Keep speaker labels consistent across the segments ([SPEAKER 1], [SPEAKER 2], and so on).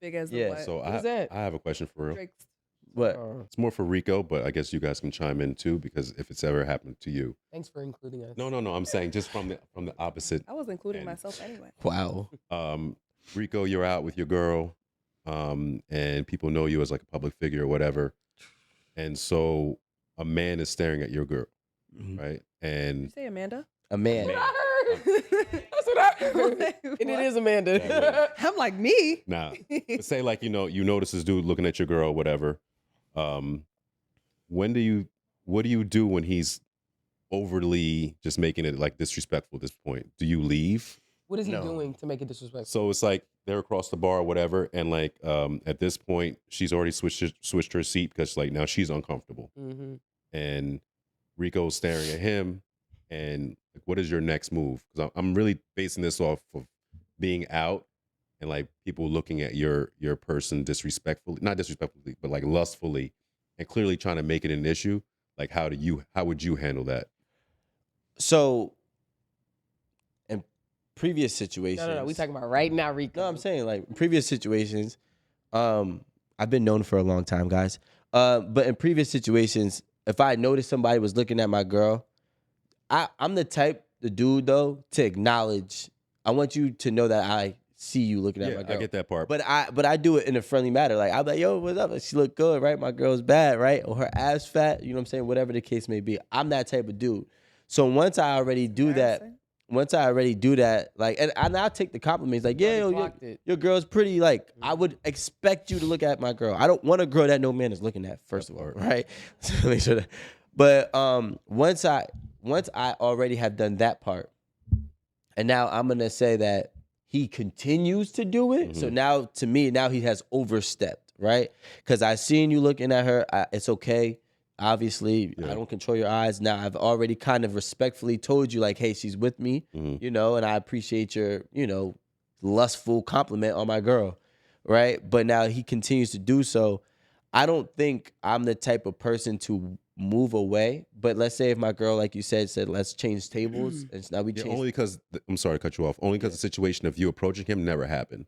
[SPEAKER 1] Big as the
[SPEAKER 2] Yeah.
[SPEAKER 1] what?
[SPEAKER 3] So
[SPEAKER 2] What is that?
[SPEAKER 3] I have a question for real.
[SPEAKER 1] Drake's.
[SPEAKER 2] What?
[SPEAKER 3] It's more for Rico, but I guess you guys can chime in too because if it's ever happened to you.
[SPEAKER 2] Thanks for including us.
[SPEAKER 3] No. I'm saying just from the opposite.
[SPEAKER 1] I was including
[SPEAKER 3] And-
[SPEAKER 1] myself anyway.
[SPEAKER 2] Wow.
[SPEAKER 3] Rico, you're out with your girl, and people know you as like a public figure or whatever, and so a man is staring at your girl,
[SPEAKER 2] Mhm.
[SPEAKER 3] right?
[SPEAKER 1] Did you
[SPEAKER 3] And
[SPEAKER 1] say Amanda?
[SPEAKER 2] A man.
[SPEAKER 3] Man.
[SPEAKER 2] That's what I heard.
[SPEAKER 1] Like,
[SPEAKER 2] And it
[SPEAKER 1] what?
[SPEAKER 2] is Amanda.
[SPEAKER 1] I'm like, me?
[SPEAKER 3] now, let's say like you notice this dude looking at your girl, whatever. What do you do when he's overly just making it like disrespectful at this point? Do you leave?
[SPEAKER 2] What is he
[SPEAKER 4] No.
[SPEAKER 2] doing to make it disrespectful?
[SPEAKER 3] So it's like they're across the bar or whatever, and like at this point she's already switched her seat because like now she's uncomfortable,
[SPEAKER 2] Mm-hmm.
[SPEAKER 3] and Rico's staring at him, and like, what is your next move? Because I'm really basing this off of being out and like people looking at your person disrespectfully, not disrespectfully, but like lustfully, and clearly trying to make it an issue. Like how would you handle that?
[SPEAKER 4] So, in previous situations,
[SPEAKER 2] No. We talking about right now, Rico.
[SPEAKER 4] No, I'm saying like previous situations. I've been known for a long time, guys. But in previous situations, if I noticed somebody was looking at my girl, I'm the dude though to acknowledge. I want you to know that I see you looking at
[SPEAKER 3] Yeah,
[SPEAKER 4] my girl.
[SPEAKER 3] I get that part.
[SPEAKER 4] But I do it in a friendly manner. Like I'm like, yo, what's up? She look good, right? My girl's bad, right? Or her ass fat, you know what I'm saying? Whatever the case may be. I'm that type of dude. So once I already do that, like, and I'll take the compliments. Like, yeah, yo,
[SPEAKER 2] clocked it.
[SPEAKER 4] your girl's pretty. Like, I would expect you to look at my girl. I don't want a girl that no man is looking at. First of all, right? So make sure that. But once I already have done that part, and now I'm gonna say that he continues to do it. So now, to me, now he has overstepped, right? Because I seen you looking at her. It's okay. Obviously, I don't control your eyes. Now, I've already kind of respectfully told you, like, hey, she's with me, you know, and I appreciate your, lustful compliment on my girl, right? But now he continues to do so. I don't think I'm the type of person to move away. But let's say if my girl, like you said, let's change tables, and now we
[SPEAKER 3] Yeah,
[SPEAKER 4] change.
[SPEAKER 3] only because I'm sorry to cut you off. Only because the situation of you approaching him never happened.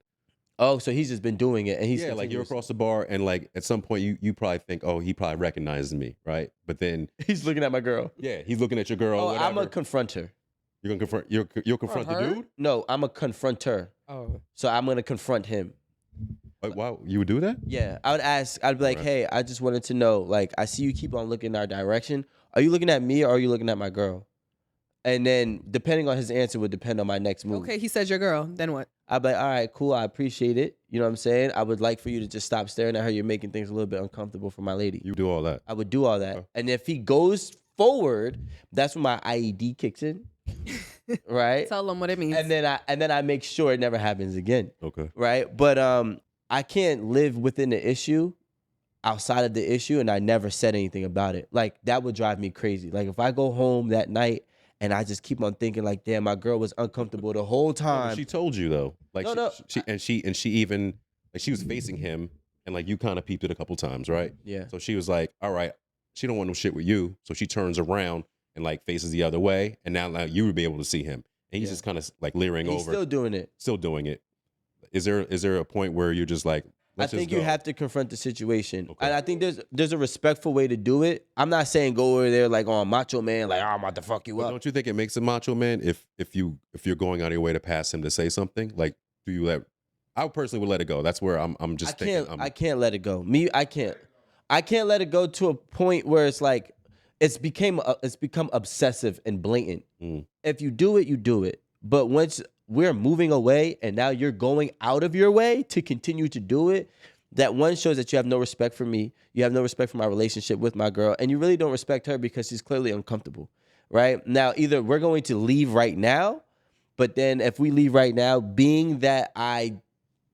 [SPEAKER 4] Oh, so he's just been doing it, and he's
[SPEAKER 3] like you're
[SPEAKER 4] continuous.
[SPEAKER 3] across the bar, and like at some point you probably think, oh, he probably recognizes me, right? But then
[SPEAKER 4] He's looking at my girl.
[SPEAKER 3] yeah, he's looking at your girl.
[SPEAKER 4] Oh,
[SPEAKER 3] whatever.
[SPEAKER 4] I'm a confronter.
[SPEAKER 3] You're gonna confront. You'll confront the
[SPEAKER 2] her?
[SPEAKER 3] dude.
[SPEAKER 4] No, I'm a confronter.
[SPEAKER 2] Oh.
[SPEAKER 4] So I'm gonna confront him.
[SPEAKER 3] Like, wow, you would do that?
[SPEAKER 4] Yeah, I would ask. I'd be like,
[SPEAKER 3] Right.
[SPEAKER 4] hey, I just wanted to know. Like, I see you keep on looking in our direction. Are you looking at me or are you looking at my girl? And then depending on his answer would depend on my next move.
[SPEAKER 1] Okay, he says your girl. Then what?
[SPEAKER 4] I'd be like, all right, cool. I appreciate it. You know what I'm saying? I would like for you to just stop staring at her. You're making things a little bit uncomfortable for my lady.
[SPEAKER 3] You do all that.
[SPEAKER 4] I would do all that.
[SPEAKER 3] Okay.
[SPEAKER 4] And if he goes forward, that's when my IED kicks in. Right?
[SPEAKER 1] Tell them what it means.
[SPEAKER 4] And then I make sure it never happens again.
[SPEAKER 3] Okay.
[SPEAKER 4] Right? But I can't live within the issue, outside of the issue, and I never said anything about it. Like, that would drive me crazy. Like, if I go home that night and I just keep on thinking like, damn, my girl was uncomfortable the whole time.
[SPEAKER 3] She told you though. Like
[SPEAKER 4] No,
[SPEAKER 3] she even like she was facing him, and like you kind of peeped it a couple times, right?
[SPEAKER 4] Yeah.
[SPEAKER 3] So she was like, all right, she don't want no shit with you, so she turns around and like faces the other way, and now you would be able to see him, and he's
[SPEAKER 4] Yeah.
[SPEAKER 3] just kind of like leering
[SPEAKER 4] He's
[SPEAKER 3] over,
[SPEAKER 4] still doing it.
[SPEAKER 3] still doing it. Is there a point where you're just like, let's
[SPEAKER 4] I think
[SPEAKER 3] just
[SPEAKER 4] you
[SPEAKER 3] go?
[SPEAKER 4] have to confront the situation.
[SPEAKER 3] Okay.
[SPEAKER 4] And I think there's a respectful way to do it. I'm not saying go over there like on macho man, like, oh, I'm about to fuck you
[SPEAKER 3] But
[SPEAKER 4] up.
[SPEAKER 3] don't you think it makes a macho man if you're going out of your way to pass him to say something? Like, do you let? I personally would let it go. That's where I'm just thinking.
[SPEAKER 4] I can't let it go. I can't let it go to a point where it's like it's become obsessive and blatant. If you do it, you do it. But once we're moving away and now you're going out of your way to continue to do it, that one shows that you have no respect for me. You have no respect for my relationship with my girl, and you really don't respect her because she's clearly uncomfortable. Right? Now, either we're going to leave right now, but then if we leave right now, being that I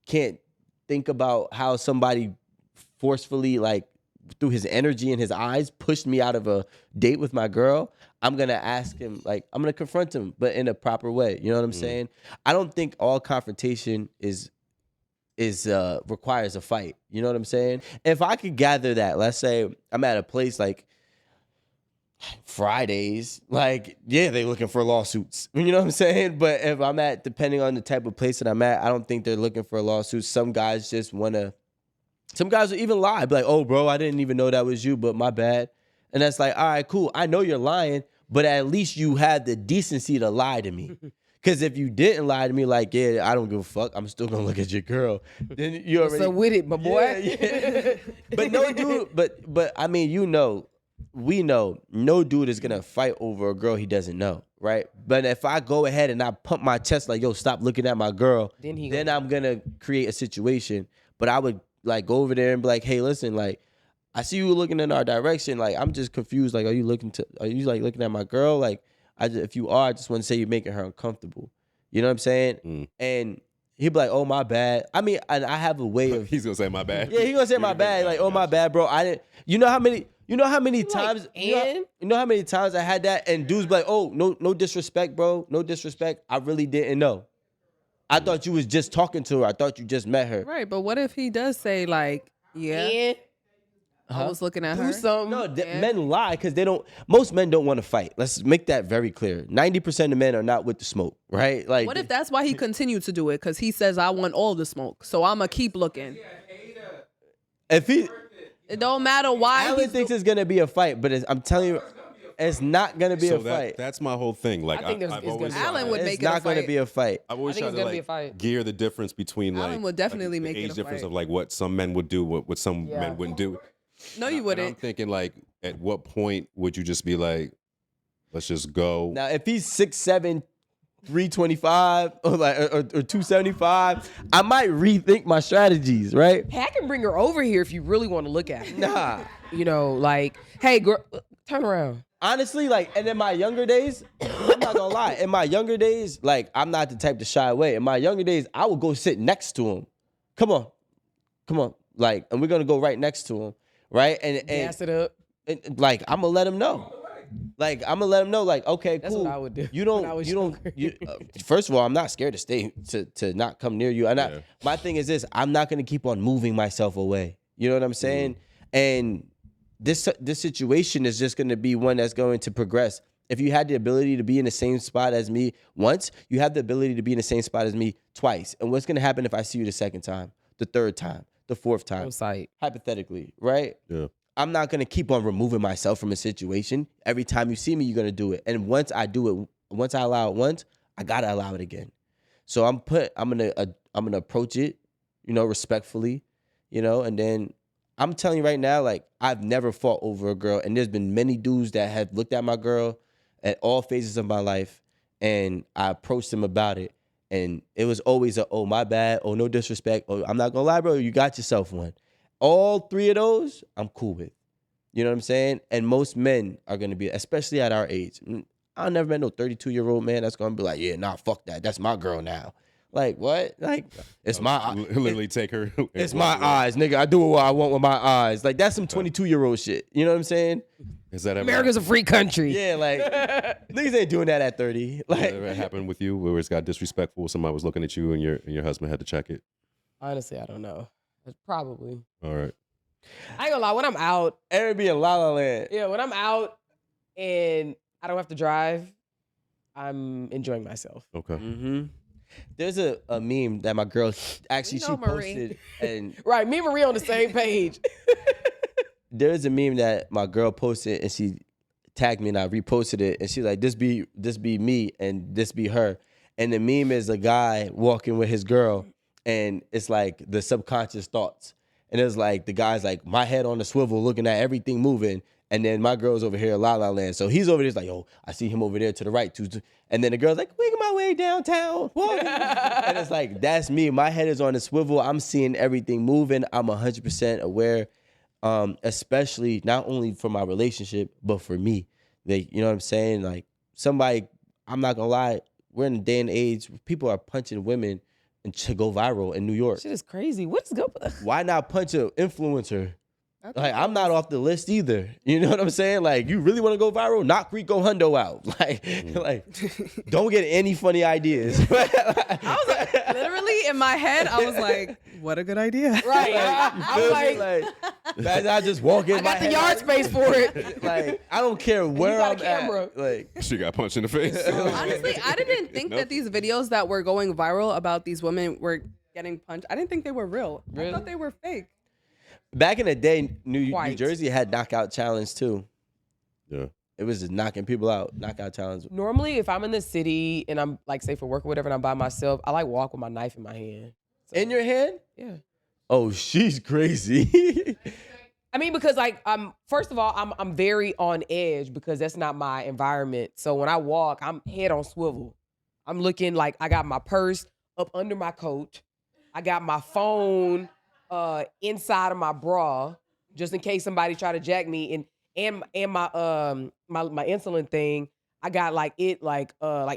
[SPEAKER 4] can't think about how somebody forcefully, like through his energy and his eyes, pushed me out of a date with my girl, I'm gonna ask him, like, I'm gonna confront him, but in a proper way. You know what I'm saying? I don't think all confrontation is requires a fight. You know what I'm saying? If I could gather that, let's say I'm at a place like Fridays, like, yeah, they looking for lawsuits. You know what I'm saying? But if I'm at, depending on the type of place that I'm at, I don't think they're looking for a lawsuit. Some guys just some guys will even lie. Be like, oh, bro, I didn't even know that was you, but my bad. And that's like, all right, cool. I know you're lying, but at least you had the decency to lie to me. Because if you didn't lie to me, like, yeah, I don't give a fuck, I'm still going to look at your girl. Then you already.
[SPEAKER 2] So with it, my boy.
[SPEAKER 4] Yeah. But no dude, but I mean, we know no dude is gonna fight over a girl he doesn't know, right? But if I go ahead and I pump my chest like, yo, stop looking at my girl, then I'm gonna create a situation. But I would like go over there and be like, hey, listen, like, I see you looking in our direction. Like, I'm just confused. Like, are you like looking at my girl? Like, if you are, I just want to say you're making her uncomfortable. You know what I'm saying? And he'd be like, oh, my bad. I mean, and I have a way of.
[SPEAKER 3] He's gonna say my bad.
[SPEAKER 4] Yeah, he's gonna say my bad. Like, oh, my bad, bro. I didn't. You know how many times? You know how many times I had that, and dudes be like, oh, no disrespect, bro. No disrespect. I really didn't know. I thought you was just talking to her. I thought you just met her.
[SPEAKER 1] Right, but what if he does say like, yeah, I was looking at her.
[SPEAKER 2] Do something.
[SPEAKER 4] No, men lie because they don't. Most men don't want to fight. Let's make that very clear. 90% of men are not with the smoke, right? Like,
[SPEAKER 1] What if that's why he continued to do it? Because he says, I want all the smoke, so I'm going to keep looking.
[SPEAKER 4] if he,
[SPEAKER 1] It don't matter why
[SPEAKER 4] Alan thinks it's gonna be a fight, but I'm telling you, it's not gonna be a fight.
[SPEAKER 3] That's my whole thing. Like,
[SPEAKER 2] I think
[SPEAKER 3] I've
[SPEAKER 2] it's
[SPEAKER 3] always
[SPEAKER 2] gonna-
[SPEAKER 1] Alan would
[SPEAKER 4] It's
[SPEAKER 1] make it a
[SPEAKER 4] not gonna
[SPEAKER 1] fight.
[SPEAKER 4] be a fight.
[SPEAKER 3] I've always
[SPEAKER 2] I think
[SPEAKER 3] tried
[SPEAKER 2] it's
[SPEAKER 3] to
[SPEAKER 2] gonna be
[SPEAKER 3] like
[SPEAKER 2] a fight.
[SPEAKER 3] gear the difference between
[SPEAKER 1] Alan
[SPEAKER 3] like
[SPEAKER 1] would definitely
[SPEAKER 3] the
[SPEAKER 1] make it
[SPEAKER 3] age
[SPEAKER 1] a
[SPEAKER 3] difference
[SPEAKER 1] fight.
[SPEAKER 3] of like what some men would do, what some men wouldn't do.
[SPEAKER 1] No, you
[SPEAKER 3] And I'm
[SPEAKER 1] wouldn't.
[SPEAKER 3] thinking like, at what point would you just be like, let's just go?
[SPEAKER 4] Now, if he's 6'7", 325 or like or 275, I might rethink my strategies, right?
[SPEAKER 2] Hey, I can bring her over here if you really want to look at her.
[SPEAKER 4] Nah.
[SPEAKER 2] You know, like, hey, girl, turn around.
[SPEAKER 4] Honestly, like, and in my younger days, I'm not gonna lie. In my younger days, like, I'm not the type to shy away. In my younger days, I would go sit next to him. Come on, like, and we're gonna go right next to him, right? And
[SPEAKER 2] Gas it up.
[SPEAKER 4] like, I'm gonna let him know. Like, I'm gonna let him know, like, okay,
[SPEAKER 2] That's
[SPEAKER 4] cool.
[SPEAKER 2] what I would do
[SPEAKER 4] You
[SPEAKER 2] when I
[SPEAKER 4] don't,
[SPEAKER 2] was
[SPEAKER 4] you don't.
[SPEAKER 2] younger.
[SPEAKER 4] You, first of all, I'm not scared to stay to not come near you. And
[SPEAKER 3] Yeah.
[SPEAKER 4] my thing is this: I'm not gonna keep on moving myself away. You know what I'm saying? And this situation is just gonna be one that's going to progress. If you had the ability to be in the same spot as me once, you have the ability to be in the same spot as me twice. And what's gonna happen if I see you the second time, the third time, the fourth time?
[SPEAKER 2] On site.
[SPEAKER 4] Hypothetically, right?
[SPEAKER 3] Yeah.
[SPEAKER 4] I'm not gonna keep on removing myself from a situation. Every time you see me, you're gonna do it. And once I do it, once I allow it once, I gotta allow it again. So I'm gonna approach it, respectfully, and then I'm telling you right now, like, I've never fought over a girl, and there's been many dudes that have looked at my girl at all phases of my life, and I approached them about it, and it was always oh, my bad, oh, no disrespect, oh, I'm not gonna lie, bro, you got yourself one. All three of those, I'm cool with. You know what I'm saying? And most men are going to be, especially at our age. I never met no 32-year-old man that's going to be like, yeah, nah, fuck that. That's my girl now. Like, what? Like, it's my
[SPEAKER 3] literally take her.
[SPEAKER 4] it's my eyes, nigga. I do what I want with my eyes. Like, that's some 22-year-old shit. You know what I'm saying?
[SPEAKER 3] Is that ever,
[SPEAKER 2] America's a free country.
[SPEAKER 4] Yeah, like, niggas ain't doing that at 30. Like,
[SPEAKER 3] that ever happened with you where it's got disrespectful? Somebody was looking at you and your husband had to check it.
[SPEAKER 2] Honestly, I don't know. Probably.
[SPEAKER 3] All right.
[SPEAKER 2] I ain't gonna lie. When I'm out,
[SPEAKER 4] Erin be in La La Land.
[SPEAKER 2] yeah, when I'm out and I don't have to drive, I'm enjoying myself.
[SPEAKER 3] Okay.
[SPEAKER 4] Mm-hmm. There's a meme that my girl actually
[SPEAKER 1] We
[SPEAKER 4] she
[SPEAKER 1] know, Marie.
[SPEAKER 4] posted, and
[SPEAKER 2] Right, me and Marie on the same page.
[SPEAKER 4] there's a meme that my girl posted, and she tagged me, and I reposted it, and she's like, this be me, and this be her. And the meme is a guy walking with his girl, and it's like the subconscious thoughts. And it's like the guy's like, my head on the swivel, looking at everything moving. And then my girl's over here, La La Land. So he's over there, he's like, yo, I see him over there to the right. And then the girl's like, making my way downtown. Walking. And it's like, that's me. My head is on the swivel. I'm seeing everything moving. I'm 100% aware, especially not only for my relationship, but for me. Like, you know what I'm saying? Like, somebody, I'm not gonna lie, we're in a day and age where people are punching women and to go viral in New York.
[SPEAKER 2] Shit is crazy. What is going on?
[SPEAKER 4] Why not punch an influencer? Like, I'm not off the list either. You know what I'm saying? Like, you really want to go viral? Knock Rico Hundo out. Like, don't get any funny ideas.
[SPEAKER 1] I was like, literally in my head, I was like, what a good idea.
[SPEAKER 2] Right. I was like,
[SPEAKER 4] I just walk in.
[SPEAKER 2] I got the yard space for it.
[SPEAKER 4] Like, I don't care where I'm
[SPEAKER 2] camera.
[SPEAKER 4] at. Like,
[SPEAKER 3] She got punched in the face.
[SPEAKER 1] Honestly, I didn't think that these videos that were going viral about these women were getting punched, I didn't think they were real.
[SPEAKER 2] Really?
[SPEAKER 1] I thought they were fake.
[SPEAKER 4] back in the day, New
[SPEAKER 2] Quite.
[SPEAKER 4] Jersey had knockout challenge too.
[SPEAKER 3] Yeah.
[SPEAKER 4] It was just knocking people out. Knockout challenge.
[SPEAKER 2] Normally, if I'm in the city and I'm like, say for work or whatever, and I'm by myself, I like walk with my knife in my hand. So,
[SPEAKER 4] In your hand?
[SPEAKER 2] yeah.
[SPEAKER 4] Oh, she's crazy.
[SPEAKER 2] I mean, because like first of all, I'm very on edge because that's not my environment. So when I walk, I'm head on swivel. I'm looking like I got my purse up under my coat. I got my phone inside of my bra just in case somebody try to jack me, and my my insulin thing. I got like in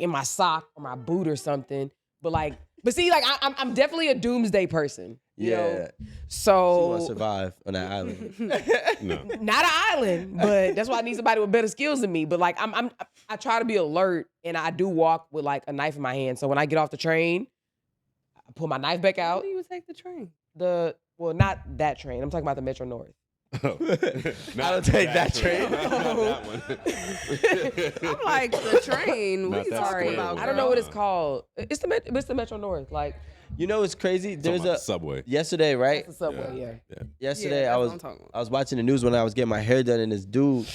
[SPEAKER 2] my sock or my boot or something. But see, like I'm definitely a doomsday person. You know?
[SPEAKER 4] She
[SPEAKER 2] So
[SPEAKER 4] want to survive on that island.
[SPEAKER 3] No.
[SPEAKER 2] not an island, but that's why I need somebody with better skills than me. But like I try to be alert, and I do walk with like a knife in my hand. So when I get off the train, I pull my knife back
[SPEAKER 1] How
[SPEAKER 2] out.
[SPEAKER 1] do you take the train?
[SPEAKER 2] Well, not that train. I'm talking about the Metro North.
[SPEAKER 3] Oh.
[SPEAKER 4] I don't take that train.
[SPEAKER 3] Not that one.
[SPEAKER 1] I'm like, the train.
[SPEAKER 3] Not
[SPEAKER 1] What you
[SPEAKER 3] that
[SPEAKER 1] talking
[SPEAKER 3] square
[SPEAKER 1] about?
[SPEAKER 3] one.
[SPEAKER 2] I don't know what it's called. It's the Metro North. Like
[SPEAKER 4] You know what's crazy?
[SPEAKER 3] Talking
[SPEAKER 4] There's
[SPEAKER 3] about
[SPEAKER 4] a
[SPEAKER 3] the subway.
[SPEAKER 4] yesterday, right?
[SPEAKER 2] the subway. Yeah.
[SPEAKER 4] Yesterday,
[SPEAKER 1] Yeah,
[SPEAKER 4] I
[SPEAKER 1] that's
[SPEAKER 4] was
[SPEAKER 1] what I'm talking about.
[SPEAKER 4] I was watching the news when I was getting my hair done, and this dude,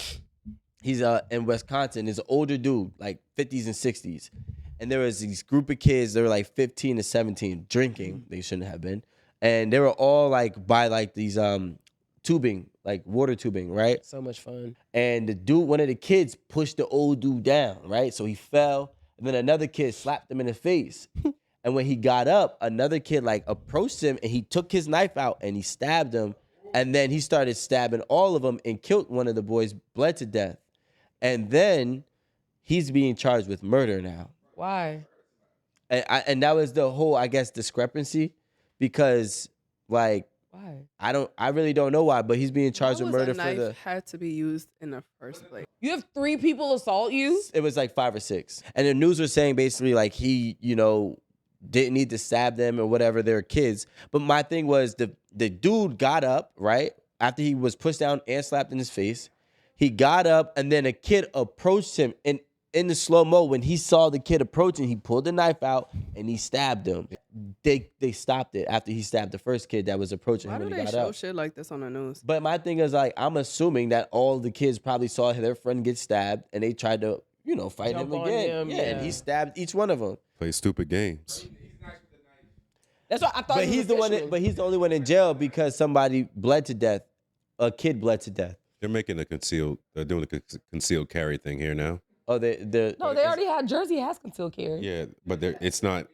[SPEAKER 4] he's in Wisconsin. He's an older dude, like 50s and 60s, and there was these group of kids. They were like 15 to 17, drinking. They shouldn't have been, and they were all like by like these tubing, like water tubing, right?
[SPEAKER 2] So much fun.
[SPEAKER 4] And the dude, one of the kids, pushed the old dude down, right? So he fell, and then another kid slapped him in the face. And when he got up, another kid like approached him, and he took his knife out and he stabbed him. And then he started stabbing all of them and killed one of the boys, bled to death. And then he's being charged with murder now.
[SPEAKER 2] Why?
[SPEAKER 4] And that was the whole, I guess, discrepancy, because like
[SPEAKER 2] Why?
[SPEAKER 4] I really don't know why, but he's being charged
[SPEAKER 1] Why
[SPEAKER 4] with
[SPEAKER 1] was
[SPEAKER 4] murder
[SPEAKER 1] a
[SPEAKER 4] for
[SPEAKER 1] knife
[SPEAKER 4] the.
[SPEAKER 1] had to be used in the first place.
[SPEAKER 2] You have 3 people assault you?
[SPEAKER 4] It was like 5 or 6. And the news was saying basically like he, didn't need to stab them or whatever, they're kids. But my thing was the dude got up, right? After he was pushed down and slapped in his face. He got up, and then a kid approached him, and in the slow-mo, when he saw the kid approaching, he pulled the knife out and he stabbed him. They stopped it after he stabbed the first kid that was approaching
[SPEAKER 1] Why
[SPEAKER 4] him
[SPEAKER 1] do
[SPEAKER 4] when
[SPEAKER 1] they
[SPEAKER 4] he got
[SPEAKER 1] show
[SPEAKER 4] up.
[SPEAKER 1] shit like this on the news?
[SPEAKER 4] But my thing is like, I'm assuming that all the kids probably saw their friend get stabbed, and they tried to, fight
[SPEAKER 2] Jump
[SPEAKER 4] him
[SPEAKER 2] on
[SPEAKER 4] again.
[SPEAKER 2] him,
[SPEAKER 4] Yeah, and
[SPEAKER 2] yeah.
[SPEAKER 4] he stabbed each one of them.
[SPEAKER 3] Play stupid games.
[SPEAKER 2] That's what I thought.
[SPEAKER 4] But
[SPEAKER 2] it was
[SPEAKER 4] he's the one.
[SPEAKER 2] official.
[SPEAKER 4] But he's the only one in jail because somebody bled to death. A kid bled to death.
[SPEAKER 3] They're making they're doing the concealed carry thing here now.
[SPEAKER 4] Oh,
[SPEAKER 2] No, they already had Jersey has concealed carry.
[SPEAKER 3] Yeah, but it's not.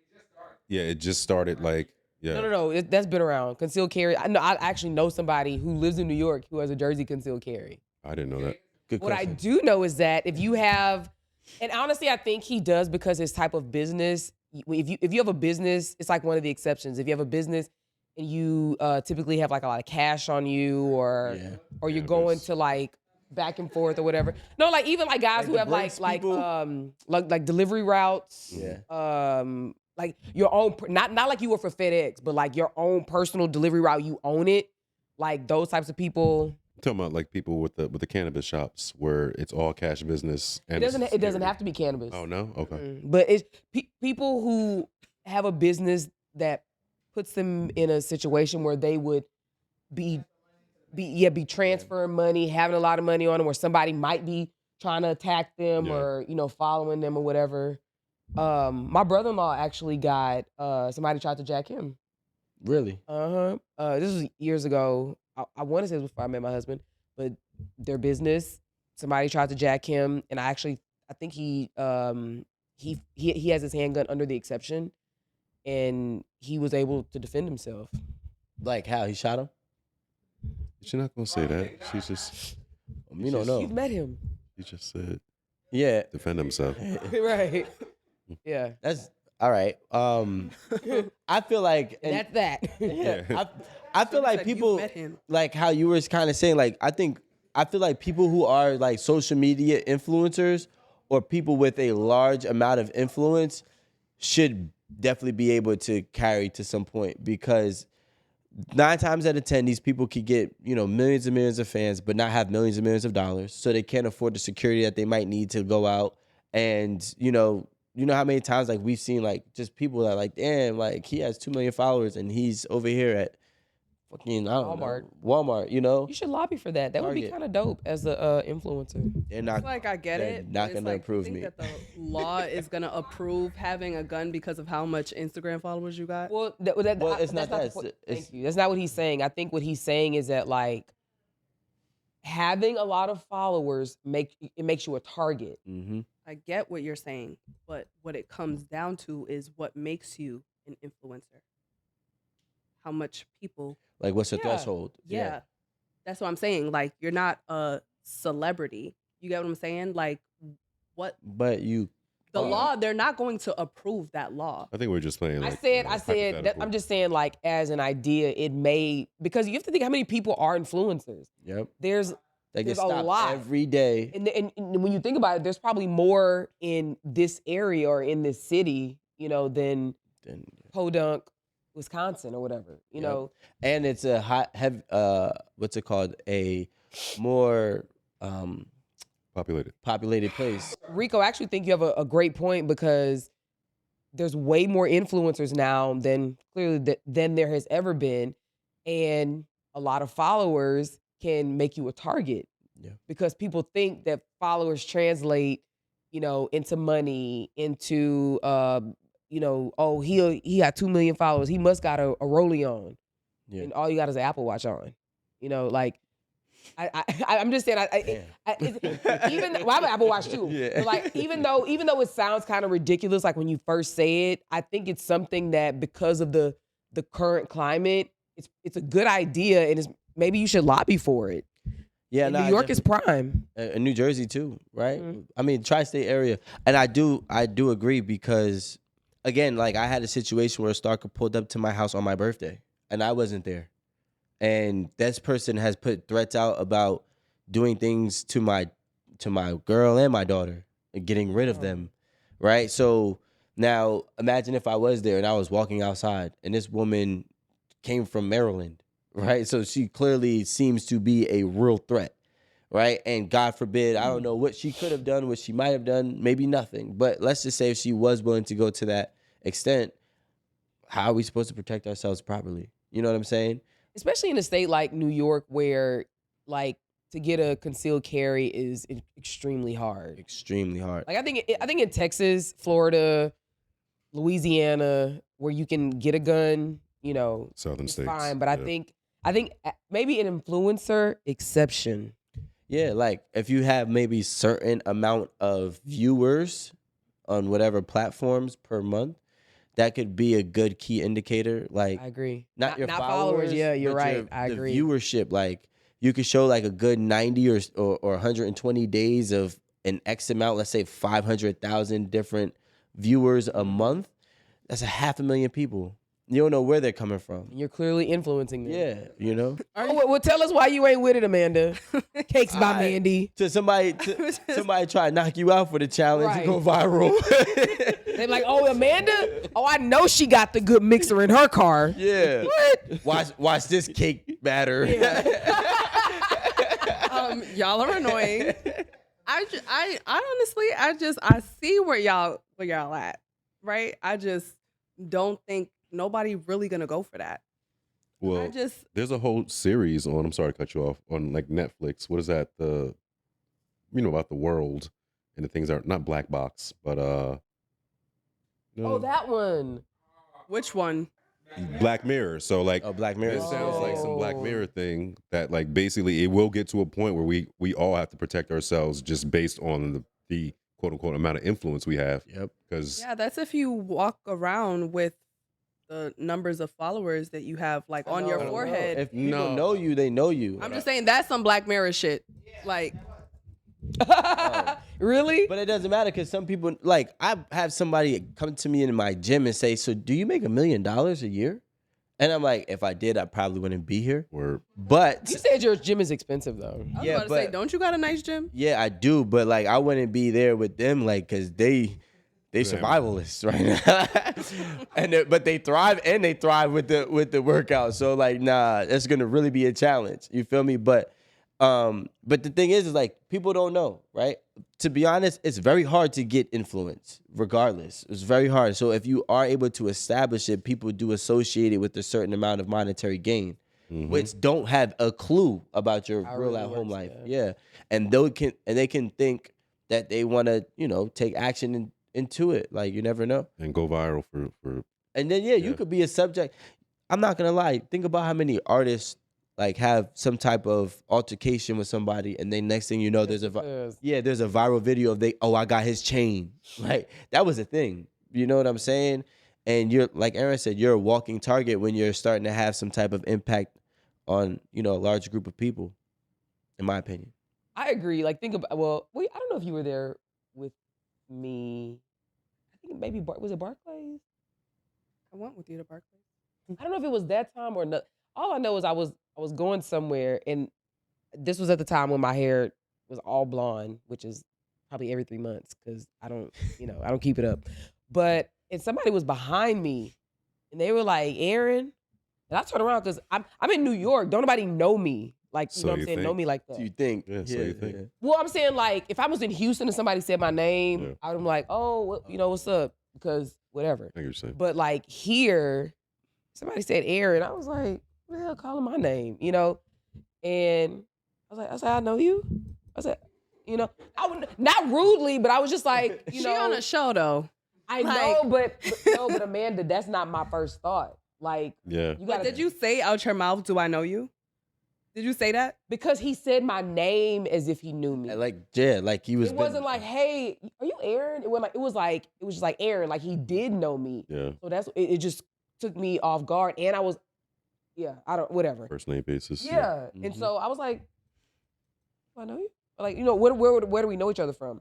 [SPEAKER 3] Yeah, it just started like. Yeah.
[SPEAKER 2] No. That's been around. Concealed carry. I actually know somebody who lives in New York who has a Jersey concealed carry.
[SPEAKER 3] I didn't know that.
[SPEAKER 4] Good
[SPEAKER 2] What I
[SPEAKER 4] question.
[SPEAKER 2] do know is that if you have, and honestly, I think he does because his type of business. If you have a business, it's like one of the exceptions. If you have a business and you typically have like a lot of cash on you, or you're
[SPEAKER 3] Yeah,
[SPEAKER 2] going
[SPEAKER 3] but
[SPEAKER 2] to like back and forth or whatever. No, like even like guys
[SPEAKER 4] Like
[SPEAKER 2] who
[SPEAKER 4] the
[SPEAKER 2] have
[SPEAKER 4] Brinks people?
[SPEAKER 2] like delivery routes.
[SPEAKER 4] Yeah.
[SPEAKER 2] Like your own, not like you work for FedEx, but like your own personal delivery route. You own it. Like those types of people.
[SPEAKER 3] I'm talking about like people with the cannabis shops where it's all cash business. And
[SPEAKER 2] It doesn't have to be cannabis.
[SPEAKER 3] Oh no. Okay.
[SPEAKER 2] But it's people who have a business that puts them in a situation where they would be transferring money, having a lot of money on them, where somebody might be trying to attack them
[SPEAKER 3] Yeah.
[SPEAKER 2] or following them or whatever. My brother-in-law actually got somebody tried to jack him.
[SPEAKER 4] Really?
[SPEAKER 2] This was years ago. I want to say it was before I met my husband, but their business, somebody tried to jack him, and I think he has his handgun under the exception, and he was able to defend himself.
[SPEAKER 4] Like how he shot him?
[SPEAKER 3] She's not gonna say that. She's just.
[SPEAKER 4] You don't know.
[SPEAKER 2] You've met him,
[SPEAKER 3] He just said
[SPEAKER 4] Yeah,
[SPEAKER 3] defend himself.
[SPEAKER 2] right? Yeah,
[SPEAKER 4] that's all right. I feel like
[SPEAKER 2] and that's that.
[SPEAKER 4] yeah, I feel like
[SPEAKER 1] You've
[SPEAKER 4] people
[SPEAKER 1] met him.
[SPEAKER 4] like how you were kind of saying. Like I feel like people who are like social media influencers or people with a large amount of influence should definitely be able to carry to some point, because 9 times out of 10, these people could get, millions and millions of fans, but not have millions and millions of dollars. So they can't afford the security that they might need to go out. And, you know how many times like we've seen like just people that like, damn, like he has 2 million followers and he's over here at fucking, I don't know, Walmart,
[SPEAKER 2] You should lobby for that. That would be
[SPEAKER 4] Target.
[SPEAKER 2] kind of dope as a influencer.
[SPEAKER 4] They're
[SPEAKER 1] It's
[SPEAKER 4] not,
[SPEAKER 1] like I get
[SPEAKER 4] they're
[SPEAKER 1] it.
[SPEAKER 4] not
[SPEAKER 1] but
[SPEAKER 4] gonna
[SPEAKER 1] it's like,
[SPEAKER 4] approve
[SPEAKER 1] you think
[SPEAKER 4] me.
[SPEAKER 1] that the law is gonna approve having a gun because of how much Instagram followers you got?
[SPEAKER 2] Well,
[SPEAKER 4] it's not
[SPEAKER 2] that's
[SPEAKER 4] that.
[SPEAKER 2] the point.
[SPEAKER 4] It's-
[SPEAKER 2] Thank you. That's not what he's saying. I think what he's saying is that like having a lot of followers makes you a target.
[SPEAKER 4] Mm-hmm.
[SPEAKER 1] I get what you're saying, but what it comes down to is what makes you an influencer. How much people.
[SPEAKER 4] Like, what's the
[SPEAKER 2] Yeah.
[SPEAKER 4] threshold?
[SPEAKER 1] Yeah. That's what I'm saying. Like, you're not a celebrity. You get what I'm saying? Like, what
[SPEAKER 4] But you,
[SPEAKER 1] the law, they're not going to approve that law.
[SPEAKER 3] I think we're just playing. Like,
[SPEAKER 2] I said that,
[SPEAKER 3] hypothetical.
[SPEAKER 2] I'm just saying like as an idea, it may, because you have to think how many people are influencers.
[SPEAKER 4] yep,
[SPEAKER 2] There's
[SPEAKER 4] they get
[SPEAKER 2] There's a
[SPEAKER 4] stopped
[SPEAKER 2] lot.
[SPEAKER 4] every day.
[SPEAKER 2] and when you think about it, there's probably more in this area or in this city, than
[SPEAKER 4] Then-
[SPEAKER 2] Podunk, Wisconsin, or whatever. You
[SPEAKER 4] Yep.
[SPEAKER 2] know,
[SPEAKER 4] And it's a what's it called? A more
[SPEAKER 3] populated.
[SPEAKER 4] populated place.
[SPEAKER 2] Rico, I actually think you have a great point, because there's way more influencers now than than there has ever been, and a lot of followers can make you a target.
[SPEAKER 4] Yeah.
[SPEAKER 2] Because people think that followers translate, into money, into oh, he got 2 million followers, he must got a rollie on,
[SPEAKER 4] Yeah.
[SPEAKER 2] and all you got is an Apple Watch on. Like I'm just saying, even well, I have an Apple Watch too.
[SPEAKER 4] Yeah.
[SPEAKER 2] But like even though it sounds kind of ridiculous, like when you first say it, I think it's something that because of the current climate, it's a good idea, and maybe you should lobby for it.
[SPEAKER 4] Yeah,
[SPEAKER 2] And
[SPEAKER 4] no,
[SPEAKER 2] New York is prime.
[SPEAKER 4] and New Jersey too, right?
[SPEAKER 2] Mm-hmm.
[SPEAKER 4] I mean, tri-state area, and I do agree, because again, like I had a situation where a stalker pulled up to my house on my birthday, and I wasn't there, and this person has put threats out about doing things to my girl and my daughter, and getting rid of them, right? So now imagine if I was there and I was walking outside, and this woman came from Maryland. Right, so she clearly seems to be a real threat, right? And God forbid, I don't know what she could have done, what she might have done, maybe nothing. But let's just say if she was willing to go to that extent, how are we supposed to protect ourselves properly? You know what I'm saying?
[SPEAKER 2] Especially in a state like New York, where like to get a concealed carry is extremely hard.
[SPEAKER 4] Extremely hard.
[SPEAKER 2] Like I think in Texas, Florida, Louisiana, where you can get a gun,
[SPEAKER 3] Southern
[SPEAKER 2] it's
[SPEAKER 3] states.
[SPEAKER 2] fine. But I think maybe an influencer exception.
[SPEAKER 4] Yeah, like if you have maybe certain amount of viewers on whatever platforms per month, that could be a good key indicator. Like
[SPEAKER 2] I agree.
[SPEAKER 4] not your followers.
[SPEAKER 2] Yeah, you're
[SPEAKER 4] but
[SPEAKER 2] right. I agree.
[SPEAKER 4] The viewership, like you could show like a good 90 or 120 days of an X amount, let's say 500,000 different viewers a month. That's 500,000 people. You don't know where they're coming from.
[SPEAKER 2] You're clearly influencing them.
[SPEAKER 4] Yeah, you know.
[SPEAKER 2] Well, tell us why you ain't with it, Amanda. Cakes by Mandy.
[SPEAKER 4] To somebody try to knock you out for the challenge and go viral.
[SPEAKER 2] They're like, oh, Amanda? Oh, I know she got the good mixer in her car.
[SPEAKER 4] Yeah. What? Watch this cake batter.
[SPEAKER 2] Yeah.
[SPEAKER 1] Y'all are annoying. I honestly, I see where y'all at, right? I just don't think nobody really gonna go for that.
[SPEAKER 3] Well, there's a whole series on. I'm sorry to cut you off, on like Netflix. What is that? About the world and the things are not Black Box, but
[SPEAKER 2] Oh, that one.
[SPEAKER 1] Which one?
[SPEAKER 3] Black Mirror. So like,
[SPEAKER 4] Black Mirror.
[SPEAKER 3] It sounds like some Black Mirror thing that like basically it will get to a point where we all have to protect ourselves just based on the quote unquote amount of influence we have.
[SPEAKER 4] Yep.
[SPEAKER 3] Because
[SPEAKER 1] Yeah, that's if you walk around with the numbers of followers that you have like on your forehead.
[SPEAKER 4] If people know you, they know you.
[SPEAKER 1] I'm just saying that's some Black Mirror shit. Like,
[SPEAKER 2] Really?
[SPEAKER 4] But it doesn't matter, because some people, like I have somebody come to me in my gym and say, so do you make $1 million a year? And I'm like, if I did, I probably wouldn't be here.
[SPEAKER 3] Or
[SPEAKER 4] But
[SPEAKER 2] You said your gym is expensive though.
[SPEAKER 1] I was
[SPEAKER 4] Yeah,
[SPEAKER 1] about to say,
[SPEAKER 4] but-
[SPEAKER 1] don't you got a nice gym?
[SPEAKER 4] yeah, I do. But like, I wouldn't be there with them, like, cause they survivalists right now, but they thrive with the workout. So like, nah, that's gonna really be a challenge. You feel me? But the thing is like people don't know, right? To be honest, it's very hard to get influence. Regardless, it's very hard. So if you are able to establish it, people do associate it with a certain amount of monetary gain, which don't have a clue about your
[SPEAKER 2] How it
[SPEAKER 4] real
[SPEAKER 2] really
[SPEAKER 4] at home
[SPEAKER 2] works,
[SPEAKER 4] life. Yeah, and they can think that they want to take action into it. Like, you never know.
[SPEAKER 3] and go viral for
[SPEAKER 4] And then you could be a subject. I'm not gonna lie. Think about how many artists like have some type of altercation with somebody, and then next thing you know, there's a viral video of I got his chain. Like, that was a thing. You know what I'm saying? And you're, like Erin said, you're a walking target when you're starting to have some type of impact on a large group of people. In my opinion.
[SPEAKER 2] I agree. Like, think about I don't know if you were there with me. I think maybe was it Barclays?
[SPEAKER 1] I went with you to Barclays.
[SPEAKER 2] I don't know if it was that time or not. All I know is I was going somewhere, and this was at the time when my hair was all blonde, which is probably every 3 months because I don't keep it up. And somebody was behind me, and they were like, "Erin," and I turned around because I'm in New York. Don't nobody know me like
[SPEAKER 3] So
[SPEAKER 2] what I'm
[SPEAKER 3] you
[SPEAKER 2] saying, know
[SPEAKER 3] think?
[SPEAKER 2] me like that.
[SPEAKER 4] Do you think?
[SPEAKER 3] Yeah, so you think.
[SPEAKER 2] Well, I'm saying, like, if I was in Houston and somebody said my name, I'd be like, "Oh, what's up?" Because whatever.
[SPEAKER 3] I think you're saying.
[SPEAKER 2] But like here, somebody said Erin. I was like, "What the hell, calling my name?" And I said, "I know you." I said, I would not rudely, but I was just like,
[SPEAKER 1] She on a show though.
[SPEAKER 2] I know, but Amanda, that's not my first thought. Like,
[SPEAKER 3] Yeah.
[SPEAKER 2] you
[SPEAKER 1] But
[SPEAKER 2] got
[SPEAKER 1] did you say out your mouth, "Do I know you"? Did you say that?
[SPEAKER 2] because he said my name as if he knew me.
[SPEAKER 4] And like he was.
[SPEAKER 2] It wasn't like, "Hey, are you Erin?" It was just like Erin, like he did know me.
[SPEAKER 3] Yeah.
[SPEAKER 2] So that's it. Just took me off guard, and I was, whatever.
[SPEAKER 3] First name basis.
[SPEAKER 2] Yeah, and so I was like, "Do I know you?" Like, where do we know each other from?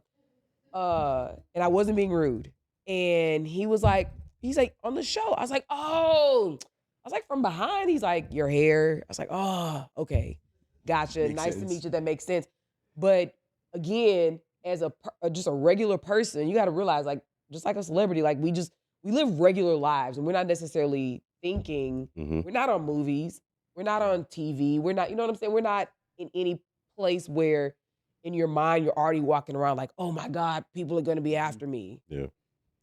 [SPEAKER 2] And I wasn't being rude, and he's like, on the show. I was like, "Oh," I was like, "From behind." He's like, "Your hair." I was like, "Oh, okay, gotcha.
[SPEAKER 4] Makes
[SPEAKER 2] Nice to
[SPEAKER 4] sense.
[SPEAKER 2] meet you. That makes sense." But again, as just a regular person, you got to realize, like, just like a celebrity, like we live regular lives, and we're not necessarily thinking.
[SPEAKER 3] Mm-hmm.
[SPEAKER 2] We're not on movies. We're not on TV. We're not. You know what I'm saying? We're not in any place where, in your mind, you're already walking around like, "Oh my God, people are gonna be after me."
[SPEAKER 3] Yeah.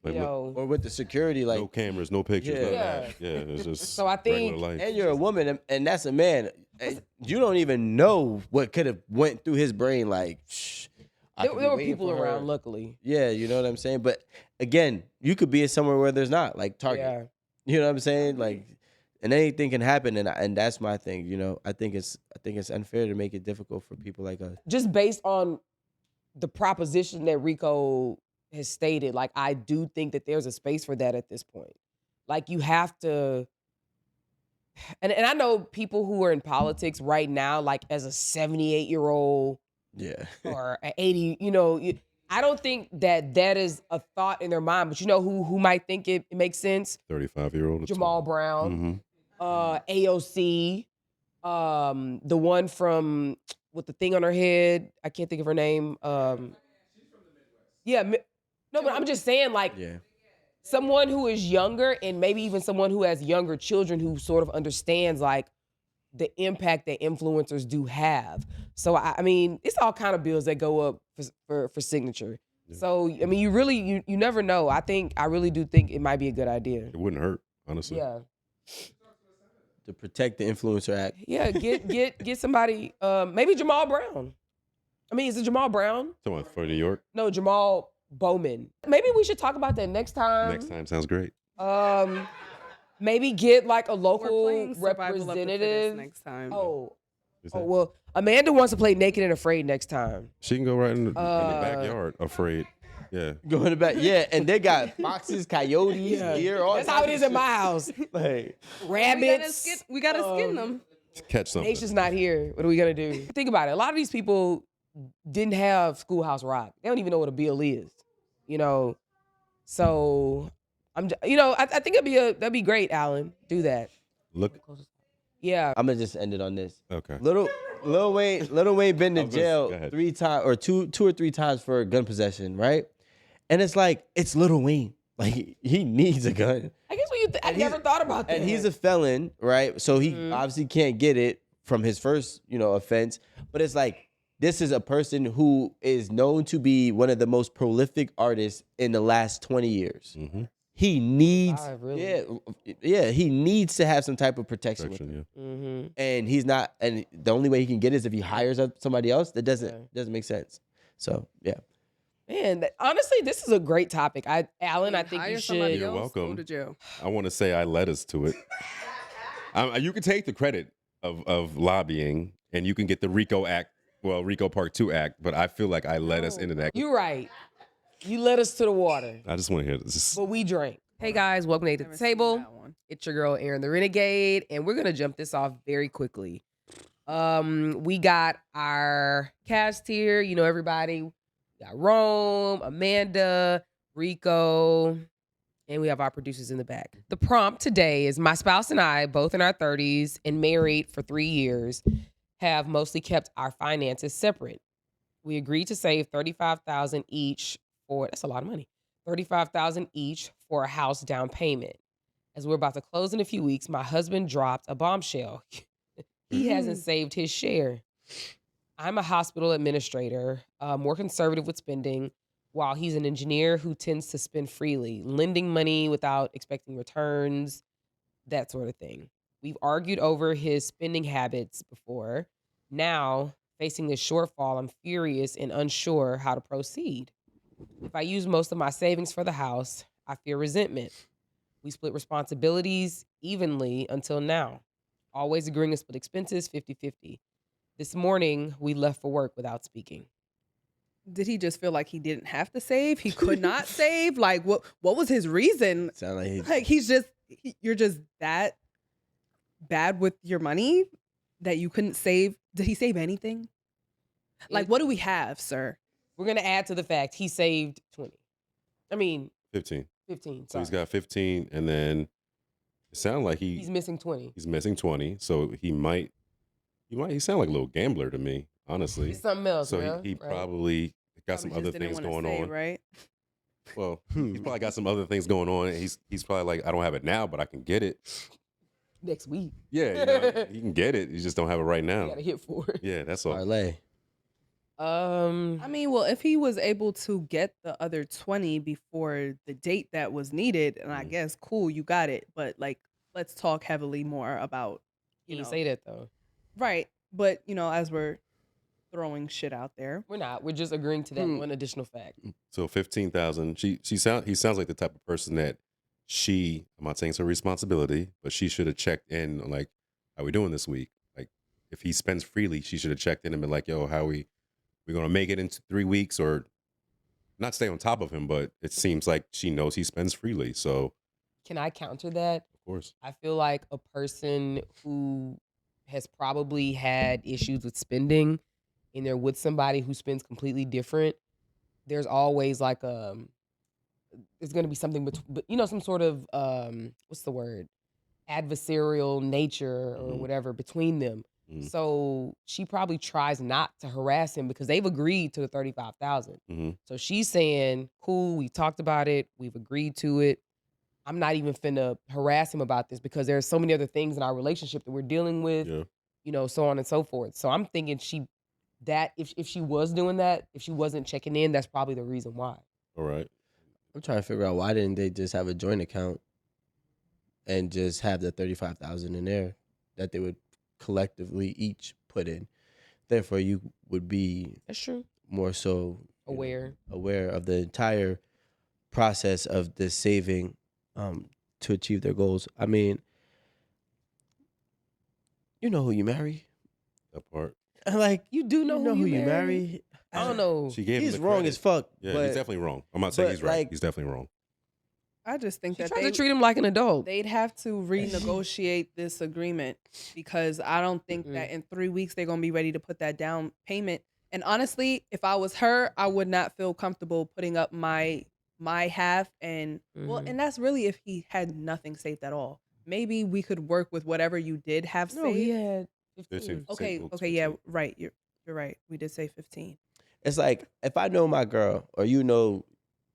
[SPEAKER 3] Like,
[SPEAKER 4] or with the security, like,
[SPEAKER 3] no cameras, no pictures.
[SPEAKER 4] Yeah.
[SPEAKER 3] none of that. Yeah. It's just
[SPEAKER 2] So I think-
[SPEAKER 3] regular life.
[SPEAKER 4] and you're a woman, and that's a man. And you don't even know what could have went through his brain. Like,
[SPEAKER 2] There were people around, luckily.
[SPEAKER 4] Yeah, you know what I'm saying. But again, you could be somewhere where there's not, like Target.
[SPEAKER 2] Yeah.
[SPEAKER 4] You know what I'm saying? Like, and anything can happen, and that's my thing. I think it's unfair to make it difficult for people like us.
[SPEAKER 2] Just based on the proposition that Rico has stated, like, I do think that there's a space for that at this point. Like, you have to, and I know people who are in politics right now, like as a 78-year-old
[SPEAKER 4] Yeah.
[SPEAKER 2] or an 80, I don't think that is a thought in their mind. But who might think it makes sense?
[SPEAKER 3] 35-year-old.
[SPEAKER 2] Jamal Brown,
[SPEAKER 3] Mm-hmm.
[SPEAKER 2] AOC, the one from with the thing on her head. I can't think of her name. No, but I'm just saying, like,
[SPEAKER 4] Yeah.
[SPEAKER 2] someone who is younger, and maybe even someone who has younger children who sort of understands, like, the impact that influencers do have. So I mean, it's all kind of bills that go up for signature.
[SPEAKER 3] Yeah.
[SPEAKER 2] So I mean, you never know. I really do think it might be a good idea.
[SPEAKER 3] It wouldn't hurt, honestly.
[SPEAKER 2] Yeah.
[SPEAKER 4] To protect the Influencer Act.
[SPEAKER 2] Yeah, get somebody, maybe Jamal Brown. I mean, is it Jamal Brown?
[SPEAKER 3] Someone for New York.
[SPEAKER 2] No, Jamal Bowman. Maybe we should talk about that next time.
[SPEAKER 3] Next time sounds great.
[SPEAKER 2] Maybe get like a
[SPEAKER 1] We're
[SPEAKER 2] local
[SPEAKER 1] playing Survival of the Fittest
[SPEAKER 2] representative.
[SPEAKER 1] next time.
[SPEAKER 3] Is that-
[SPEAKER 2] Well, Amanda wants to play Naked and Afraid next time.
[SPEAKER 3] She can go right in the backyard. Afraid. Yeah.
[SPEAKER 4] Go in the back. Yeah, and they got foxes, coyotes, deer, all
[SPEAKER 2] That's how it
[SPEAKER 4] types
[SPEAKER 2] is
[SPEAKER 4] of
[SPEAKER 2] in my house.
[SPEAKER 4] shit. Like,
[SPEAKER 2] Rabbits.
[SPEAKER 1] We gotta skin them.
[SPEAKER 3] Catch something.
[SPEAKER 2] Nation's not here. What are we gonna do? Think about it. A lot of these people didn't have Schoolhouse Rock. They don't even know what a bill is. So I think that'd be great, Alan. Do that.
[SPEAKER 3] Look.
[SPEAKER 2] Yeah.
[SPEAKER 4] I'm gonna just end it on this.
[SPEAKER 3] Okay.
[SPEAKER 4] Lil Wayne been to
[SPEAKER 3] Go
[SPEAKER 4] jail
[SPEAKER 3] ahead.
[SPEAKER 4] 3 times or two or 3 times for gun possession, right? And it's like it's Lil Wayne. Like he needs a gun.
[SPEAKER 2] I guess when I never thought about that.
[SPEAKER 4] And he's a felon, right? So he obviously can't get it from his first, offense. But it's like this is a person who is known to be one of the most prolific artists in the last 20 years.
[SPEAKER 3] Mm-hmm.
[SPEAKER 4] He needs,
[SPEAKER 2] really?
[SPEAKER 4] he needs to have some type of protection with him.
[SPEAKER 3] Yeah.
[SPEAKER 2] Mm-hmm.
[SPEAKER 4] And he's not, and the only way he can get it is if he hires up somebody else. That doesn't make sense. So yeah.
[SPEAKER 2] Man, honestly, this is a great topic. Alan, I think you
[SPEAKER 1] Hire somebody
[SPEAKER 2] should.
[SPEAKER 3] You're
[SPEAKER 1] else,
[SPEAKER 3] welcome.
[SPEAKER 1] Go to jail.
[SPEAKER 3] I want to say I led us to it. You can take the credit of lobbying, and you can get the Rico Act, Rico Part 2 Act, but I feel like I led us into that.
[SPEAKER 2] You're right. You led us to the water,
[SPEAKER 3] I just want to hear this.
[SPEAKER 2] but we drank. Hey guys, welcome to
[SPEAKER 1] Never
[SPEAKER 2] the
[SPEAKER 1] seen
[SPEAKER 2] table.
[SPEAKER 1] that one.
[SPEAKER 2] It's your girl Erin The Renegade, and we're gonna jump this off very quickly. We got our cast here. You know everybody. We got Rome, Amanda, Rico, and we have our producers in the back. The prompt today is my spouse and I, both in our 30s and married for 3 years, have mostly kept our finances separate. We agreed to save $35,000 each for, that's a lot of money, $35,000 each for a house down payment. As we're about to close in a few weeks, my husband dropped a bombshell. He hasn't saved his share. I'm a hospital administrator, more conservative with spending, while he's an engineer who tends to spend freely, lending money without expecting returns, that sort of thing. We've argued over his spending habits before. Now, facing this shortfall, I'm furious and unsure how to proceed. If I use most of my savings for the house, I fear resentment. We split responsibilities evenly until now, always agreeing to split expenses 50-50. This morning, we left for work without speaking.
[SPEAKER 1] Did he just feel like he didn't have to save? He could not save? Like, what was his reason?
[SPEAKER 4] Sound like
[SPEAKER 1] Like, you're just that bad with your money that you couldn't save. Did he save anything? Like, what do we have, sir?
[SPEAKER 2] We're going to add to the fact he saved 20. I mean,
[SPEAKER 3] 15.
[SPEAKER 2] 15.
[SPEAKER 3] So he's
[SPEAKER 2] sorry.
[SPEAKER 3] got 15, and then it sounds like
[SPEAKER 2] He's missing 20.
[SPEAKER 3] he's missing 20. So he sound like a little gambler to me, honestly.
[SPEAKER 2] It's something else,
[SPEAKER 3] So
[SPEAKER 2] man.
[SPEAKER 3] he
[SPEAKER 2] Right?
[SPEAKER 3] probably got some
[SPEAKER 1] Probably
[SPEAKER 3] other
[SPEAKER 1] just didn't
[SPEAKER 3] things
[SPEAKER 1] wanna
[SPEAKER 3] going
[SPEAKER 1] say,
[SPEAKER 3] on.
[SPEAKER 1] right?
[SPEAKER 3] Well, he's probably got some other things going on. And he's probably like, I don't have it now, but I can get it.
[SPEAKER 2] Next week.
[SPEAKER 3] Yeah, you can get it. You just don't have it right
[SPEAKER 2] You
[SPEAKER 3] now.
[SPEAKER 2] got to hit for it.
[SPEAKER 3] Yeah, that's all.
[SPEAKER 4] parlay.
[SPEAKER 1] I mean, well, if he was able to get the other 20 before the date that was needed, and I guess, cool, you got it. But, like, let's talk heavily more about,
[SPEAKER 2] He didn't say that, though.
[SPEAKER 1] Right. But, as we're throwing shit out there.
[SPEAKER 2] We're not. We're just agreeing to that one additional fact.
[SPEAKER 3] So 15,000. He sounds like the type of person that I'm not saying it's a responsibility, but she should have checked in on, like, how we doing this week? Like, if he spends freely, she should have checked in and been like, yo, how we gonna make it into 3 weeks, or not stay on top of him, but it seems like she knows he spends freely. So
[SPEAKER 2] Can I counter that?
[SPEAKER 3] of course.
[SPEAKER 2] I feel like a person who has probably had issues with spending and they're with somebody who spends completely different, there's always like there's going to be something some sort of what's the word, adversarial nature or whatever between them. So she probably tries not to harass him because they've agreed to the 35,000. So she's saying, cool, we talked about it, we've agreed to it. I'm not even finna harass him about this because there's so many other things in our relationship that we're dealing with, so on and so forth. So I'm thinking if she was doing that, if she wasn't checking in, that's probably the reason why.
[SPEAKER 3] All right.
[SPEAKER 4] I'm trying to figure out why didn't they just have a joint account and just have the 35,000 in there that they would collectively each put in. Therefore, you would be
[SPEAKER 2] That's true.
[SPEAKER 4] more so
[SPEAKER 2] Aware
[SPEAKER 4] of the entire process of the saving to achieve their goals. I mean, you know who you marry.
[SPEAKER 3] That part.
[SPEAKER 4] Like,
[SPEAKER 2] You do know
[SPEAKER 4] who you
[SPEAKER 2] marry?
[SPEAKER 4] marry.
[SPEAKER 2] I don't know.
[SPEAKER 3] She gave him
[SPEAKER 4] He's
[SPEAKER 3] the
[SPEAKER 4] wrong
[SPEAKER 3] credit.
[SPEAKER 4] as fuck.
[SPEAKER 3] Yeah,
[SPEAKER 4] but
[SPEAKER 3] he's definitely wrong. I'm not saying
[SPEAKER 4] but,
[SPEAKER 3] he's right.
[SPEAKER 4] like-
[SPEAKER 3] He's definitely wrong.
[SPEAKER 1] I just think
[SPEAKER 2] She
[SPEAKER 1] that
[SPEAKER 2] tries to treat him like an adult.
[SPEAKER 1] they'd have to renegotiate this agreement because I don't think that in 3 weeks they're going to be ready to put that down payment. And honestly, if I was her, I would not feel comfortable putting up my half and and that's really if he had nothing saved at all. maybe we could work with whatever you did have
[SPEAKER 2] No, he
[SPEAKER 1] saved.
[SPEAKER 2] had
[SPEAKER 3] 15.
[SPEAKER 2] 15.
[SPEAKER 1] Okay,
[SPEAKER 3] Say-
[SPEAKER 1] okay, yeah, right. You're right. We did say 15.
[SPEAKER 4] It's like if I know my girl, or you know,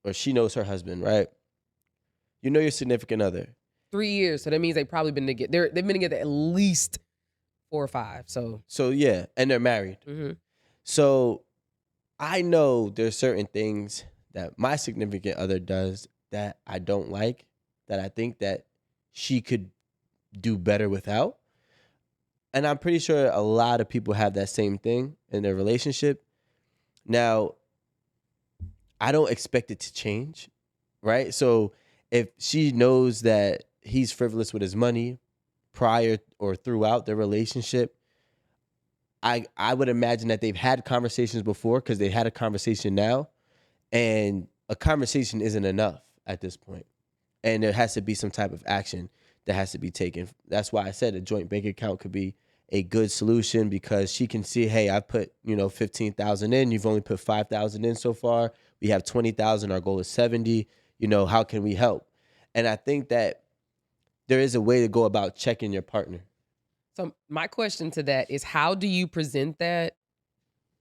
[SPEAKER 4] or she knows her husband, right? You know your significant other.
[SPEAKER 2] 3 years. So that means they've probably been together. They've been together at least 4 or 5.
[SPEAKER 4] So yeah, and they're married.
[SPEAKER 2] Mhm.
[SPEAKER 4] So I know there's certain things that my significant other does that I don't like, that I think that she could do better without. And I'm pretty sure a lot of people have that same thing in their relationship. Now, I don't expect it to change, right? So if she knows that he's frivolous with his money prior or throughout their relationship, I would imagine that they've had conversations before, because they had a conversation now, and a conversation isn't enough at this point. And there has to be some type of action that has to be taken. That's why I said a joint bank account could be a good solution, because she can see, hey, I put 15,000 in. You've only put 5,000 in so far. We have 20,000. Our goal is 70. How can we help? And I think that there is a way to go about checking your partner.
[SPEAKER 2] So my question to that is, how do you present that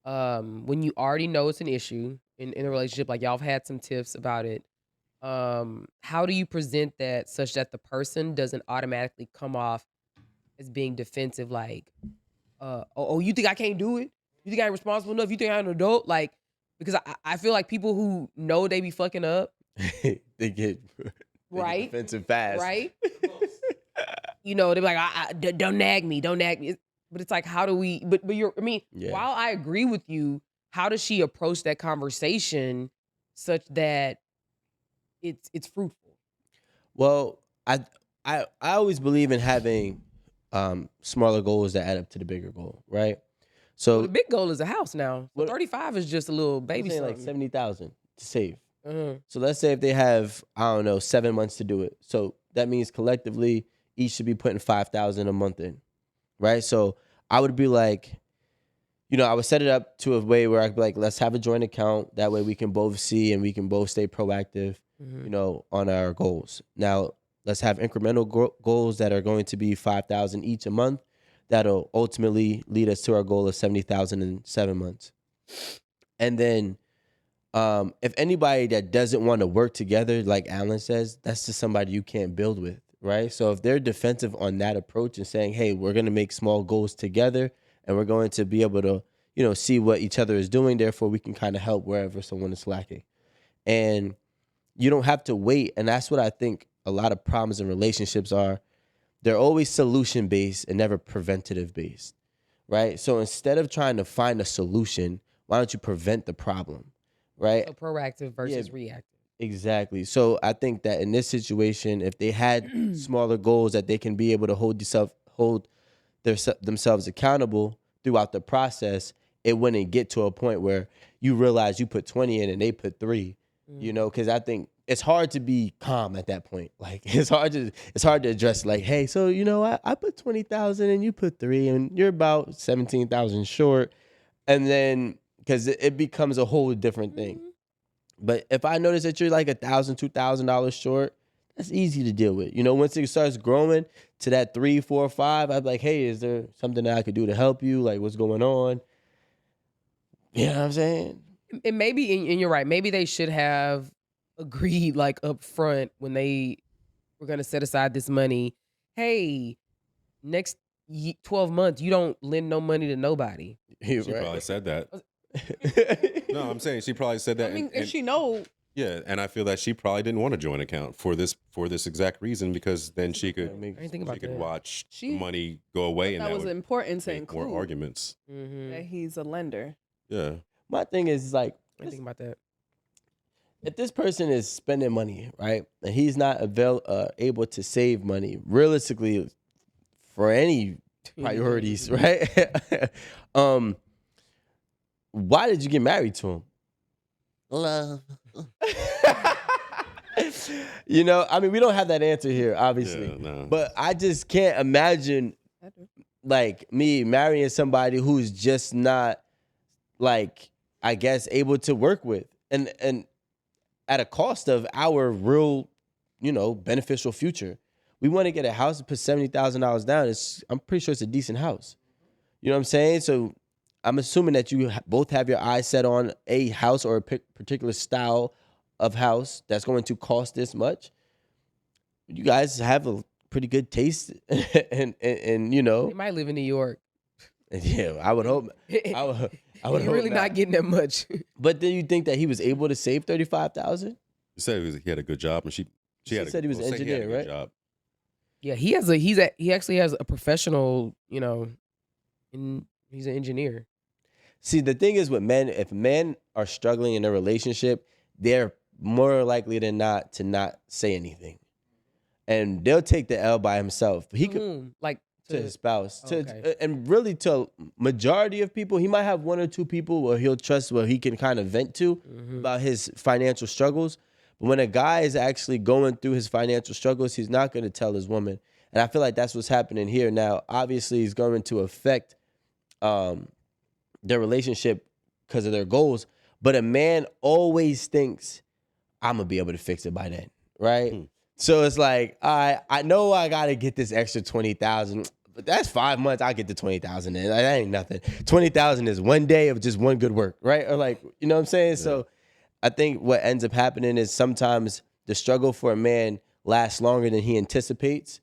[SPEAKER 2] when you already know it's an issue in a relationship? Like, y'all have had some tiffs about it. How do you present that such that the person doesn't automatically come off as being defensive? Like, oh, you think I can't do it? You think I ain't responsible enough? You think I'm an adult? Like, because I feel like people who know they be fucking up,
[SPEAKER 4] they get
[SPEAKER 2] right,
[SPEAKER 4] defensive fast,
[SPEAKER 2] right? They be like, don't nag me, don't nag me. But it's like, how do we? But
[SPEAKER 4] Yeah.
[SPEAKER 2] while I agree with you, how does she approach that conversation such that it's fruitful?
[SPEAKER 4] Well, I always believe in having smaller goals that add up to the bigger goal, right? So
[SPEAKER 2] Well, the big goal is a house now. So
[SPEAKER 4] What-
[SPEAKER 2] 35 is just a little
[SPEAKER 4] I'm
[SPEAKER 2] baby
[SPEAKER 4] saying
[SPEAKER 2] something.
[SPEAKER 4] like 70,000 to save.
[SPEAKER 2] Uh-huh.
[SPEAKER 4] So let's say if they have, I don't know, 7 months to do it. So that means collectively each should be putting 5,000 a month in, right? So I would be like, I would set it up to a way where I'd be like, let's have a joint account. That way we can both see and we can both stay proactive, on our goals. Now, let's have incremental goals that are going to be 5,000 each a month. That'll ultimately lead us to our goal of 70,000 in 7 months. And then if anybody that doesn't want to work together, like Alan says, that's just somebody you can't build with, right? So if they're defensive on that approach and saying, hey, we're going to make small goals together and we're going to be able to, see what each other is doing, therefore we can kind of help wherever someone is lacking. And you don't have to wait. And that's what I think a lot of problems in relationships are. They're always solution based and never preventative based, right? So instead of trying to find a solution, why don't you prevent the problem, right?
[SPEAKER 2] So proactive versus reactive.
[SPEAKER 4] Exactly. So I think that in this situation, if they had smaller goals that they can be able to hold themselves accountable throughout the process, it wouldn't get to a point where you realize you put 20 in and they put 3. Because I think it's hard to be calm at that point. Like it's hard to address like, hey, so I put 20,000 and you put 3 and you're about 17,000 short, and then because it becomes a whole different thing. But if I notice that you're like $1,000, $2,000 short, that's easy to deal with. Once it starts growing to that 3, 4, 5, I'd be like, hey, is there something that I could do to help you? Like, what's going on? You know what I'm saying?
[SPEAKER 2] And maybe, and you're right, maybe they should have agreed like up front when they were going to set aside this money. Hey, next 12 months, you don't lend no money to nobody.
[SPEAKER 3] She probably said that. No, I'm saying she probably said that.
[SPEAKER 1] I mean,
[SPEAKER 3] and
[SPEAKER 1] if she know,
[SPEAKER 3] yeah, and I feel that she probably didn't want a joint account for this exact reason, because then she could watch the money go away, and
[SPEAKER 1] that was
[SPEAKER 3] would
[SPEAKER 1] important to
[SPEAKER 3] make
[SPEAKER 1] include
[SPEAKER 3] more arguments.
[SPEAKER 1] that he's a lender.
[SPEAKER 3] Yeah.
[SPEAKER 4] My thing is like,
[SPEAKER 2] I think about that.
[SPEAKER 4] if this person is spending money, right, and he's not able to save money realistically for any priorities, right? Why did you get married to him? Love. I mean, we don't have that answer here, obviously.
[SPEAKER 3] Yeah, no.
[SPEAKER 4] But I just can't imagine like me marrying somebody who's just not like, I guess, able to work with. And at a cost of our real, beneficial future. we want to get a house and put $70,000 down. I'm pretty sure it's a decent house. You know what I'm saying? So I'm assuming that you both have your eyes set on a house or a particular style of house that's going to cost this much. You guys have a pretty good taste, and you know,
[SPEAKER 2] They might live in New York.
[SPEAKER 4] yeah, I would hope. I would
[SPEAKER 2] You're
[SPEAKER 4] hope
[SPEAKER 2] really not getting that much.
[SPEAKER 4] But then you think that he was able to save 35,000?
[SPEAKER 3] You said he had a good job, and she
[SPEAKER 4] said he was an engineer, right?
[SPEAKER 3] Job.
[SPEAKER 2] Yeah, he actually has a professional, you know, he's an engineer.
[SPEAKER 4] See, the thing is with men, if men are struggling in a relationship, they're more likely than not to not say anything. And they'll take the L by himself. He could
[SPEAKER 2] like
[SPEAKER 4] to his spouse.
[SPEAKER 2] Okay.
[SPEAKER 4] And really to majority of people, he might have one or two people where he'll trust, where he can kind of vent to about his financial struggles. But when a guy is actually going through his financial struggles, he's not going to tell his woman. And I feel like that's what's happening here. Now, obviously, it's going to affect their relationship because of their goals. But a man always thinks, I'm going to be able to fix it by then, right? So it's like, I know I got to get this extra 20,000, but that's 5 months. I'll get the 20,000 in. That ain't nothing. 20,000 is one day of just one good work, right? Or like, you know what I'm saying? Yeah. So I think what ends up happening is sometimes the struggle for a man lasts longer than he anticipates.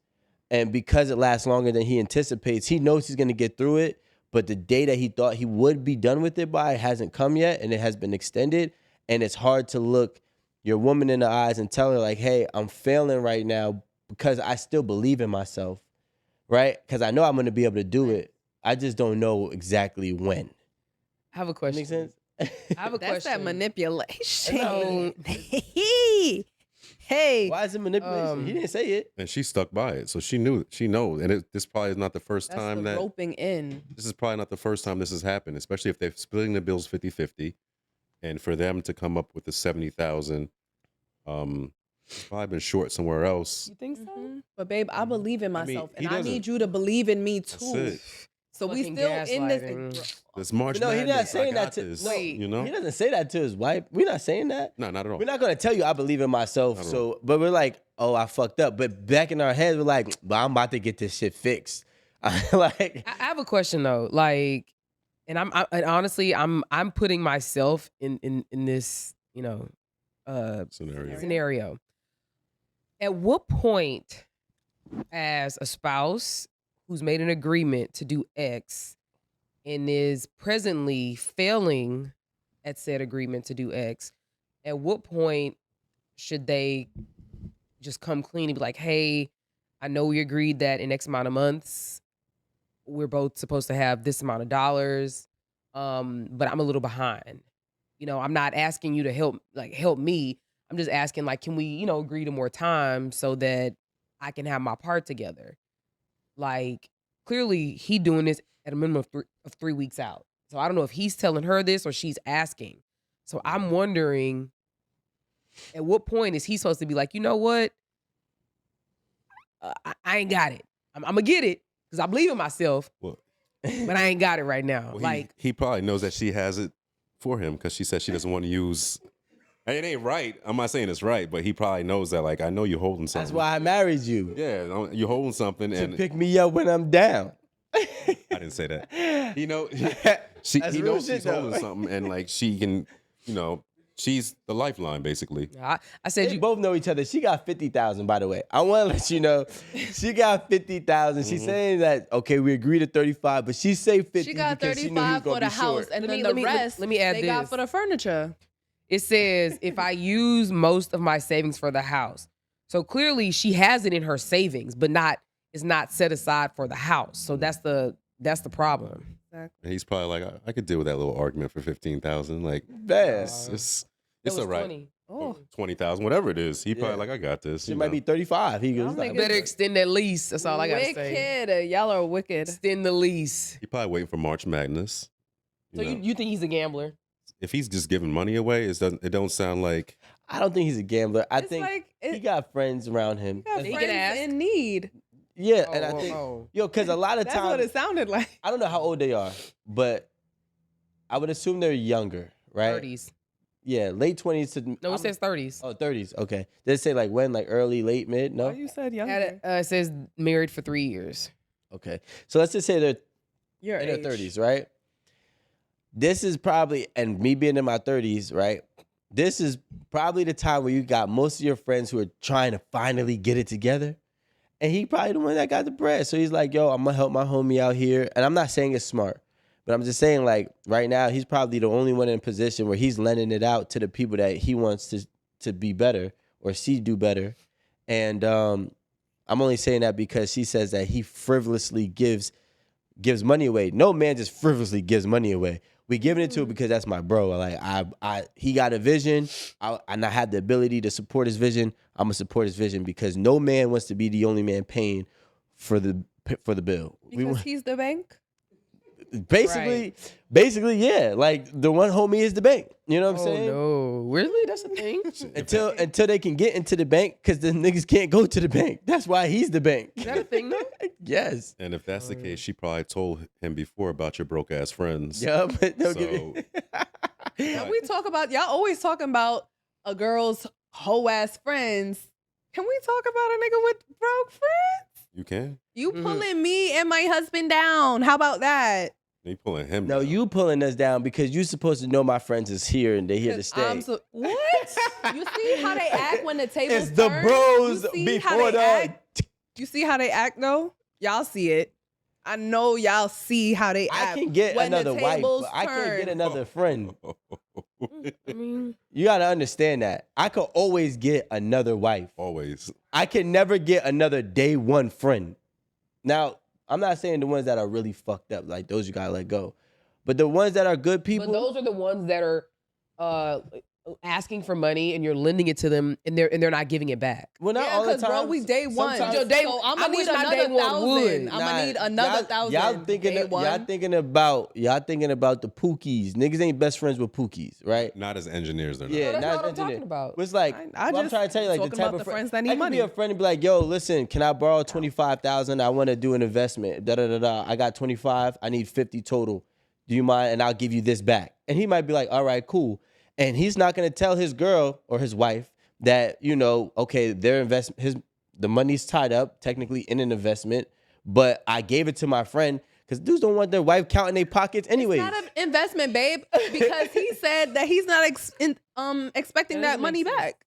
[SPEAKER 4] And because it lasts longer than he anticipates, he knows he's going to get through it. But the day that he thought he would be done with it by hasn't come yet, and it has been extended. And it's hard to look your woman in the eyes and tell her like, hey, I'm failing right now because I still believe in myself, right? Because I know I'm going to be able to do it. I just don't know exactly when.
[SPEAKER 2] I have a question.
[SPEAKER 4] Make sense?
[SPEAKER 2] I have a
[SPEAKER 1] That's
[SPEAKER 2] question.
[SPEAKER 1] that manipulation.
[SPEAKER 2] No.
[SPEAKER 1] Hey.
[SPEAKER 4] Why is it manipulation? He didn't say it.
[SPEAKER 3] And she stuck by it, so she knows. And this probably is not the first
[SPEAKER 1] That's
[SPEAKER 3] time
[SPEAKER 1] the
[SPEAKER 3] that
[SPEAKER 1] roping in.
[SPEAKER 3] this is probably not the first time this has happened, especially if they're splitting the bills 50-50. And for them to come up with the 70,000, it's probably been short somewhere else.
[SPEAKER 2] You think so?
[SPEAKER 1] But babe, I believe in
[SPEAKER 3] I mean,
[SPEAKER 1] myself,
[SPEAKER 3] he
[SPEAKER 1] and I
[SPEAKER 3] doesn't-
[SPEAKER 1] need you to believe in me
[SPEAKER 3] That's
[SPEAKER 1] too.
[SPEAKER 3] it.
[SPEAKER 1] So we
[SPEAKER 2] Fucking
[SPEAKER 1] still in this.
[SPEAKER 2] gaslighting.
[SPEAKER 3] This March
[SPEAKER 4] No, he's
[SPEAKER 3] Madness,
[SPEAKER 4] not saying
[SPEAKER 3] I
[SPEAKER 4] that
[SPEAKER 3] got
[SPEAKER 4] to.
[SPEAKER 3] this,
[SPEAKER 4] No,
[SPEAKER 3] you know?
[SPEAKER 4] he doesn't say that to his wife. We're not saying that.
[SPEAKER 3] No, not at all.
[SPEAKER 4] We're not gonna tell you I believe in myself.
[SPEAKER 3] Not at
[SPEAKER 4] So, but we're like, oh, I fucked up. But back in our heads, we're like, but I'm about to get this shit fixed. Like,
[SPEAKER 2] I have a question though, like, and and honestly, I'm putting myself in this, you know, scenario. At what point, as a spouse who's made an agreement to do X and is presently failing at said agreement to do X, at what point should they just come clean and be like, hey, I know we agreed that in X amount of months, we're both supposed to have this amount of dollars, but I'm a little behind. You know, I'm not asking you to help me. I'm just asking, like, can we, you know, agree to more time so that I can have my part together? Like, clearly he doing this at a minimum of 3 weeks out. So I don't know if he's telling her this or she's asking. So I'm wondering, at what point is he supposed to be like, you know what? I ain't got it. I'm gonna get it because I believe in myself, but I ain't got it right now.
[SPEAKER 3] Well, he probably knows that she has it for him because she said she doesn't want to use. It ain't right. I'm not saying it's right, but he probably knows that. Like, I know you're holding something.
[SPEAKER 4] that's why I married you.
[SPEAKER 3] Yeah, you're holding something,
[SPEAKER 4] To
[SPEAKER 3] and
[SPEAKER 4] pick me up when I'm down.
[SPEAKER 3] I didn't say that. He knows
[SPEAKER 4] That's
[SPEAKER 3] he
[SPEAKER 4] real
[SPEAKER 3] knows
[SPEAKER 4] shit,
[SPEAKER 3] she's
[SPEAKER 4] though.
[SPEAKER 3] holding something, and like she can, you know, she's the lifeline basically.
[SPEAKER 2] I said
[SPEAKER 4] They
[SPEAKER 2] you
[SPEAKER 4] both know each other. She got 50,000, by the way. I want to let you know, she got 50,000. She's saying that okay, we agreed to 35, but she saved 50.
[SPEAKER 1] She got
[SPEAKER 4] because she knew he was
[SPEAKER 1] 35
[SPEAKER 4] gonna
[SPEAKER 1] for the
[SPEAKER 4] be
[SPEAKER 1] house,
[SPEAKER 4] short.
[SPEAKER 1] and
[SPEAKER 2] Let
[SPEAKER 1] then
[SPEAKER 2] me-
[SPEAKER 1] the
[SPEAKER 2] let me-
[SPEAKER 1] rest
[SPEAKER 2] let me add
[SPEAKER 1] they got
[SPEAKER 2] this.
[SPEAKER 1] for the furniture.
[SPEAKER 2] it says if I use most of my savings for the house. So clearly she has it in her savings, but it's not set aside for the house. So that's the problem.
[SPEAKER 3] And he's probably like, I could deal with that little argument for 15,000. Like,
[SPEAKER 4] Best.
[SPEAKER 3] it's
[SPEAKER 2] That was
[SPEAKER 3] all right.
[SPEAKER 2] 20.
[SPEAKER 1] Oh,
[SPEAKER 3] 20,000, whatever it is. He probably
[SPEAKER 4] Yeah.
[SPEAKER 3] like, I got this.
[SPEAKER 4] It
[SPEAKER 3] you
[SPEAKER 4] might
[SPEAKER 3] know.
[SPEAKER 4] be 35. He goes,
[SPEAKER 1] Y'all
[SPEAKER 4] like,
[SPEAKER 1] niggas-
[SPEAKER 2] Better extend that lease. That's all I gotta say.
[SPEAKER 1] wicked. Y'all are wicked.
[SPEAKER 2] Extend the lease.
[SPEAKER 3] He probably waiting for March Madness.
[SPEAKER 2] So you think he's a gambler?
[SPEAKER 3] If he's just giving money away, it don't sound like.
[SPEAKER 4] I don't think he's a gambler. I
[SPEAKER 1] It's
[SPEAKER 4] think
[SPEAKER 1] like
[SPEAKER 4] he got friends around him.
[SPEAKER 1] got
[SPEAKER 2] He can
[SPEAKER 1] friends
[SPEAKER 2] ask.
[SPEAKER 1] in need.
[SPEAKER 4] Yeah,
[SPEAKER 2] Oh,
[SPEAKER 4] and I
[SPEAKER 2] oh,
[SPEAKER 4] think
[SPEAKER 2] oh.
[SPEAKER 4] because a lot of
[SPEAKER 1] That's what
[SPEAKER 4] times
[SPEAKER 1] it sounded like.
[SPEAKER 4] I don't know how old they are, but I would assume they're younger, right?
[SPEAKER 2] 30s.
[SPEAKER 4] Yeah, late 20s to
[SPEAKER 2] No, it says 30s.
[SPEAKER 4] Oh, 30s. Okay. Did it say like when? Like early, late, mid? No.
[SPEAKER 1] Oh, you said younger.
[SPEAKER 2] It says married for 3 years.
[SPEAKER 4] Okay. So let's just say they're
[SPEAKER 1] Your
[SPEAKER 4] in
[SPEAKER 1] age.
[SPEAKER 4] their 30s, right? This is probably, and me being in my 30s, right? This is probably the time where you got most of your friends who are trying to finally get it together. And he probably the one that got the bread. So he's like, yo, I'm going to help my homie out here. And I'm not saying it's smart, but I'm just saying, like, right now, he's probably the only one in a position where he's lending it out to the people that he wants to be better or see do better. And I'm only saying that because she says that he frivolously gives money away. No man just frivolously gives money away. We giving it to him because that's my bro. Like he got a vision, and I have the ability to support his vision. I'm gonna support his vision because no man wants to be the only man paying for the bill.
[SPEAKER 1] Because he's the bank?
[SPEAKER 4] Basically, yeah. Like the one homie is the bank. You know what I'm saying?
[SPEAKER 2] No, really? That's a thing?
[SPEAKER 4] Until they can get into the bank, because the niggas can't go to the bank. That's why he's the bank.
[SPEAKER 2] Is that a thing though?
[SPEAKER 4] Yes.
[SPEAKER 3] And if that's the case, she probably told him before about your broke ass friends.
[SPEAKER 4] Yeah, but don't
[SPEAKER 3] So-
[SPEAKER 4] give me.
[SPEAKER 1] Can we talk about, y'all always talking about a girl's hoe ass friends. Can we talk about a nigga with broke friends?
[SPEAKER 3] You can.
[SPEAKER 1] You pulling me and my husband down. How about that?
[SPEAKER 3] You pulling him.
[SPEAKER 4] No,
[SPEAKER 3] down.
[SPEAKER 4] you pulling us down because you supposed to know my friends is here and they here to stay.
[SPEAKER 1] What? You see how they act when the tables
[SPEAKER 4] It's the
[SPEAKER 1] turn?
[SPEAKER 4] bros
[SPEAKER 1] You see how
[SPEAKER 4] before
[SPEAKER 1] they
[SPEAKER 4] the.
[SPEAKER 1] act? You see how they act though? Y'all see it. I know y'all see how they
[SPEAKER 4] I
[SPEAKER 1] act.
[SPEAKER 4] can get
[SPEAKER 1] when
[SPEAKER 4] another
[SPEAKER 1] the
[SPEAKER 4] wife,
[SPEAKER 1] tables
[SPEAKER 4] but I can't
[SPEAKER 1] turn.
[SPEAKER 4] get another friend.
[SPEAKER 2] I mean,
[SPEAKER 4] You gotta understand that. I could always get another wife.
[SPEAKER 3] Always.
[SPEAKER 4] I can never get another day one friend. Now, I'm not saying the ones that are really fucked up, like those you gotta let go. But the ones that are good people.
[SPEAKER 2] but those are the ones that are asking for money and you're lending it to them and they're not giving it back.
[SPEAKER 4] Well, not
[SPEAKER 1] Yeah,
[SPEAKER 4] all the
[SPEAKER 1] because bro,
[SPEAKER 4] time.
[SPEAKER 1] we day one.
[SPEAKER 4] Sometimes-
[SPEAKER 2] Yo, day-
[SPEAKER 1] So I'm
[SPEAKER 2] I
[SPEAKER 1] gonna
[SPEAKER 2] wish
[SPEAKER 1] need
[SPEAKER 2] my day
[SPEAKER 1] another
[SPEAKER 2] one would.
[SPEAKER 1] 1,000. I'm gonna need another
[SPEAKER 4] y'all-
[SPEAKER 1] 1,000.
[SPEAKER 4] Y'all thinking,
[SPEAKER 1] day one.
[SPEAKER 4] y'all thinking about the pookies. Niggas ain't best friends with pookies, right?
[SPEAKER 3] Not as engineers, they're not.
[SPEAKER 4] Yeah,
[SPEAKER 2] No, that's
[SPEAKER 4] not
[SPEAKER 2] not what I'm
[SPEAKER 4] engineer.
[SPEAKER 2] talking about.
[SPEAKER 4] It's like
[SPEAKER 1] I
[SPEAKER 4] well, I'm
[SPEAKER 1] just
[SPEAKER 4] trying to tell you, like the
[SPEAKER 1] talking
[SPEAKER 4] type
[SPEAKER 1] about
[SPEAKER 4] of
[SPEAKER 1] the
[SPEAKER 4] friend
[SPEAKER 1] friends that need
[SPEAKER 4] I can
[SPEAKER 1] money.
[SPEAKER 4] be a friend and be like, "Yo, listen, can I borrow 25,000? I want to do an investment. Da da da da. I got 25. I need 50 total. Do you mind? And I'll give you this back." And he might be like, "All right, cool." And he's not gonna tell his girl or his wife that okay, the money's tied up technically in an investment, but I gave it to my friend. Because dudes don't want their wife counting their pockets anyways.
[SPEAKER 1] It's not an investment, babe, because he said that he's not expecting that
[SPEAKER 2] doesn't
[SPEAKER 1] money
[SPEAKER 2] make sense.
[SPEAKER 1] back.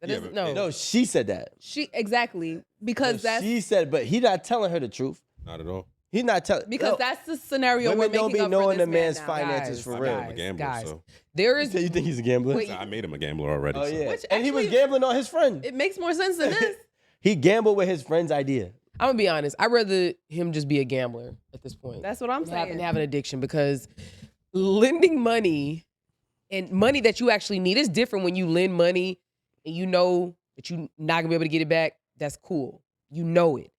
[SPEAKER 2] That
[SPEAKER 3] Yeah,
[SPEAKER 2] doesn't-
[SPEAKER 3] but-
[SPEAKER 2] no.
[SPEAKER 4] No, she said that.
[SPEAKER 1] Exactly because that's
[SPEAKER 4] She said, but he not telling her the truth.
[SPEAKER 3] Not at all.
[SPEAKER 4] He's not telling.
[SPEAKER 1] because that's the scenario we're
[SPEAKER 4] women
[SPEAKER 1] making
[SPEAKER 4] don't be
[SPEAKER 1] up for
[SPEAKER 4] knowing
[SPEAKER 1] this
[SPEAKER 4] the man's
[SPEAKER 1] man now.
[SPEAKER 4] finances
[SPEAKER 2] Guys,
[SPEAKER 4] for
[SPEAKER 3] I
[SPEAKER 4] real.
[SPEAKER 3] made him a gambler,
[SPEAKER 2] guys.
[SPEAKER 3] so
[SPEAKER 2] There is
[SPEAKER 4] You think he's a gambler?
[SPEAKER 2] Wait.
[SPEAKER 3] I made him a gambler already.
[SPEAKER 4] Oh
[SPEAKER 3] so.
[SPEAKER 4] yeah,
[SPEAKER 1] Which
[SPEAKER 4] and he was
[SPEAKER 1] actually-
[SPEAKER 4] gambling on his friend.
[SPEAKER 1] It makes more sense than this.
[SPEAKER 4] He gambled with his friend's idea.
[SPEAKER 2] I'm gonna be honest. I'd rather him just be a gambler at this point.
[SPEAKER 1] That's what I'm
[SPEAKER 2] and have,
[SPEAKER 1] saying.
[SPEAKER 2] and have an addiction because lending money and money that you actually need is different when you lend money and you know that you're not gonna be able to get it back. That's cool. You know it.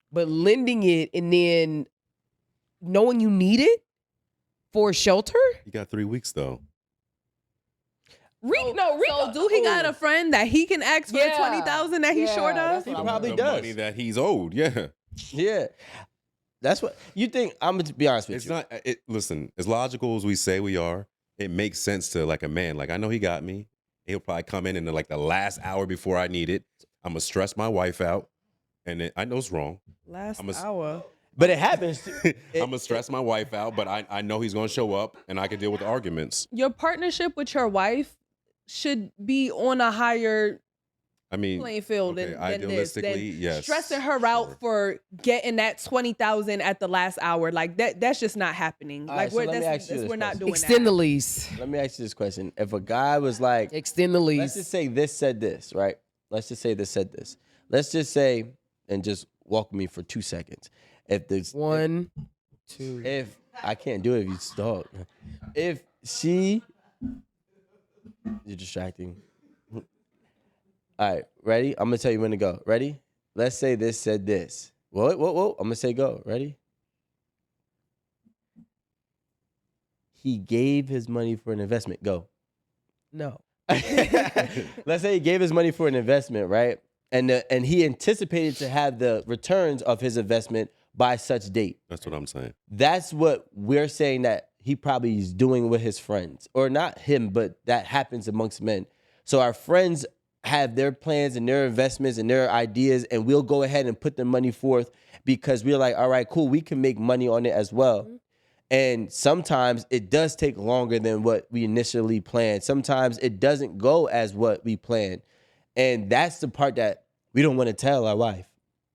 [SPEAKER 2] But lending it and then knowing you need it for shelter?
[SPEAKER 3] He got 3 weeks though.
[SPEAKER 2] Rico,
[SPEAKER 1] So do he got a friend that he can ask for the
[SPEAKER 2] Yeah.
[SPEAKER 1] 20,000 that he's
[SPEAKER 2] Yeah,
[SPEAKER 1] short of?
[SPEAKER 2] that's
[SPEAKER 4] He
[SPEAKER 2] what I'm
[SPEAKER 4] probably
[SPEAKER 3] the
[SPEAKER 4] does.
[SPEAKER 3] money that he's owed. Yeah.
[SPEAKER 4] Yeah, that's what you think. I'm gonna be honest with
[SPEAKER 3] It's
[SPEAKER 4] you.
[SPEAKER 3] not. Listen, as logical as we say we are, it makes sense to like a man. Like I know he got me. He'll probably come in like the last hour before I need it. I'm gonna stress my wife out, and I know it's wrong.
[SPEAKER 1] Last
[SPEAKER 3] I'm a-
[SPEAKER 1] hour.
[SPEAKER 4] But it happens.
[SPEAKER 3] I'm gonna stress my wife out, but I know he's gonna show up, and I can deal with the arguments.
[SPEAKER 1] Your partnership with your wife should be on a higher
[SPEAKER 3] I mean,
[SPEAKER 1] playing field
[SPEAKER 3] okay,
[SPEAKER 1] than this. Than
[SPEAKER 3] idealistically, yes,
[SPEAKER 1] stressing her out
[SPEAKER 3] sure.
[SPEAKER 1] for getting that 20,000 at the last hour. Like that's just not happening.
[SPEAKER 4] All
[SPEAKER 1] Like
[SPEAKER 4] right, so let me ask you this
[SPEAKER 1] we're not
[SPEAKER 4] question.
[SPEAKER 1] doing
[SPEAKER 2] Extend the
[SPEAKER 1] that.
[SPEAKER 2] lease.
[SPEAKER 4] Let me ask you this question: if a guy was like,
[SPEAKER 2] Extend the lease.
[SPEAKER 4] let's just say this said this, right? Let's just say this said this. Let's just say, and just walk with me for 2 seconds. If there's
[SPEAKER 2] 1, 2.
[SPEAKER 4] if I can't do it if you stalk. If she, you're distracting. All right, ready? I'm gonna tell you when to go. Ready? Let's say this said this. Whoa. I'm gonna say go. Ready? He gave his money for an investment. Go.
[SPEAKER 2] No.
[SPEAKER 4] Let's say he gave his money for an investment, right? And he anticipated to have the returns of his investment by such date.
[SPEAKER 3] That's what I'm saying.
[SPEAKER 4] That's what we're saying that he probably is doing with his friends, or not him, but that happens amongst men. So our friends have their plans and their investments and their ideas, and we'll go ahead and put the money forth because we're like, all right, cool, we can make money on it as well. And sometimes it does take longer than what we initially planned. Sometimes it doesn't go as what we planned. And that's the part that we don't want to tell our wife.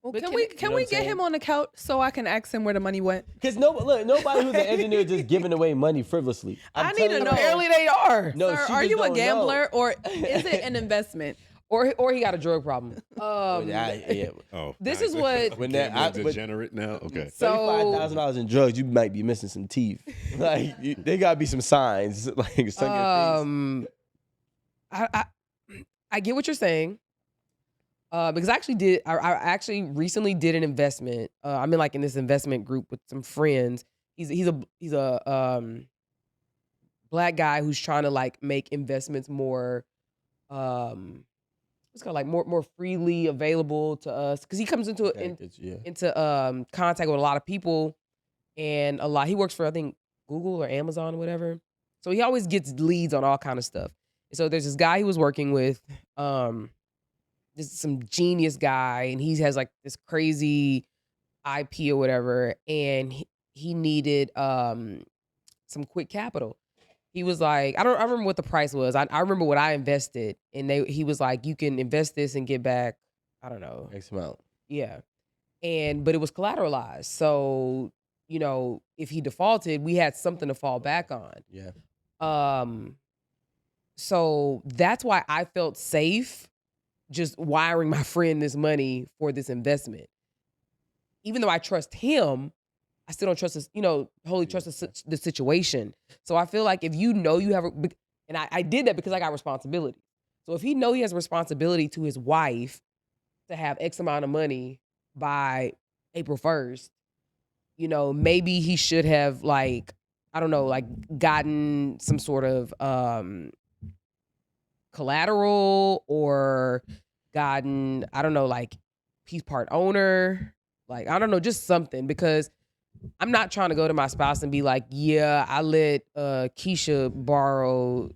[SPEAKER 1] Well, can we get him on the couch so I can ask him where the money went?
[SPEAKER 4] Because nobody who's an engineer just giving away money frivolously.
[SPEAKER 1] I need to know.
[SPEAKER 2] Apparently they are.
[SPEAKER 4] No,
[SPEAKER 1] Sir,
[SPEAKER 4] she
[SPEAKER 1] are
[SPEAKER 4] just
[SPEAKER 1] you a
[SPEAKER 4] don't
[SPEAKER 1] gambler
[SPEAKER 4] know.
[SPEAKER 1] or is it an investment?
[SPEAKER 2] Or he got a drug problem.
[SPEAKER 4] Yeah.
[SPEAKER 3] Oh,
[SPEAKER 2] This
[SPEAKER 3] nice.
[SPEAKER 2] is what-
[SPEAKER 4] When that- I-
[SPEAKER 3] degenerate now. Okay.
[SPEAKER 2] So
[SPEAKER 4] $35,000 in drugs, you might be missing some teeth. Like they gotta be some signs. Like it's on your face.
[SPEAKER 2] I get what you're saying. Because I actually recently did an investment. I'm in this investment group with some friends. He's a black guy who's trying to make investments more what's called more freely available to us, because he comes into contact with a lot of people, and he works for, I think, Google or Amazon or whatever. So he always gets leads on all kind of stuff. And so there's this guy he was working with, this is some genius guy, and he has this crazy IP or whatever, and he needed some quick capital. He was like, I remember what the price was. I remember what I invested, and he was like, you can invest this and get back, I don't know,
[SPEAKER 4] X amount.
[SPEAKER 2] yeah. But it was collateralized. So, if he defaulted, we had something to fall back on.
[SPEAKER 4] Yeah.
[SPEAKER 2] So that's why I felt safe just wiring my friend this money for this investment. Even though I trust him, I still don't trust this, wholly trust the situation. So I feel like if you have and I did that because I got responsibility. So if he he has a responsibility to his wife to have X amount of money by April 1st, maybe he should have gotten some sort of collateral, or gotten, I don't know, piece part owner, I don't know, just something, because I'm not trying to go to my spouse and be like, yeah, I let Keisha borrow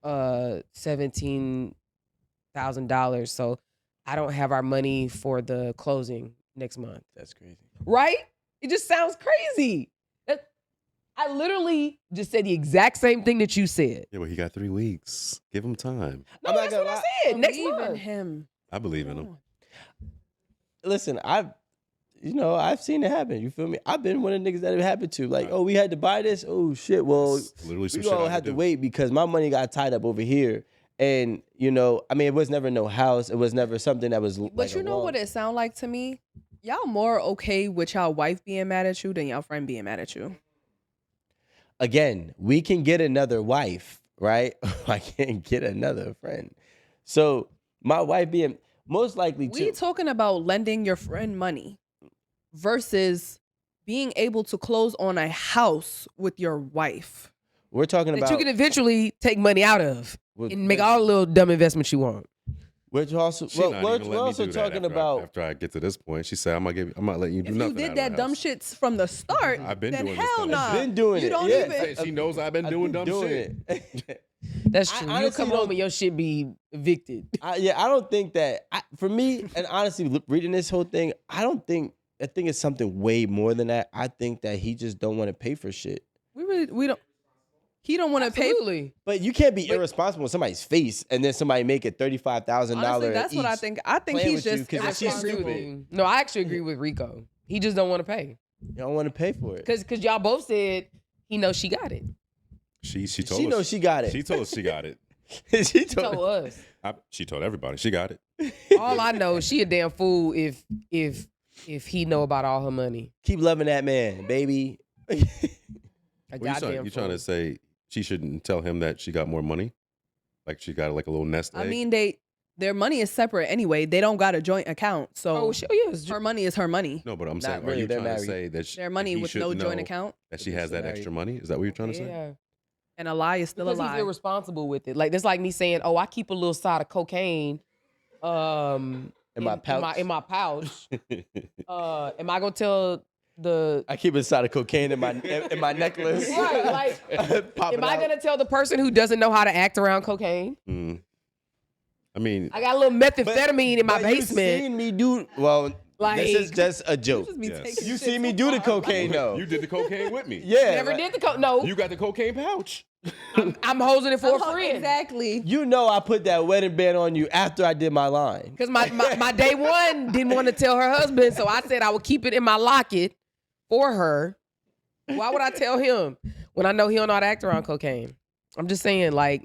[SPEAKER 2] $17,000, so I don't have our money for the closing next month.
[SPEAKER 4] That's crazy.
[SPEAKER 2] Right? It just sounds crazy. I literally just said the exact same thing that you said.
[SPEAKER 3] Yeah, well, he got 3 weeks. Give him time.
[SPEAKER 2] No, that's what I said. Next
[SPEAKER 1] Believe in
[SPEAKER 2] month.
[SPEAKER 1] him.
[SPEAKER 3] I believe in him.
[SPEAKER 4] Listen, I've seen it happen. You feel me? I've been one of the niggas that it happened to. Oh, we had to buy this. Oh shit. Well,
[SPEAKER 3] It's literally some
[SPEAKER 4] we
[SPEAKER 3] shit I
[SPEAKER 4] all
[SPEAKER 3] would
[SPEAKER 4] had to
[SPEAKER 3] do.
[SPEAKER 4] wait because my money got tied up over here. And it was never no house. It was never something that was.
[SPEAKER 1] But you know what it sound like to me? Y'all more okay with y'all wife being mad at you than y'all friend being mad at you.
[SPEAKER 4] Again, we can get another wife, right? I can't get another friend. So my wife being most likely to.
[SPEAKER 1] We talking about lending your friend money versus being able to close on a house with your wife.
[SPEAKER 4] We're talking
[SPEAKER 2] That
[SPEAKER 4] about.
[SPEAKER 2] you can eventually take money out of and make all the little dumb investments you want.
[SPEAKER 4] We're also
[SPEAKER 3] She not
[SPEAKER 4] we're
[SPEAKER 3] even let me
[SPEAKER 4] also
[SPEAKER 3] do that
[SPEAKER 4] talking
[SPEAKER 3] after
[SPEAKER 4] about.
[SPEAKER 3] after I get to this point. She said, I'm not letting you do
[SPEAKER 1] If
[SPEAKER 3] nothing.
[SPEAKER 1] you
[SPEAKER 3] out
[SPEAKER 1] did
[SPEAKER 3] of
[SPEAKER 1] that
[SPEAKER 3] the
[SPEAKER 1] dumb
[SPEAKER 3] house.
[SPEAKER 1] shit from the start,
[SPEAKER 3] I've been
[SPEAKER 1] then
[SPEAKER 3] doing this
[SPEAKER 1] hell
[SPEAKER 3] dumb
[SPEAKER 1] nah.
[SPEAKER 3] shit.
[SPEAKER 4] Been doing
[SPEAKER 1] you
[SPEAKER 4] it,
[SPEAKER 1] don't
[SPEAKER 4] yeah.
[SPEAKER 1] even.
[SPEAKER 3] She knows I've been doing dumb shit.
[SPEAKER 4] it.
[SPEAKER 2] That's
[SPEAKER 4] I
[SPEAKER 2] true. You
[SPEAKER 4] honestly
[SPEAKER 2] come home
[SPEAKER 4] don't-
[SPEAKER 2] and your shit be evicted.
[SPEAKER 4] I don't think that. For me, and honestly, reading this whole thing, I think it's something way more than that. I think that he just don't want to pay for shit.
[SPEAKER 1] We don't. He don't want to pay.
[SPEAKER 2] Absolutely.
[SPEAKER 4] But you can't be irresponsible in somebody's face and then somebody make it $35,000.
[SPEAKER 1] Honestly, that's what I think. I think
[SPEAKER 4] playing
[SPEAKER 1] he's
[SPEAKER 4] with you
[SPEAKER 1] just
[SPEAKER 4] 'cause
[SPEAKER 2] I
[SPEAKER 4] she's
[SPEAKER 2] actually agree with
[SPEAKER 4] stupid.
[SPEAKER 2] you. No, I actually agree with Rico. He just don't want to pay.
[SPEAKER 4] You don't want to pay for it.
[SPEAKER 2] Cause y'all both said he knows she got it.
[SPEAKER 3] She told
[SPEAKER 4] She
[SPEAKER 3] us.
[SPEAKER 4] knows she got it.
[SPEAKER 3] She told us she got it.
[SPEAKER 4] She
[SPEAKER 2] Told
[SPEAKER 4] told
[SPEAKER 2] us.
[SPEAKER 3] She told everybody she got it.
[SPEAKER 2] All I know is she a damn fool if he know about all her money.
[SPEAKER 4] keep loving that man, baby.
[SPEAKER 2] A
[SPEAKER 3] What
[SPEAKER 2] goddamn
[SPEAKER 3] you
[SPEAKER 2] fool.
[SPEAKER 3] trying to say she shouldn't tell him that she got more money? Like she got a little nest egg?
[SPEAKER 1] I mean, their money is separate anyway. They don't got a joint account, so
[SPEAKER 2] Oh, yes.
[SPEAKER 1] her money is her money.
[SPEAKER 3] No, but I'm
[SPEAKER 4] Not
[SPEAKER 3] saying,
[SPEAKER 4] really,
[SPEAKER 3] are you
[SPEAKER 4] they're
[SPEAKER 3] trying to
[SPEAKER 4] married.
[SPEAKER 3] say that
[SPEAKER 1] Their money
[SPEAKER 3] he
[SPEAKER 1] with
[SPEAKER 3] should
[SPEAKER 1] no joint
[SPEAKER 3] know
[SPEAKER 1] account,
[SPEAKER 3] that she has that
[SPEAKER 4] Married.
[SPEAKER 3] extra money? Is that what you're trying to say?
[SPEAKER 2] Yeah.
[SPEAKER 1] and a lie is still
[SPEAKER 2] Because
[SPEAKER 1] a
[SPEAKER 2] he's
[SPEAKER 1] lie.
[SPEAKER 2] irresponsible with it. That's like me saying, "Oh, I keep a little side of cocaine,
[SPEAKER 4] In my pouch.
[SPEAKER 2] In my pouch. Am I gonna tell
[SPEAKER 4] I keep a side of cocaine in my necklace.
[SPEAKER 2] Right, like, am I gonna tell the person who doesn't know how to act around cocaine?
[SPEAKER 3] I mean,
[SPEAKER 2] I got a little methamphetamine in my basement.
[SPEAKER 4] You seen me do this is just a joke. You see me do the cocaine though.
[SPEAKER 3] you did the cocaine with me.
[SPEAKER 4] Yeah.
[SPEAKER 2] Never did the no.
[SPEAKER 3] You got the cocaine pouch.
[SPEAKER 2] I'm holding it for a friend.
[SPEAKER 1] Exactly.
[SPEAKER 4] You know I put that wedding band on you after I did my line.
[SPEAKER 2] Because my day one didn't want to tell her husband, so I said I would keep it in my locket for her. Why would I tell him when I know he don't know how to act around cocaine? I'm just saying, like,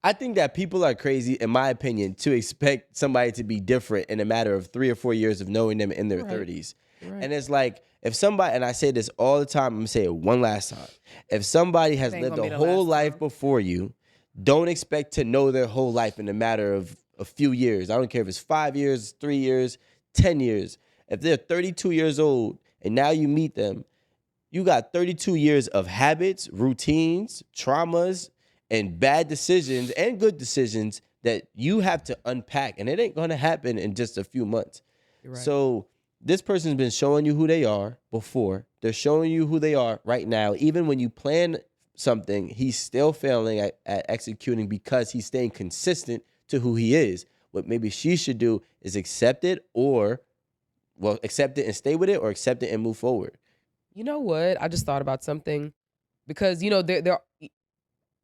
[SPEAKER 4] I think that people are crazy, in my opinion, to expect somebody to be different in a matter of 3 or 4 years of knowing them in their 30s. Right. And it's like, if somebody, and I say this all the time, I'm going to say it one last time. If somebody has lived a whole life before you, don't expect to know their whole life in a matter of a few years. I don't care if it's 5 years, 3 years, 10 years. If they're 32 years old and now you meet them, you got 32 years of habits, routines, traumas, and bad decisions and good decisions that you have to unpack. And it ain't going to happen in just a few months. Right. So this person's been showing you who they are before. They're showing you who they are right now. Even when you plan something, he's still failing at executing because he's staying consistent to who he is. What maybe she should do is accept it accept it and stay with it, or accept it and move forward.
[SPEAKER 2] You know what? I just thought about something because, there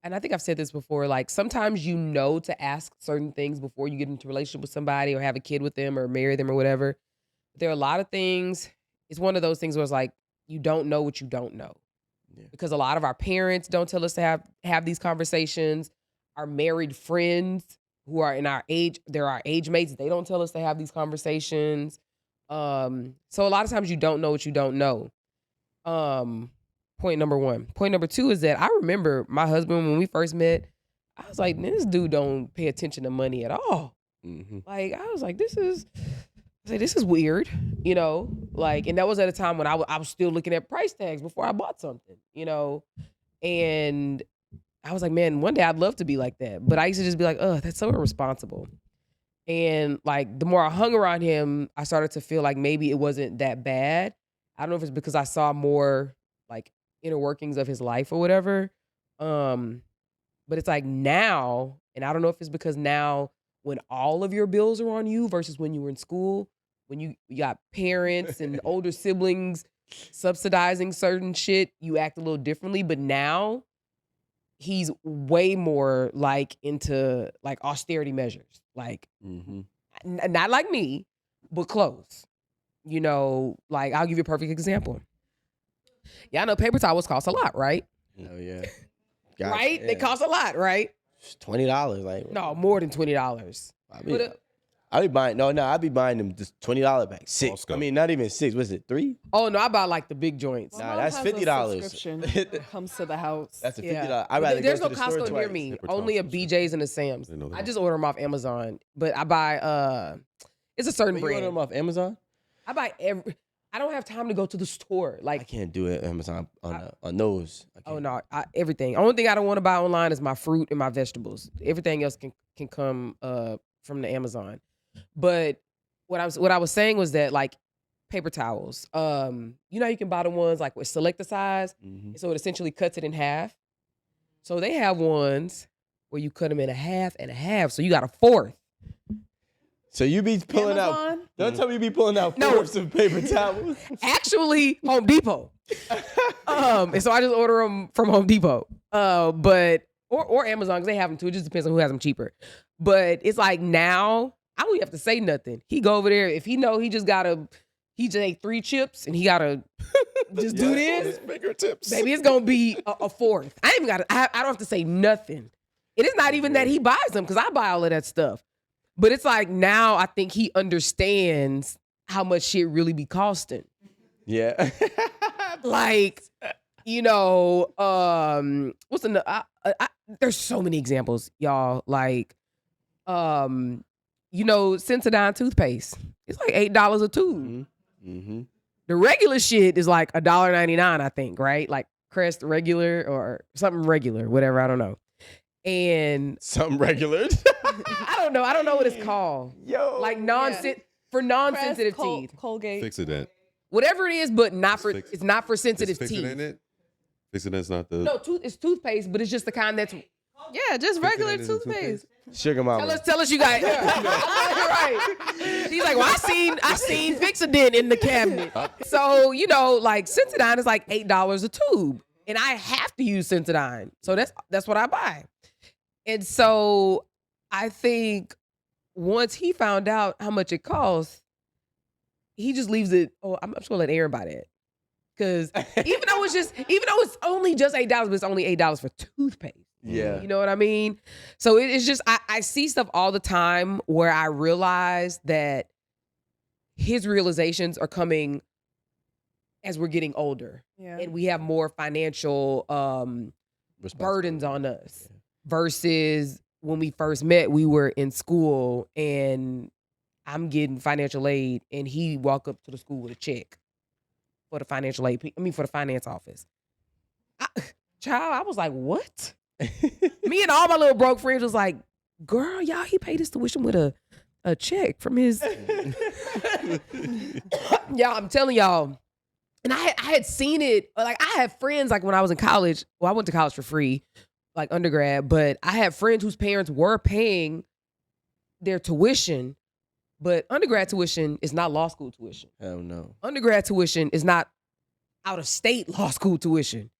[SPEAKER 2] and I think I've said this before, like sometimes to ask certain things before you get into a relationship with somebody or have a kid with them or marry them or whatever. There are a lot of things. It's one of those things where it's like, you don't know what you don't know. Yeah. Because a lot of our parents don't tell us to have these conversations. Our married friends who are in our age, they're our age mates. They don't tell us to have these conversations. So a lot of times you don't know what you don't know. Point number one. Point number two is that I remember my husband, when we first met, I was like, this dude don't pay attention to money at all. Mm-hmm. Like, I was like, this is weird, and that was at a time when I was still looking at price tags before I bought something, and I was like, man, one day I'd love to be like that. But I used to just be like, that's so irresponsible. And like, the more I hung around him, I started to feel like maybe it wasn't that bad. I don't know if it's because I saw more like inner workings of his life or whatever. But it's like now, and I don't know if it's because now when all of your bills are on you versus when you were in school, when you got parents and older siblings subsidizing certain shit, you act a little differently. But now he's way more like into like austerity measures. Like, not like me, but close. Like I'll give you a perfect example. Yeah, I know paper towels cost a lot, right?
[SPEAKER 4] Oh yeah.
[SPEAKER 2] Right? Yeah. They cost a lot, right?
[SPEAKER 4] $20, like
[SPEAKER 2] no, more than $20.
[SPEAKER 4] I'll be buying I'll be buying them just $20 bags. 6. I mean, not even 6. Was it 3?
[SPEAKER 2] Oh no, I buy like the big joints.
[SPEAKER 1] Well,
[SPEAKER 4] that's $50.
[SPEAKER 1] That comes to the house.
[SPEAKER 4] That's a $50. I'd rather
[SPEAKER 2] There's
[SPEAKER 4] go
[SPEAKER 2] no
[SPEAKER 4] to the store
[SPEAKER 2] Costco near
[SPEAKER 4] twice.
[SPEAKER 2] me. Only a BJ's and a Sam's. I just order them off Amazon, but I buy it's a certain brand.
[SPEAKER 4] You order them off Amazon?
[SPEAKER 2] I buy I don't have time to go to the store. Like,
[SPEAKER 4] I can't do it Amazon on those.
[SPEAKER 2] Oh no, everything. Only thing I don't want to buy online is my fruit and my vegetables. Everything else can come from the Amazon. But what I was saying was that like paper towels, you can buy the ones like with select the size, so it essentially cuts it in half. So they have ones where you cut them in a half and a half, so you got a fourth.
[SPEAKER 4] So you be pulling out. Don't tell me you be pulling out fourths of paper towels.
[SPEAKER 2] Actually, Home Depot. And so I just order them from Home Depot. But or Amazon, because they have them too. It just depends on who has them cheaper. But it's like now I don't even have to say nothing. He go over there if he know he just ate 3 chips and he gotta just do this.
[SPEAKER 3] Fingertips.
[SPEAKER 2] Baby, it's gonna be a fourth. I don't have to say nothing. It is not even that he buys them because I buy all of that stuff. But it's like now I think he understands how much shit really be costing.
[SPEAKER 4] Yeah.
[SPEAKER 2] Like, what's another? There's so many examples, y'all. Like, Sensodyne toothpaste. It's like $8 a tube. Mm-hmm. The regular shit is like $1.99, I think, right? Like Crest regular or something regular, whatever. I don't know. And
[SPEAKER 4] something regular.
[SPEAKER 2] I don't know what it's called. Like for non-sensitive teeth.
[SPEAKER 1] Colgate.
[SPEAKER 3] Fix it then.
[SPEAKER 2] whatever it is, but not for
[SPEAKER 3] Fix-
[SPEAKER 2] it's not for
[SPEAKER 3] Is
[SPEAKER 2] sensitive
[SPEAKER 3] Fix-It
[SPEAKER 2] teeth.
[SPEAKER 3] in it? Fix-It not the.
[SPEAKER 2] No, it's toothpaste, but it's just the kind that's.
[SPEAKER 1] Yeah, just regular
[SPEAKER 3] Fix-It isn't
[SPEAKER 1] toothpaste.
[SPEAKER 4] Sugar mama.
[SPEAKER 2] Tell us you got. Right. She's like, well, I seen Fix-A-Dent in the cabinet. So like Sensodyne is like $8 a tube, and I have to use Sensodyne, so that's what I buy. And so I think once he found out how much it costs, he just leaves it. Oh, I'm just gonna let Erin buy that. Because even though it's only just $8, but it's only $8 for toothpaste.
[SPEAKER 4] Yeah.
[SPEAKER 2] You know what I mean? So it's just I see stuff all the time where I realize that his realizations are coming as we're getting older.
[SPEAKER 1] Yeah.
[SPEAKER 2] And we have more financial burdens on us versus when we first met, we were in school and I'm getting financial aid and he walked up to the school with a check for the financial aid. For the finance office. I was like, what? Me and all my little broke friends was like, girl, y'all, he paid his tuition with a check from his. Y'all, I'm telling y'all. And I had seen it, like I had friends like when I was in college. Well, I went to college for free, like undergrad, but I had friends whose parents were paying their tuition, but undergrad tuition is not law school tuition.
[SPEAKER 4] Hell no.
[SPEAKER 2] Undergrad tuition is not out of state law school tuition.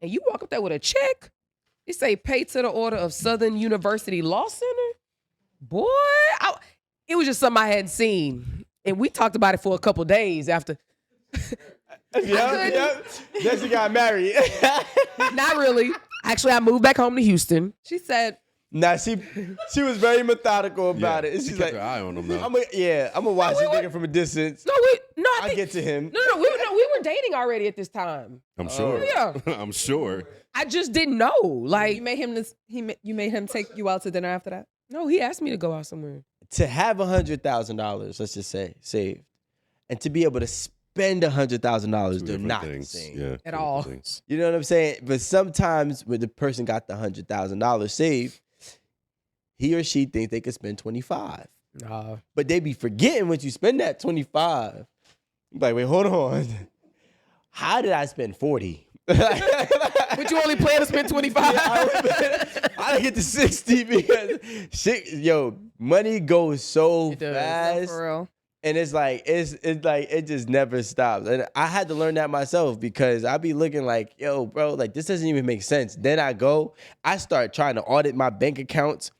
[SPEAKER 2] And you walk up there with a check, it say pay to the order of Southern University Law Center. Boy, it was just something I hadn't seen. And we talked about it for a couple days after.
[SPEAKER 4] Yep. Then she got married.
[SPEAKER 2] Not really. Actually, I moved back home to Houston.
[SPEAKER 1] She said,
[SPEAKER 4] Nah, she was very methodical about it.
[SPEAKER 3] She
[SPEAKER 4] She's
[SPEAKER 3] kept
[SPEAKER 4] like,
[SPEAKER 3] her eye on him though.
[SPEAKER 4] I'm gonna watch this nigga from a distance.
[SPEAKER 2] I
[SPEAKER 4] I'll get to him.
[SPEAKER 2] No, we were dating already at this time.
[SPEAKER 3] I'm sure.
[SPEAKER 2] Yeah.
[SPEAKER 3] I'm sure.
[SPEAKER 2] I just didn't know. Like,
[SPEAKER 1] you made him take you out to dinner after that?
[SPEAKER 2] no, he asked me to go out somewhere.
[SPEAKER 4] To have $100,000, let's just say, saved, and to be able to spend $100,000,
[SPEAKER 3] Two
[SPEAKER 4] they're
[SPEAKER 3] different
[SPEAKER 4] not
[SPEAKER 3] things.
[SPEAKER 4] the same.
[SPEAKER 3] Yeah,
[SPEAKER 2] At
[SPEAKER 3] two
[SPEAKER 2] all.
[SPEAKER 3] different things.
[SPEAKER 4] You know what I'm saying? But sometimes when the person got the $100,000 saved, he or she think they could spend 25.
[SPEAKER 2] Nah.
[SPEAKER 4] But they be forgetting once you spend that 25. You be like, wait, hold on. How did I spend 40?
[SPEAKER 2] But you only plan to spend 25?
[SPEAKER 4] I didn't get to 60 because shit, money goes so
[SPEAKER 2] It does.
[SPEAKER 4] fast.
[SPEAKER 1] For real.
[SPEAKER 4] And it's like it just never stops. And I had to learn that myself because I be looking like, yo, bro, like this doesn't even make sense. Then I start trying to audit my bank accounts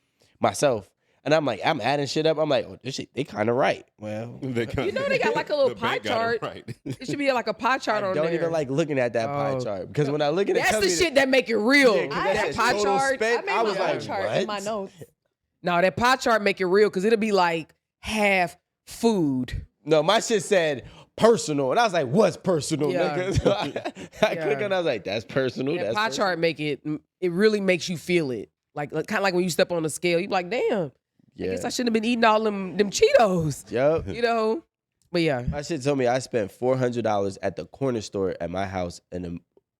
[SPEAKER 4] myself. And I'm like, I'm adding shit up. I'm like, oh, this shit, they kind of right. Well,
[SPEAKER 2] They got like a little
[SPEAKER 3] the
[SPEAKER 2] pie
[SPEAKER 3] bank got 'em
[SPEAKER 2] chart.
[SPEAKER 3] right.
[SPEAKER 2] It should be like a pie chart
[SPEAKER 4] I
[SPEAKER 2] on
[SPEAKER 4] don't
[SPEAKER 2] there.
[SPEAKER 4] even like looking at that pie
[SPEAKER 2] Oh.
[SPEAKER 4] chart because when I look at it,
[SPEAKER 2] That's
[SPEAKER 4] tell
[SPEAKER 2] the
[SPEAKER 4] me
[SPEAKER 2] shit that make it real.
[SPEAKER 4] Yeah, 'cause that
[SPEAKER 2] that
[SPEAKER 4] shit's
[SPEAKER 2] pie
[SPEAKER 4] total
[SPEAKER 2] chart.
[SPEAKER 4] spent.
[SPEAKER 1] I made
[SPEAKER 4] I was
[SPEAKER 1] my own
[SPEAKER 4] like,
[SPEAKER 1] chart in my
[SPEAKER 4] what?
[SPEAKER 1] notes.
[SPEAKER 2] No, that pie chart make it real because it'll be like half food.
[SPEAKER 4] No, my shit said personal, and I was like, "What's personal?"
[SPEAKER 2] Yeah.
[SPEAKER 4] Nigga? So I
[SPEAKER 2] Yeah.
[SPEAKER 4] click on, it, I was like, "That's personal."
[SPEAKER 2] That
[SPEAKER 4] That's
[SPEAKER 2] pie
[SPEAKER 4] personal.
[SPEAKER 2] chart make it really makes you feel it. Like kind of like when you step on the scale, you be like, damn, I guess I shouldn't have been eating all them Cheetos.
[SPEAKER 4] Yep.
[SPEAKER 2] You know? But yeah.
[SPEAKER 4] My shit told me I spent $400 at the corner store at my house,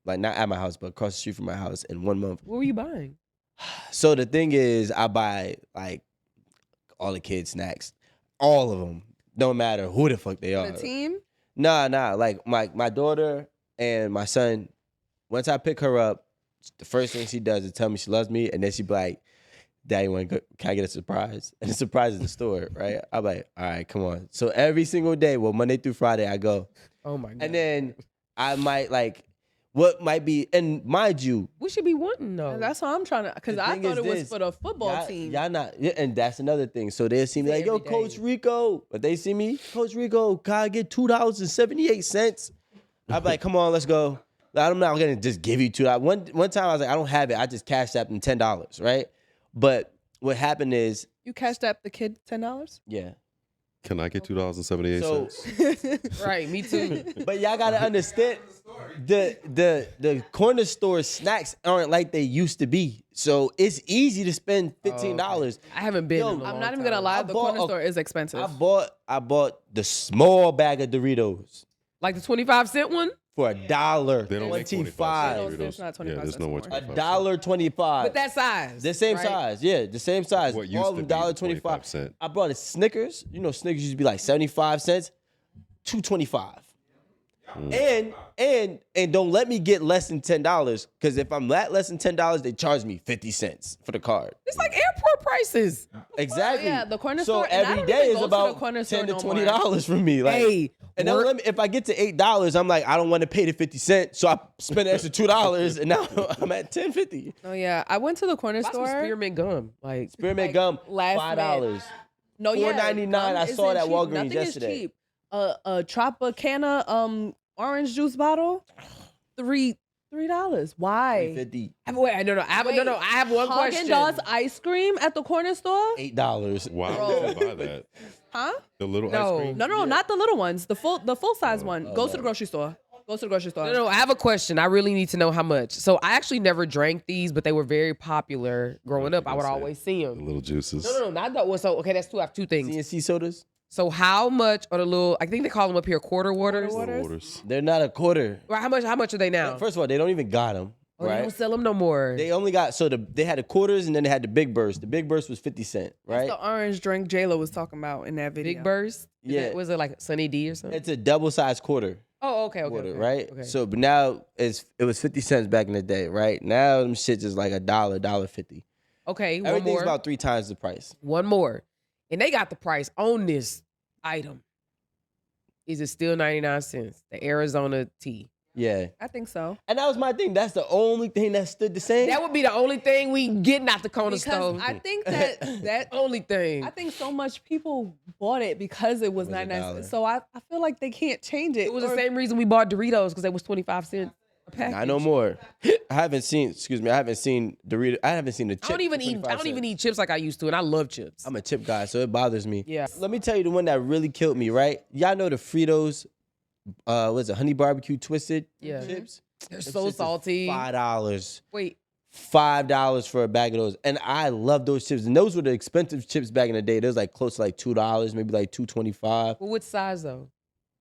[SPEAKER 4] like not at my house, but across the street from my house in 1 month.
[SPEAKER 2] What were you buying?
[SPEAKER 4] So the thing is, I buy like all the kids' snacks, all of them, no matter who the fuck they are.
[SPEAKER 1] The team?
[SPEAKER 4] Nah. Like my daughter and my son. Once I pick her up, the first thing she does is tell me she loves me, and then she be like, "Daddy, can I get a surprise?" And the surprise is the store, right? I'm like, "All right, come on." So every single day, well, Monday through Friday, I go,
[SPEAKER 2] Oh my God.
[SPEAKER 4] and then I might like what might be, and mind you,
[SPEAKER 2] we should be wanting though.
[SPEAKER 1] And that's what I'm trying to, because
[SPEAKER 4] The
[SPEAKER 1] I
[SPEAKER 4] thing
[SPEAKER 1] thought
[SPEAKER 4] is
[SPEAKER 1] it was
[SPEAKER 4] this,
[SPEAKER 1] for the football team.
[SPEAKER 4] y'all not, yeah, and that's another thing. So they'll see me like, "Yo,
[SPEAKER 2] Every day.
[SPEAKER 4] Coach Rico," but they see me, "Coach Rico, can I get $2.78?" I'm like, "Come on, let's go." I'm not gonna just give you $2. One time I was like, "I don't have it." I just cashed out them $10, right? But what happened is,
[SPEAKER 1] You cashed up the kid $10?
[SPEAKER 4] yeah.
[SPEAKER 3] Can I get $2.78?
[SPEAKER 4] So,
[SPEAKER 2] Right, me too.
[SPEAKER 4] but y'all gotta understand, the corner store snacks aren't like they used to be. So it's easy to spend $15.
[SPEAKER 2] I haven't been.
[SPEAKER 4] Yo,
[SPEAKER 2] in a
[SPEAKER 1] I'm
[SPEAKER 2] long
[SPEAKER 1] not even
[SPEAKER 2] time.
[SPEAKER 1] going to lie.
[SPEAKER 4] I
[SPEAKER 1] The
[SPEAKER 4] bought
[SPEAKER 1] corner
[SPEAKER 4] a-
[SPEAKER 1] store is expensive.
[SPEAKER 4] I bought the small bag of Doritos
[SPEAKER 2] Like the 25-cent one.
[SPEAKER 4] for $1.25.
[SPEAKER 3] They don't make
[SPEAKER 1] 25
[SPEAKER 3] Doritos.
[SPEAKER 1] It's not 25
[SPEAKER 3] Yeah, there's
[SPEAKER 1] cents
[SPEAKER 3] no more
[SPEAKER 1] anymore.
[SPEAKER 3] 25
[SPEAKER 4] $1.25.
[SPEAKER 2] But that size.
[SPEAKER 4] The same
[SPEAKER 2] right?
[SPEAKER 4] size, yeah, the same size.
[SPEAKER 3] What used
[SPEAKER 4] All
[SPEAKER 3] to
[SPEAKER 4] of
[SPEAKER 3] be
[SPEAKER 4] them
[SPEAKER 3] the
[SPEAKER 4] $1.25.
[SPEAKER 3] 25
[SPEAKER 4] I brought a Snickers. You know, Snickers used to be like 75 cents, $2.25. And don't let me get less than $10 because if I'm at less than $10, they charge me 50 cents for the card.
[SPEAKER 2] It's like airport prices.
[SPEAKER 4] Exactly.
[SPEAKER 1] Yeah, the corner
[SPEAKER 4] so
[SPEAKER 1] store. And I
[SPEAKER 4] every
[SPEAKER 1] don't
[SPEAKER 4] day
[SPEAKER 1] even
[SPEAKER 4] is
[SPEAKER 1] go to the
[SPEAKER 4] about
[SPEAKER 1] corner store
[SPEAKER 4] $10 to
[SPEAKER 1] no
[SPEAKER 4] $20 for me. Like,
[SPEAKER 2] Hey,
[SPEAKER 4] and then let me, if I get to $8, I'm like, I don't want to pay the 50 cents, so I spend an extra $2, and now I'm at $10.50.
[SPEAKER 1] Oh yeah, I went to the corner
[SPEAKER 2] Buy some
[SPEAKER 1] store.
[SPEAKER 2] spearmint gum. Like
[SPEAKER 4] Spearmint gum,
[SPEAKER 1] last
[SPEAKER 4] $5.
[SPEAKER 1] No, yeah,
[SPEAKER 4] $4.99.
[SPEAKER 1] gum
[SPEAKER 4] I saw
[SPEAKER 1] isn't
[SPEAKER 4] it at
[SPEAKER 1] cheap.
[SPEAKER 4] Walgreens
[SPEAKER 1] Nothing
[SPEAKER 4] yesterday.
[SPEAKER 1] Is cheap. A Tropicana orange juice bottle, $3. Why?
[SPEAKER 4] $3.50.
[SPEAKER 2] wait, no, I have one question.
[SPEAKER 1] Haagen-Dazs ice cream at the corner store?
[SPEAKER 4] $8.
[SPEAKER 3] Wow,
[SPEAKER 1] Bro.
[SPEAKER 3] you buy that.
[SPEAKER 1] Huh?
[SPEAKER 3] The little
[SPEAKER 2] No.
[SPEAKER 3] ice cream.
[SPEAKER 1] No, not the little ones. The full size one. Go to the grocery store. Go to the grocery store.
[SPEAKER 2] No, I have a question. I really need to know how much. So I actually never drank these, but they were very popular growing up. I would
[SPEAKER 3] That's it.
[SPEAKER 2] always see
[SPEAKER 3] The
[SPEAKER 2] them.
[SPEAKER 3] little juices.
[SPEAKER 2] No, not that one. So okay, that's two. I have two things.
[SPEAKER 4] CNC sodas?
[SPEAKER 2] So how much are the little? I think they call them up here quarter waters.
[SPEAKER 1] Quarter waters?
[SPEAKER 3] Waters.
[SPEAKER 4] They're not a quarter.
[SPEAKER 2] Right, how much are they now?
[SPEAKER 4] First of all, they don't even got them.
[SPEAKER 2] Oh, they
[SPEAKER 4] Right?
[SPEAKER 2] don't sell them no more.
[SPEAKER 4] They only got they had the quarters and then they had the big burst. The big burst was 50 cents, right?
[SPEAKER 1] The orange drink J-Lo was talking about in that video.
[SPEAKER 2] Big Burst.
[SPEAKER 4] Yeah.
[SPEAKER 2] Was it like Sunny D or something?
[SPEAKER 4] It's a double sized quarter.
[SPEAKER 2] Oh, okay.
[SPEAKER 4] Quarter, right?
[SPEAKER 2] Okay.
[SPEAKER 4] So, but now it was 50 cents back in the day, right? Now them shit is like $1.50.
[SPEAKER 2] Okay, one
[SPEAKER 4] Everything's
[SPEAKER 2] more.
[SPEAKER 4] about 3 times the price.
[SPEAKER 2] One more. And they got the price on this item. Is it still 99 cents? The Arizona tea.
[SPEAKER 4] Yeah.
[SPEAKER 1] I think so.
[SPEAKER 4] And that was my thing. That's the only thing that stood the same.
[SPEAKER 2] That would be the only thing we getting out the corner
[SPEAKER 1] Because
[SPEAKER 2] store.
[SPEAKER 1] I think that
[SPEAKER 2] Only thing.
[SPEAKER 1] I think so much people bought it because it was
[SPEAKER 4] It was
[SPEAKER 1] 99
[SPEAKER 4] $1.
[SPEAKER 1] cents. So I feel like they can't change it.
[SPEAKER 2] It was the
[SPEAKER 1] Or-
[SPEAKER 2] same reason we bought Doritos because they was 25 cents a package.
[SPEAKER 4] Not no more. I haven't seen Doritos. I haven't seen the chip.
[SPEAKER 2] I don't even eat chips like I used to, and I love chips.
[SPEAKER 4] I'm a chip guy, so it bothers me.
[SPEAKER 2] Yeah.
[SPEAKER 4] Let me tell you the one that really killed me, right? Y'all know the Fritos, what's it, honey barbecue twisted
[SPEAKER 2] Yeah.
[SPEAKER 4] chips?
[SPEAKER 2] They're
[SPEAKER 4] Them
[SPEAKER 2] so
[SPEAKER 4] shits is
[SPEAKER 2] salty.
[SPEAKER 4] $5.
[SPEAKER 2] Wait,
[SPEAKER 4] $5 for a bag of those. And I love those chips. And those were the expensive chips back in the day. They was like close to like $2, maybe like $2.25.
[SPEAKER 2] well, what size though?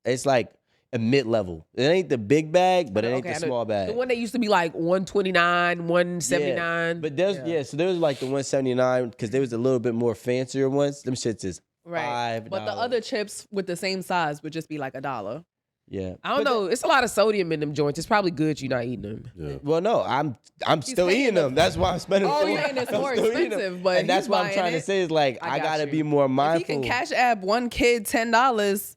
[SPEAKER 4] It's like a mid-level. It ain't the big bag, but it ain't
[SPEAKER 2] Okay,
[SPEAKER 4] the
[SPEAKER 2] I know.
[SPEAKER 4] small bag.
[SPEAKER 2] The one that used to be like 129, 179.
[SPEAKER 4] Yeah. But there's so there was like the 179 because there was a little bit more fancier ones. Them shits is
[SPEAKER 1] right.
[SPEAKER 4] $5.
[SPEAKER 1] But the other chips with the same size would just be like $1.
[SPEAKER 4] Yeah.
[SPEAKER 2] I don't know. It's a lot of sodium in them joints. It's probably good you're not eating them.
[SPEAKER 3] Yeah.
[SPEAKER 4] Well, no, I'm still
[SPEAKER 1] paying
[SPEAKER 4] eating them. That's why I'm spending.
[SPEAKER 1] Oh,
[SPEAKER 4] so
[SPEAKER 1] you're
[SPEAKER 4] much.
[SPEAKER 1] saying it's
[SPEAKER 4] I'm
[SPEAKER 1] more
[SPEAKER 4] still eating them.
[SPEAKER 1] expensive, but
[SPEAKER 4] and that's
[SPEAKER 1] he's
[SPEAKER 4] what I'm
[SPEAKER 1] buying
[SPEAKER 4] trying to
[SPEAKER 1] it.
[SPEAKER 4] say is like
[SPEAKER 2] I
[SPEAKER 4] I
[SPEAKER 2] got
[SPEAKER 4] gotta
[SPEAKER 2] you.
[SPEAKER 4] be more
[SPEAKER 1] If he
[SPEAKER 4] mindful.
[SPEAKER 1] can cash app one kid $10,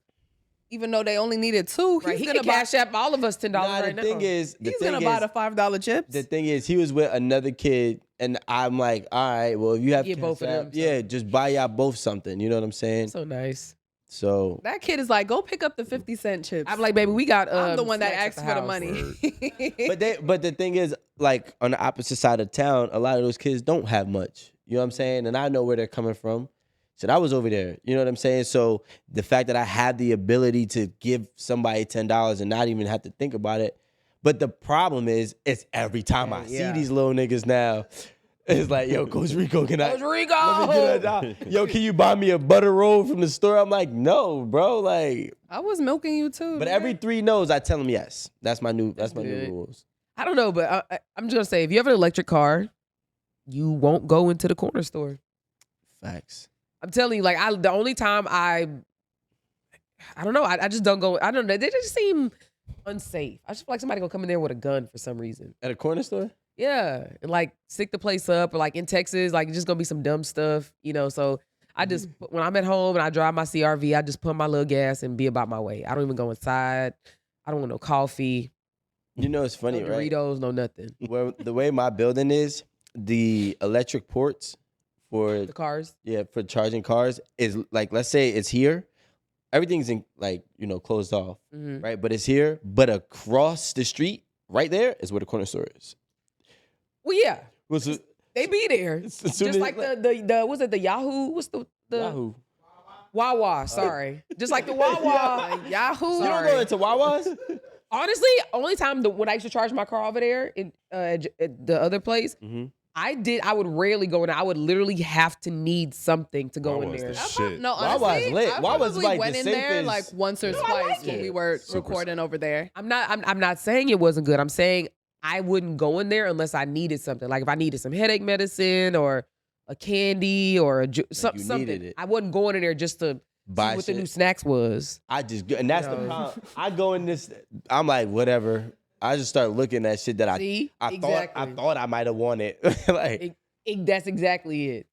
[SPEAKER 1] even though they only needed 2,
[SPEAKER 2] Right?
[SPEAKER 1] he's
[SPEAKER 2] He
[SPEAKER 1] gonna
[SPEAKER 2] can
[SPEAKER 1] buy.
[SPEAKER 2] cash app all of us $10
[SPEAKER 4] Nah,
[SPEAKER 2] right
[SPEAKER 4] the
[SPEAKER 2] now.
[SPEAKER 4] thing is,
[SPEAKER 1] He's gonna buy the $5 chips.
[SPEAKER 4] the thing is, he was with another kid, and I'm like, all right, well, if you have
[SPEAKER 2] Get both of
[SPEAKER 4] cash
[SPEAKER 2] them
[SPEAKER 4] app, yeah, just buy y'all both something. You know what I'm saying?
[SPEAKER 2] so nice.
[SPEAKER 4] So
[SPEAKER 1] That kid is like, go pick up the 50-cent chips.
[SPEAKER 2] I'm like, baby, we got.
[SPEAKER 1] I'm the one that
[SPEAKER 2] snacks
[SPEAKER 1] asked
[SPEAKER 2] at
[SPEAKER 1] for the
[SPEAKER 2] house.
[SPEAKER 1] money.
[SPEAKER 4] but the thing is, like on the opposite side of town, a lot of those kids don't have much. You know what I'm saying? And I know where they're coming from. So I was over there. You know what I'm saying? So the fact that I had the ability to give somebody $10 and not even have to think about it. But the problem is, it's every time I see
[SPEAKER 2] Yeah.
[SPEAKER 4] these little niggas now, it's like, yo, Coach Rico, can I?
[SPEAKER 2] Coach Rico!
[SPEAKER 4] Let me get $1. Yo, can you buy me a butter roll from the store? I'm like, no, bro. Like,
[SPEAKER 1] I was milking you too.
[SPEAKER 4] but
[SPEAKER 1] man.
[SPEAKER 4] every 3 no's, I tell them yes. That's my new
[SPEAKER 2] good.
[SPEAKER 4] rules.
[SPEAKER 2] I don't know, but I'm just gonna say, if you have an electric car, you won't go into the corner store.
[SPEAKER 4] Facts.
[SPEAKER 2] I'm telling you, like the only time I don't know, I just don't go. I don't know. They just seem unsafe. I just feel like somebody gonna come in there with a gun for some reason.
[SPEAKER 4] At a corner store?
[SPEAKER 2] Yeah, and like stick the place up, or like in Texas, like it's just gonna be some dumb stuff, you know. So I just when I'm at home and I drive my CRV, I just put my little gas and be about my way. I don't even go inside. I don't want no coffee,
[SPEAKER 4] You know, it's funny,
[SPEAKER 2] no
[SPEAKER 4] right?
[SPEAKER 2] Doritos, no nothing.
[SPEAKER 4] Where the way my building is, the electric ports for
[SPEAKER 2] The cars.
[SPEAKER 4] for charging cars is like, let's say it's here, everything's in like, you know, closed off,
[SPEAKER 2] Mhm.
[SPEAKER 4] right? But it's here, but across the street, right there, is where the corner store is.
[SPEAKER 2] Well, yeah,
[SPEAKER 4] Well, so-
[SPEAKER 2] they be there.
[SPEAKER 4] as soon
[SPEAKER 2] Just
[SPEAKER 4] as-
[SPEAKER 2] like the was it the Yahoo? What's the
[SPEAKER 4] Yahoo.
[SPEAKER 2] Wawa? Sorry, just like the Wawa.
[SPEAKER 1] Yahoo.
[SPEAKER 4] You don't
[SPEAKER 2] Sorry.
[SPEAKER 4] go into Wawa's?
[SPEAKER 2] Honestly, only time when I used to charge my car over there in at the other place,
[SPEAKER 4] Mhm.
[SPEAKER 2] I would rarely go in there. I would literally have to need something to go in
[SPEAKER 3] Wawa's
[SPEAKER 2] there.
[SPEAKER 3] the shit.
[SPEAKER 1] No,
[SPEAKER 4] Wawa's
[SPEAKER 1] honestly,
[SPEAKER 4] lit.
[SPEAKER 1] I
[SPEAKER 4] Wawa's
[SPEAKER 1] probably
[SPEAKER 4] like the
[SPEAKER 1] went in
[SPEAKER 4] same
[SPEAKER 1] there
[SPEAKER 4] as-
[SPEAKER 1] like once or
[SPEAKER 2] I
[SPEAKER 1] twice
[SPEAKER 2] like
[SPEAKER 1] when
[SPEAKER 2] it.
[SPEAKER 1] we were
[SPEAKER 3] Super
[SPEAKER 1] recording over there.
[SPEAKER 2] I'm not saying it wasn't good. I'm saying I wouldn't go in there unless I needed something. Like if I needed some headache medicine or a candy or
[SPEAKER 4] you
[SPEAKER 2] something.
[SPEAKER 4] needed it.
[SPEAKER 2] I wasn't going in there just to
[SPEAKER 4] buy
[SPEAKER 2] See what
[SPEAKER 4] shit.
[SPEAKER 2] the new snacks was.
[SPEAKER 4] I just and that's the problem. I go in this. I'm like whatever. I just start looking at shit that
[SPEAKER 2] See?
[SPEAKER 4] I
[SPEAKER 2] Exactly.
[SPEAKER 4] thought I might have wanted. Like
[SPEAKER 2] That's exactly it.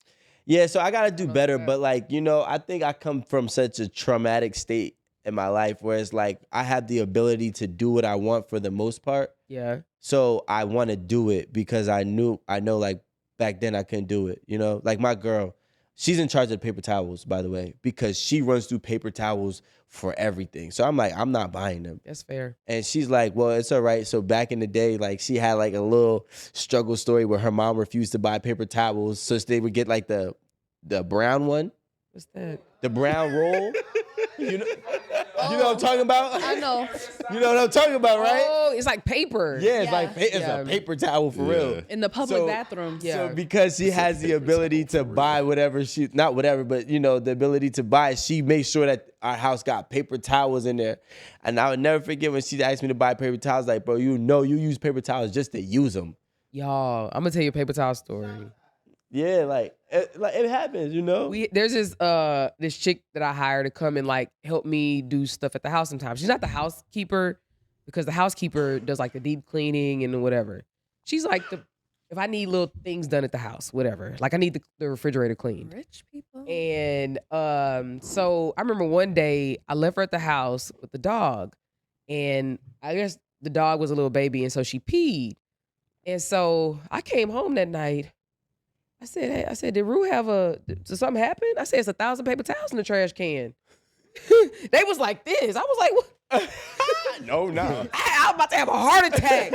[SPEAKER 4] yeah, so I gotta do better. But like I think I come from such a traumatic state in my life where it's like I have the ability to do what I want for the most part.
[SPEAKER 2] Yeah.
[SPEAKER 4] So I want to do it because I know like back then I couldn't do it. Like my girl, she's in charge of paper towels, by the way, because she runs through paper towels for everything. So I'm like, I'm not buying them.
[SPEAKER 2] That's fair.
[SPEAKER 4] And she's like, well, it's all right. So back in the day, like she had like a little struggle story where her mom refused to buy paper towels. So they would get like the brown one.
[SPEAKER 2] What's that?
[SPEAKER 4] The brown roll. You know what I'm talking about?
[SPEAKER 1] I know.
[SPEAKER 4] You know what I'm talking about, right?
[SPEAKER 2] Oh, it's like paper.
[SPEAKER 4] Yeah, it's like it's
[SPEAKER 2] Yeah.
[SPEAKER 4] a paper towel for real.
[SPEAKER 1] In the public
[SPEAKER 4] So-
[SPEAKER 1] bathroom.
[SPEAKER 2] Yeah.
[SPEAKER 4] So because she has the ability to buy whatever not whatever, but the ability to buy, she makes sure that our house got paper towels in there. And I would never forget when she asked me to buy paper towels, like, bro, you use paper towels just to use them.
[SPEAKER 2] Y'all, I'm gonna tell you a paper towel story.
[SPEAKER 4] Yeah, like it happens,
[SPEAKER 2] There's this chick that I hire to come and like help me do stuff at the house sometimes. She's not the housekeeper because the housekeeper does like the deep cleaning and whatever. She's like if I need little things done at the house, whatever. Like I need the refrigerator cleaned.
[SPEAKER 1] Rich people.
[SPEAKER 2] And so I remember one day I left her at the house with the dog, and I guess the dog was a little baby, and so she peed. And so I came home that night. I said, did Rue did something happen? I said, it's 1,000 paper towels in the trash can. They was like this. I was like, what?
[SPEAKER 4] No.
[SPEAKER 2] I was about to have a heart attack.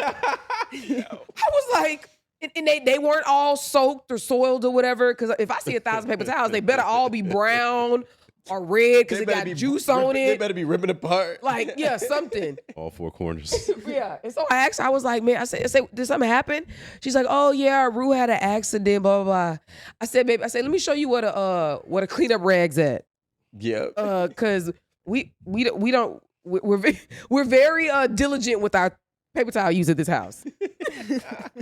[SPEAKER 2] I was like, and they weren't all soaked or soiled or whatever. Because if I see 1,000 paper towels, they better all be brown or red because it got juice on
[SPEAKER 4] They
[SPEAKER 2] it.
[SPEAKER 4] better be ripping apart.
[SPEAKER 2] Like, yeah, something.
[SPEAKER 3] All four corners.
[SPEAKER 2] Yeah. And so I asked her, I was like, man, I said, did something happen? She's like, oh yeah, Rue had an accident, blah, blah, blah. I said, babe, let me show you what a cleanup rag's at.
[SPEAKER 4] Yeah.
[SPEAKER 2] Cause we're very diligent with our paper towel use at this house.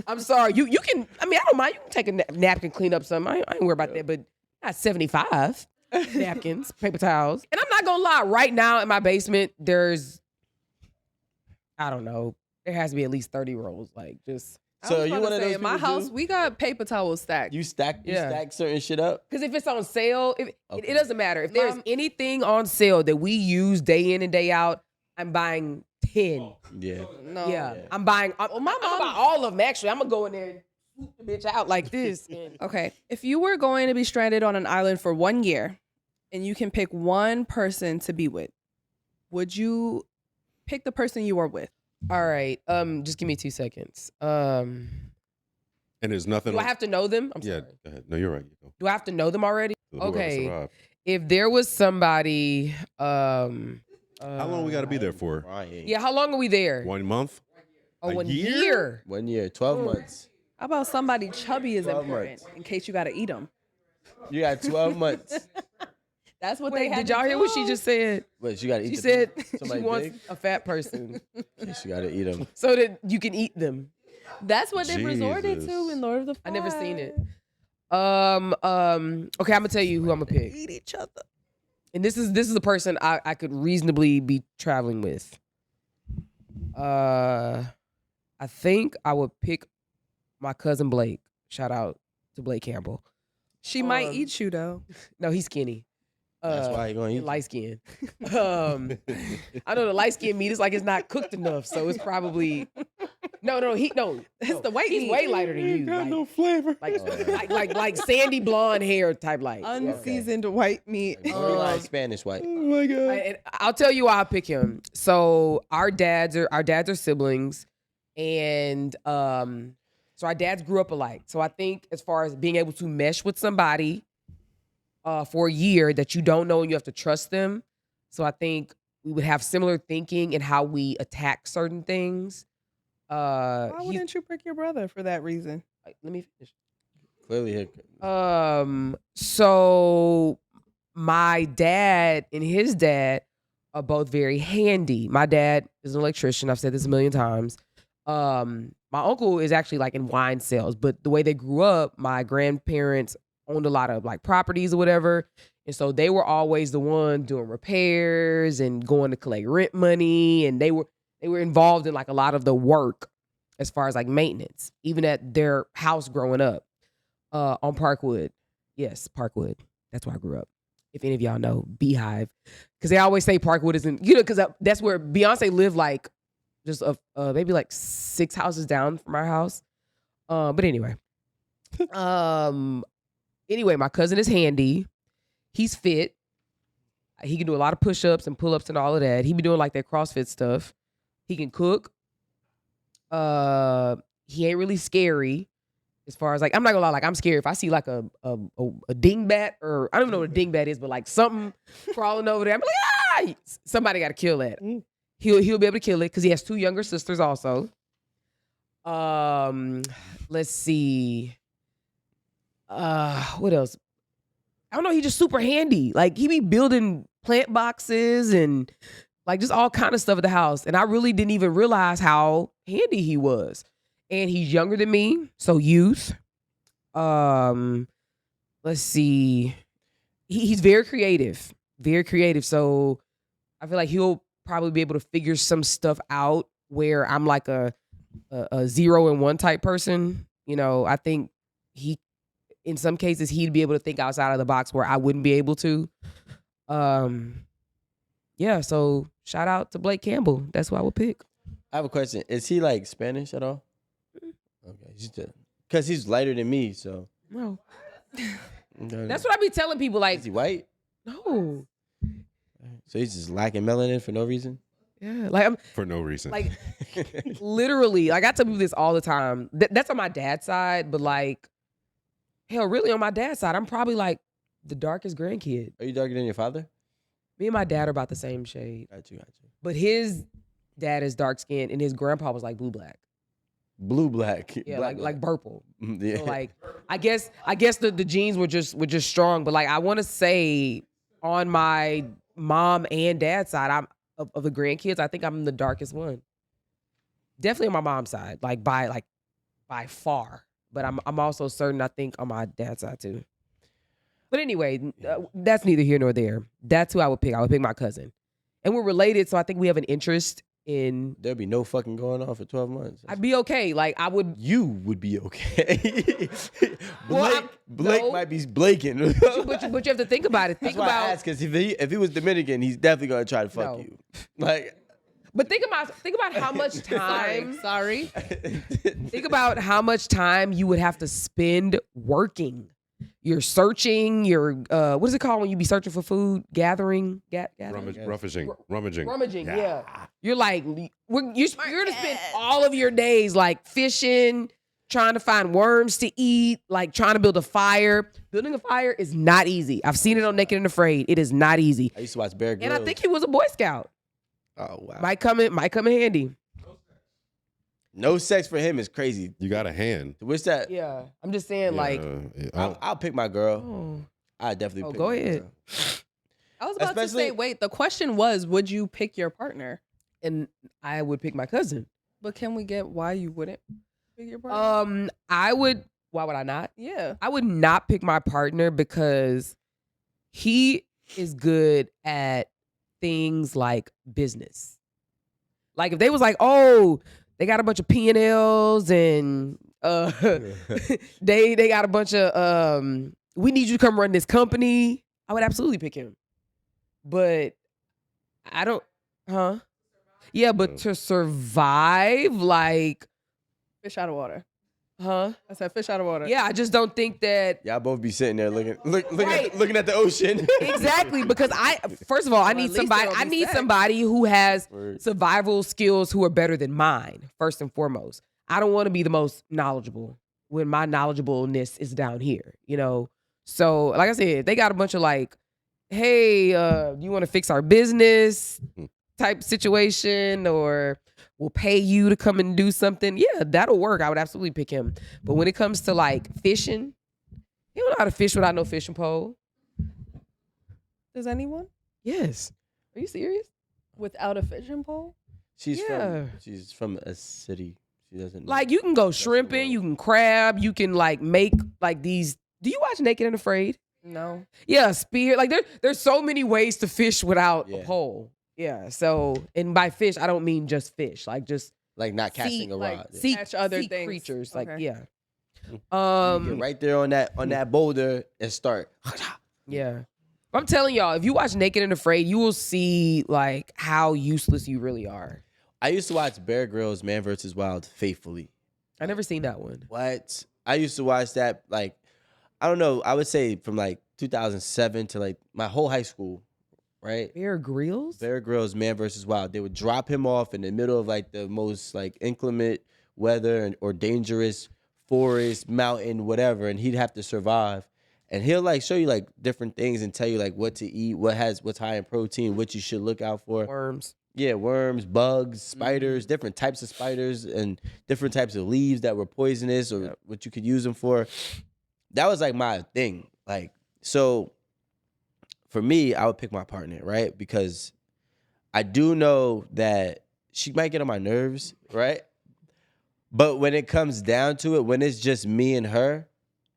[SPEAKER 2] I'm sorry. You can, I don't mind. You can take a napkin, clean up something. I ain't worried about that, but not 75 napkins, paper towels. And I'm not gonna lie, right now in my basement, there's, I don't know, there has to be at least 30 rolls. Like just
[SPEAKER 4] So you one of those
[SPEAKER 1] in my
[SPEAKER 4] people
[SPEAKER 1] house,
[SPEAKER 4] do?
[SPEAKER 1] we got paper towels stacked.
[SPEAKER 4] You stack certain shit up?
[SPEAKER 2] because if it's on sale, it
[SPEAKER 4] Okay.
[SPEAKER 2] doesn't matter. If there's anything on sale that we use day in and day out, I'm buying 10.
[SPEAKER 4] Yeah.
[SPEAKER 1] No.
[SPEAKER 2] Yeah. I'm buying. I'm gonna buy all of them. Actually, I'm gonna go in there and swoop the bitch out like this.
[SPEAKER 1] Okay. If you were going to be stranded on an island for 1 year and you can pick one person to be with, would you pick the person you were with?
[SPEAKER 2] All right. Just give me 2 seconds.
[SPEAKER 3] And there's nothing.
[SPEAKER 2] Do I have to know them? I'm
[SPEAKER 3] Yeah,
[SPEAKER 2] sorry.
[SPEAKER 3] go ahead. No, you're right. You go.
[SPEAKER 2] Do I have to know them already?
[SPEAKER 3] Whoever
[SPEAKER 2] Okay.
[SPEAKER 3] survived.
[SPEAKER 2] If there was somebody,
[SPEAKER 3] How long we got to be there for?
[SPEAKER 2] yeah, how long are we there?
[SPEAKER 3] 1 month?
[SPEAKER 2] Oh,
[SPEAKER 3] a
[SPEAKER 2] 1
[SPEAKER 3] year?
[SPEAKER 2] year.
[SPEAKER 4] 1 year, 12 months.
[SPEAKER 1] How about somebody chubby is
[SPEAKER 4] 12
[SPEAKER 1] important
[SPEAKER 4] months.
[SPEAKER 1] in case you got to eat them?
[SPEAKER 4] You got 12 months.
[SPEAKER 1] That's what
[SPEAKER 2] Wait,
[SPEAKER 1] they had.
[SPEAKER 2] did y'all hear what she just said?
[SPEAKER 4] But you got to eat
[SPEAKER 2] She
[SPEAKER 4] the
[SPEAKER 2] said
[SPEAKER 4] people?
[SPEAKER 2] she
[SPEAKER 4] Somebody
[SPEAKER 2] wants
[SPEAKER 4] big?
[SPEAKER 2] a fat person
[SPEAKER 4] Yes, you got to eat them.
[SPEAKER 2] so that you can eat them.
[SPEAKER 1] That's what they resorted to
[SPEAKER 3] Jesus.
[SPEAKER 1] in Lord of the Flies.
[SPEAKER 2] I never seen it. Okay, I'm gonna tell you who I'm gonna pick.
[SPEAKER 1] Eat each other.
[SPEAKER 2] And this is the person I could reasonably be traveling with. I think I would pick my cousin Blake. Shout out to Blake Campbell.
[SPEAKER 1] She might eat you though.
[SPEAKER 2] No, he's skinny.
[SPEAKER 4] That's why you're going to eat.
[SPEAKER 2] Light skin. I know the light skin meat is like it's not cooked enough, so it's probably no.
[SPEAKER 1] It's the white
[SPEAKER 2] He's
[SPEAKER 1] meat.
[SPEAKER 2] way lighter than you.
[SPEAKER 3] Got
[SPEAKER 2] Like,
[SPEAKER 3] no flavor.
[SPEAKER 2] like sandy blonde hair type light.
[SPEAKER 1] Unseasoned white meat.
[SPEAKER 4] Like Spanish white.
[SPEAKER 3] Oh my god.
[SPEAKER 2] And I'll tell you why I pick him. So our dads are siblings, and so our dads grew up alike. So I think as far as being able to mesh with somebody for a year that you don't know and you have to trust them, so I think we would have similar thinking in how we attack certain things.
[SPEAKER 1] Why wouldn't you pick your brother for that reason?
[SPEAKER 2] Let me finish.
[SPEAKER 4] Clearly. Here.
[SPEAKER 2] So my dad and his dad are both very handy. My dad is an electrician. I've said this a million times. My uncle is actually like in wine sales, but the way they grew up, my grandparents owned a lot of like properties or whatever. And so they were always the one doing repairs and going to collect rent money. And they were involved in like a lot of the work as far as like maintenance, even at their house growing up on Parkwood. Yes, Parkwood. That's where I grew up. If any of y'all know, Beehive. Because they always say Parkwood isn't, because that's where Beyonce lived, like just maybe like 6 houses down from our house. But anyway. Anyway, my cousin is handy. He's fit. He can do a lot of push-ups and pull-ups and all of that. He be doing like that CrossFit stuff. He can cook. He ain't really scary. As far as like, I'm not gonna lie, like I'm scared if I see like a dingbat, or I don't even know what a dingbat is, but like something crawling over there, I'm like, somebody got to kill that. He'll be able to kill it because he has 2 younger sisters also. Let's see. What else? I don't know. He's just super handy. Like he be building plant boxes and like just all kind of stuff at the house. And I really didn't even realize how handy he was. And he's younger than me, so youth. Let's see. He's very creative. Very creative. So I feel like he'll probably be able to figure some stuff out where I'm like a 0 and 1 type person. I think in some cases he'd be able to think outside of the box where I wouldn't be able to. Yeah, so shout out to Blake Campbell. That's who I would pick.
[SPEAKER 4] I have a question. Is he like Spanish at all? Okay, because he's lighter than me, so.
[SPEAKER 2] No. That's what I be telling people. Like,
[SPEAKER 4] is he white?
[SPEAKER 2] No.
[SPEAKER 4] So he's just lacking melanin for no reason?
[SPEAKER 2] Yeah, like I'm
[SPEAKER 3] for no reason.
[SPEAKER 2] Like, literally, like I tell people this all the time. That's on my dad's side, but like, hell, really on my dad's side, I'm probably like the darkest grandkid.
[SPEAKER 4] Are you darker than your father?
[SPEAKER 2] Me and my dad are about the same shade.
[SPEAKER 4] Got you.
[SPEAKER 2] But his dad is dark skinned and his grandpa was like blue black.
[SPEAKER 4] Blue black.
[SPEAKER 2] Yeah,
[SPEAKER 4] black,
[SPEAKER 2] like purple.
[SPEAKER 4] Yeah.
[SPEAKER 2] So like I guess the genes were just strong. But like I want to say on my mom and dad's side, I'm of the grandkids, I think I'm the darkest one. Definitely on my mom's side, like by far. But I'm also certain I think on my dad's side too. But anyway, that's neither here nor there. That's who I would pick. I would pick my cousin. And we're related, so I think we have an interest in...
[SPEAKER 4] There'd be no fucking going on for 12 months.
[SPEAKER 2] I'd be okay. Like, I would...
[SPEAKER 4] You would be okay.
[SPEAKER 2] Well,
[SPEAKER 4] Blake might be blaking.
[SPEAKER 2] but you have to think about it. Think
[SPEAKER 4] That's why
[SPEAKER 2] about...
[SPEAKER 4] I asked, because if he was Dominican, he's definitely going to try to fuck you. Like...
[SPEAKER 2] But think about how much time...
[SPEAKER 1] Sorry.
[SPEAKER 2] Think about how much time you would have to spend working. You're searching, you're what is it called when you be searching for food? Gathering? Rummaging, yeah. You're like, you're to spend all of your days like fishing, trying to find worms to eat, like trying to build a fire. Building a fire is not easy. I've seen it on Naked and Afraid. It is not easy.
[SPEAKER 4] I used to watch Bear Grylls.
[SPEAKER 2] And I think he was a Boy Scout.
[SPEAKER 4] Oh, wow.
[SPEAKER 2] Might come in handy.
[SPEAKER 4] No sex for him is crazy.
[SPEAKER 3] You got a hand.
[SPEAKER 4] What's that?
[SPEAKER 2] Yeah. I'm just saying, like...
[SPEAKER 4] I'll pick my girl.
[SPEAKER 2] Oh.
[SPEAKER 4] I definitely pick
[SPEAKER 2] go
[SPEAKER 4] my
[SPEAKER 2] ahead.
[SPEAKER 4] girl.
[SPEAKER 1] I was about to say, wait, the question was, would you pick your partner?
[SPEAKER 2] And I would pick my cousin.
[SPEAKER 1] But can we get why you wouldn't pick your partner?
[SPEAKER 2] I would... Why would I not?
[SPEAKER 1] Yeah.
[SPEAKER 2] I would not pick my partner because he is good at things like business. Like if they was like, oh... They got a bunch of P&Ls and they got a bunch of we need you to come run this company. I would absolutely pick him. But I don't Yeah, but to survive, like
[SPEAKER 1] fish out of water.
[SPEAKER 2] I
[SPEAKER 1] said fish out of water.
[SPEAKER 2] Yeah, I just don't think that
[SPEAKER 4] y'all both be sitting there looking at the ocean.
[SPEAKER 2] Exactly, because first of all, I need somebody who has survival skills who are better than mine, first and foremost. I don't want to be the most knowledgeable when my knowledgeableness is down here, So, like I said, they got a bunch of like, hey, you want to fix our business type situation, or we'll pay you to come and do something. Yeah, that'll work. I would absolutely pick him. But when it comes to like fishing, you don't know how to fish without no fishing pole.
[SPEAKER 1] Does anyone?
[SPEAKER 2] Yes. Are you serious?
[SPEAKER 1] Without a fishing pole?
[SPEAKER 4] She's from a city. She doesn't know.
[SPEAKER 2] Like you can go shrimping, you can crab, you can like make like these Do you watch Naked and Afraid?
[SPEAKER 1] No.
[SPEAKER 2] Yeah, spear. Like there's so many ways to fish without a
[SPEAKER 4] Yeah.
[SPEAKER 2] pole. Yeah. So, and by fish, I don't mean just fish. Like just
[SPEAKER 4] Like not casting
[SPEAKER 2] sea,
[SPEAKER 4] a
[SPEAKER 1] like,
[SPEAKER 4] rod. Yeah.
[SPEAKER 2] sea,
[SPEAKER 1] Catch other
[SPEAKER 2] sea
[SPEAKER 1] things.
[SPEAKER 2] creatures. Like
[SPEAKER 1] Okay.
[SPEAKER 2] yeah.
[SPEAKER 4] You get right there on that boulder and start.
[SPEAKER 2] Yeah. I'm telling y'all, if you watch Naked and Afraid, you will see like how useless you really are.
[SPEAKER 4] I used to watch Bear Grylls Man vs. Wild faithfully.
[SPEAKER 2] I never seen that one.
[SPEAKER 4] What? I used to watch that like, I don't know, I would say from like 2007 to like my whole high school, right?
[SPEAKER 2] Bear Grylls?
[SPEAKER 4] Bear Grylls Man vs. Wild. They would drop him off in the middle of like the most like inclement weather or dangerous forest, mountain, whatever, and he'd have to survive. And he'll like show you like different things and tell you like what to eat, what's high in protein, what you should look out for.
[SPEAKER 2] Worms.
[SPEAKER 4] Yeah, worms, bugs, spiders, different types of spiders, and different types of leaves that were poisonous or what you could use them for. That was like my thing. Like, so for me, I would pick my partner, right? Because I do know that she might get on my nerves, right? But when it comes down to it, when it's just me and her,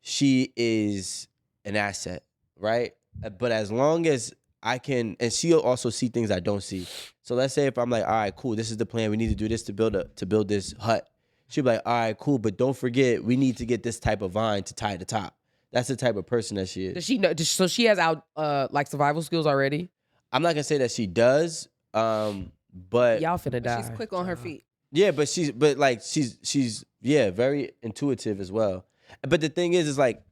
[SPEAKER 4] she is an asset, right? But as long as I can, and she'll also see things I don't see. So let's say if I'm like, all right, cool, this is the plan. We need to do this to build this hut. She'll be like, all right, cool, but don't forget, we need to get this type of vine to tie the top. That's the type of person that she is.
[SPEAKER 2] Does she know? So she has out like survival skills already.
[SPEAKER 4] I'm not gonna say that she does, but
[SPEAKER 2] Y'all finna die.
[SPEAKER 1] She's quick on her feet.
[SPEAKER 4] yeah, but she's very intuitive as well. But the thing is like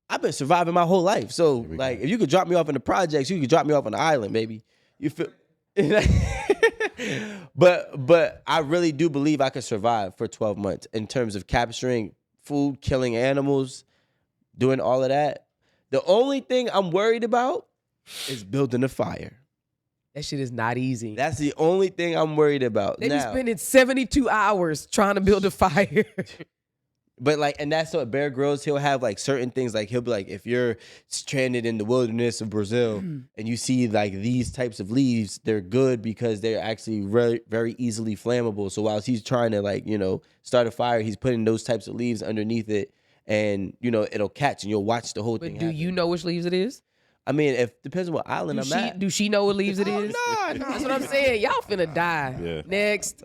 [SPEAKER 4] I've been surviving my whole life. So like if you could drop me off in the projects, you could drop me off on the island, baby. You feel but I really do believe I could survive for 12 months in terms of capturing food, killing animals, doing all of that. The only thing I'm worried about is building a fire.
[SPEAKER 2] That shit is not easy.
[SPEAKER 4] That's the only thing I'm worried about.
[SPEAKER 2] They be
[SPEAKER 4] now.
[SPEAKER 2] spending 72 hours trying to build a fire.
[SPEAKER 4] But like, and that's what Bear Grylls, he'll have like certain things, like he'll be like, if you're stranded in the wilderness of Brazil and you see like these types of leaves, they're good because they're actually very, very easily flammable. So whilst he's trying to like, start a fire, he's putting those types of leaves underneath it and, it'll catch and you'll watch the whole
[SPEAKER 2] But
[SPEAKER 4] thing
[SPEAKER 2] do
[SPEAKER 4] happen.
[SPEAKER 2] you know which leaves it is?
[SPEAKER 4] I mean, depends on what island I'm at.
[SPEAKER 2] Do she know what leaves it is?
[SPEAKER 4] No.
[SPEAKER 2] That's what I'm saying. Y'all finna die.
[SPEAKER 3] Yeah.
[SPEAKER 2] Next.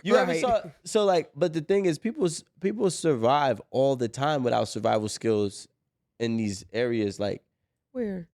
[SPEAKER 4] You ever
[SPEAKER 2] Right.
[SPEAKER 4] saw, so like, but the thing is, people survive all the time without survival skills in these areas, like
[SPEAKER 2] Where?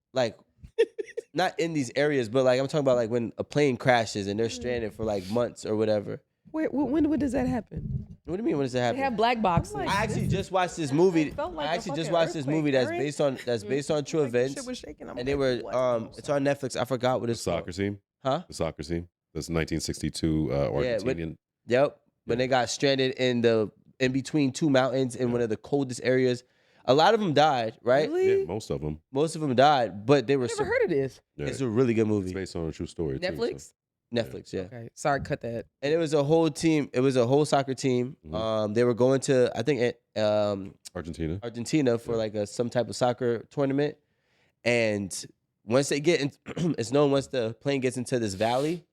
[SPEAKER 4] not in these areas, but like I'm talking about like when a plane crashes and they're stranded for like months or whatever.
[SPEAKER 2] When does that happen?
[SPEAKER 4] What do you mean? When does that happen?
[SPEAKER 2] They have black boxes.
[SPEAKER 1] like,
[SPEAKER 4] I actually just watched this movie.
[SPEAKER 1] felt like
[SPEAKER 4] I
[SPEAKER 1] a
[SPEAKER 4] actually just
[SPEAKER 1] fucking
[SPEAKER 4] watched this movie that's
[SPEAKER 1] earthquake,
[SPEAKER 4] based on true
[SPEAKER 1] Like, the
[SPEAKER 4] events,
[SPEAKER 1] shit was shaking. I'm
[SPEAKER 4] and they
[SPEAKER 1] like,
[SPEAKER 4] were
[SPEAKER 1] what?
[SPEAKER 4] it's on Netflix. I forgot what
[SPEAKER 3] The
[SPEAKER 4] it's called.
[SPEAKER 3] soccer team.
[SPEAKER 4] Huh?
[SPEAKER 3] The soccer team. That's 1962 Argentinian.
[SPEAKER 4] Yep. When they got stranded in between two mountains in one of the coldest areas. A lot of them died, right?
[SPEAKER 2] Really?
[SPEAKER 3] Yeah, most of them.
[SPEAKER 4] Most of them died, but they were.
[SPEAKER 2] Never heard of this.
[SPEAKER 3] Yeah.
[SPEAKER 4] It's a really good
[SPEAKER 3] It's
[SPEAKER 4] movie.
[SPEAKER 3] based on a true story. too,
[SPEAKER 2] Netflix?
[SPEAKER 3] so.
[SPEAKER 4] Netflix, yeah.
[SPEAKER 2] Okay. Sorry, cut that.
[SPEAKER 4] And it was a whole team. It was a whole soccer team. They were going to, I think,
[SPEAKER 3] Argentina.
[SPEAKER 4] Argentina for like some type of soccer tournament. And once they get in, it's known once the plane gets into this valley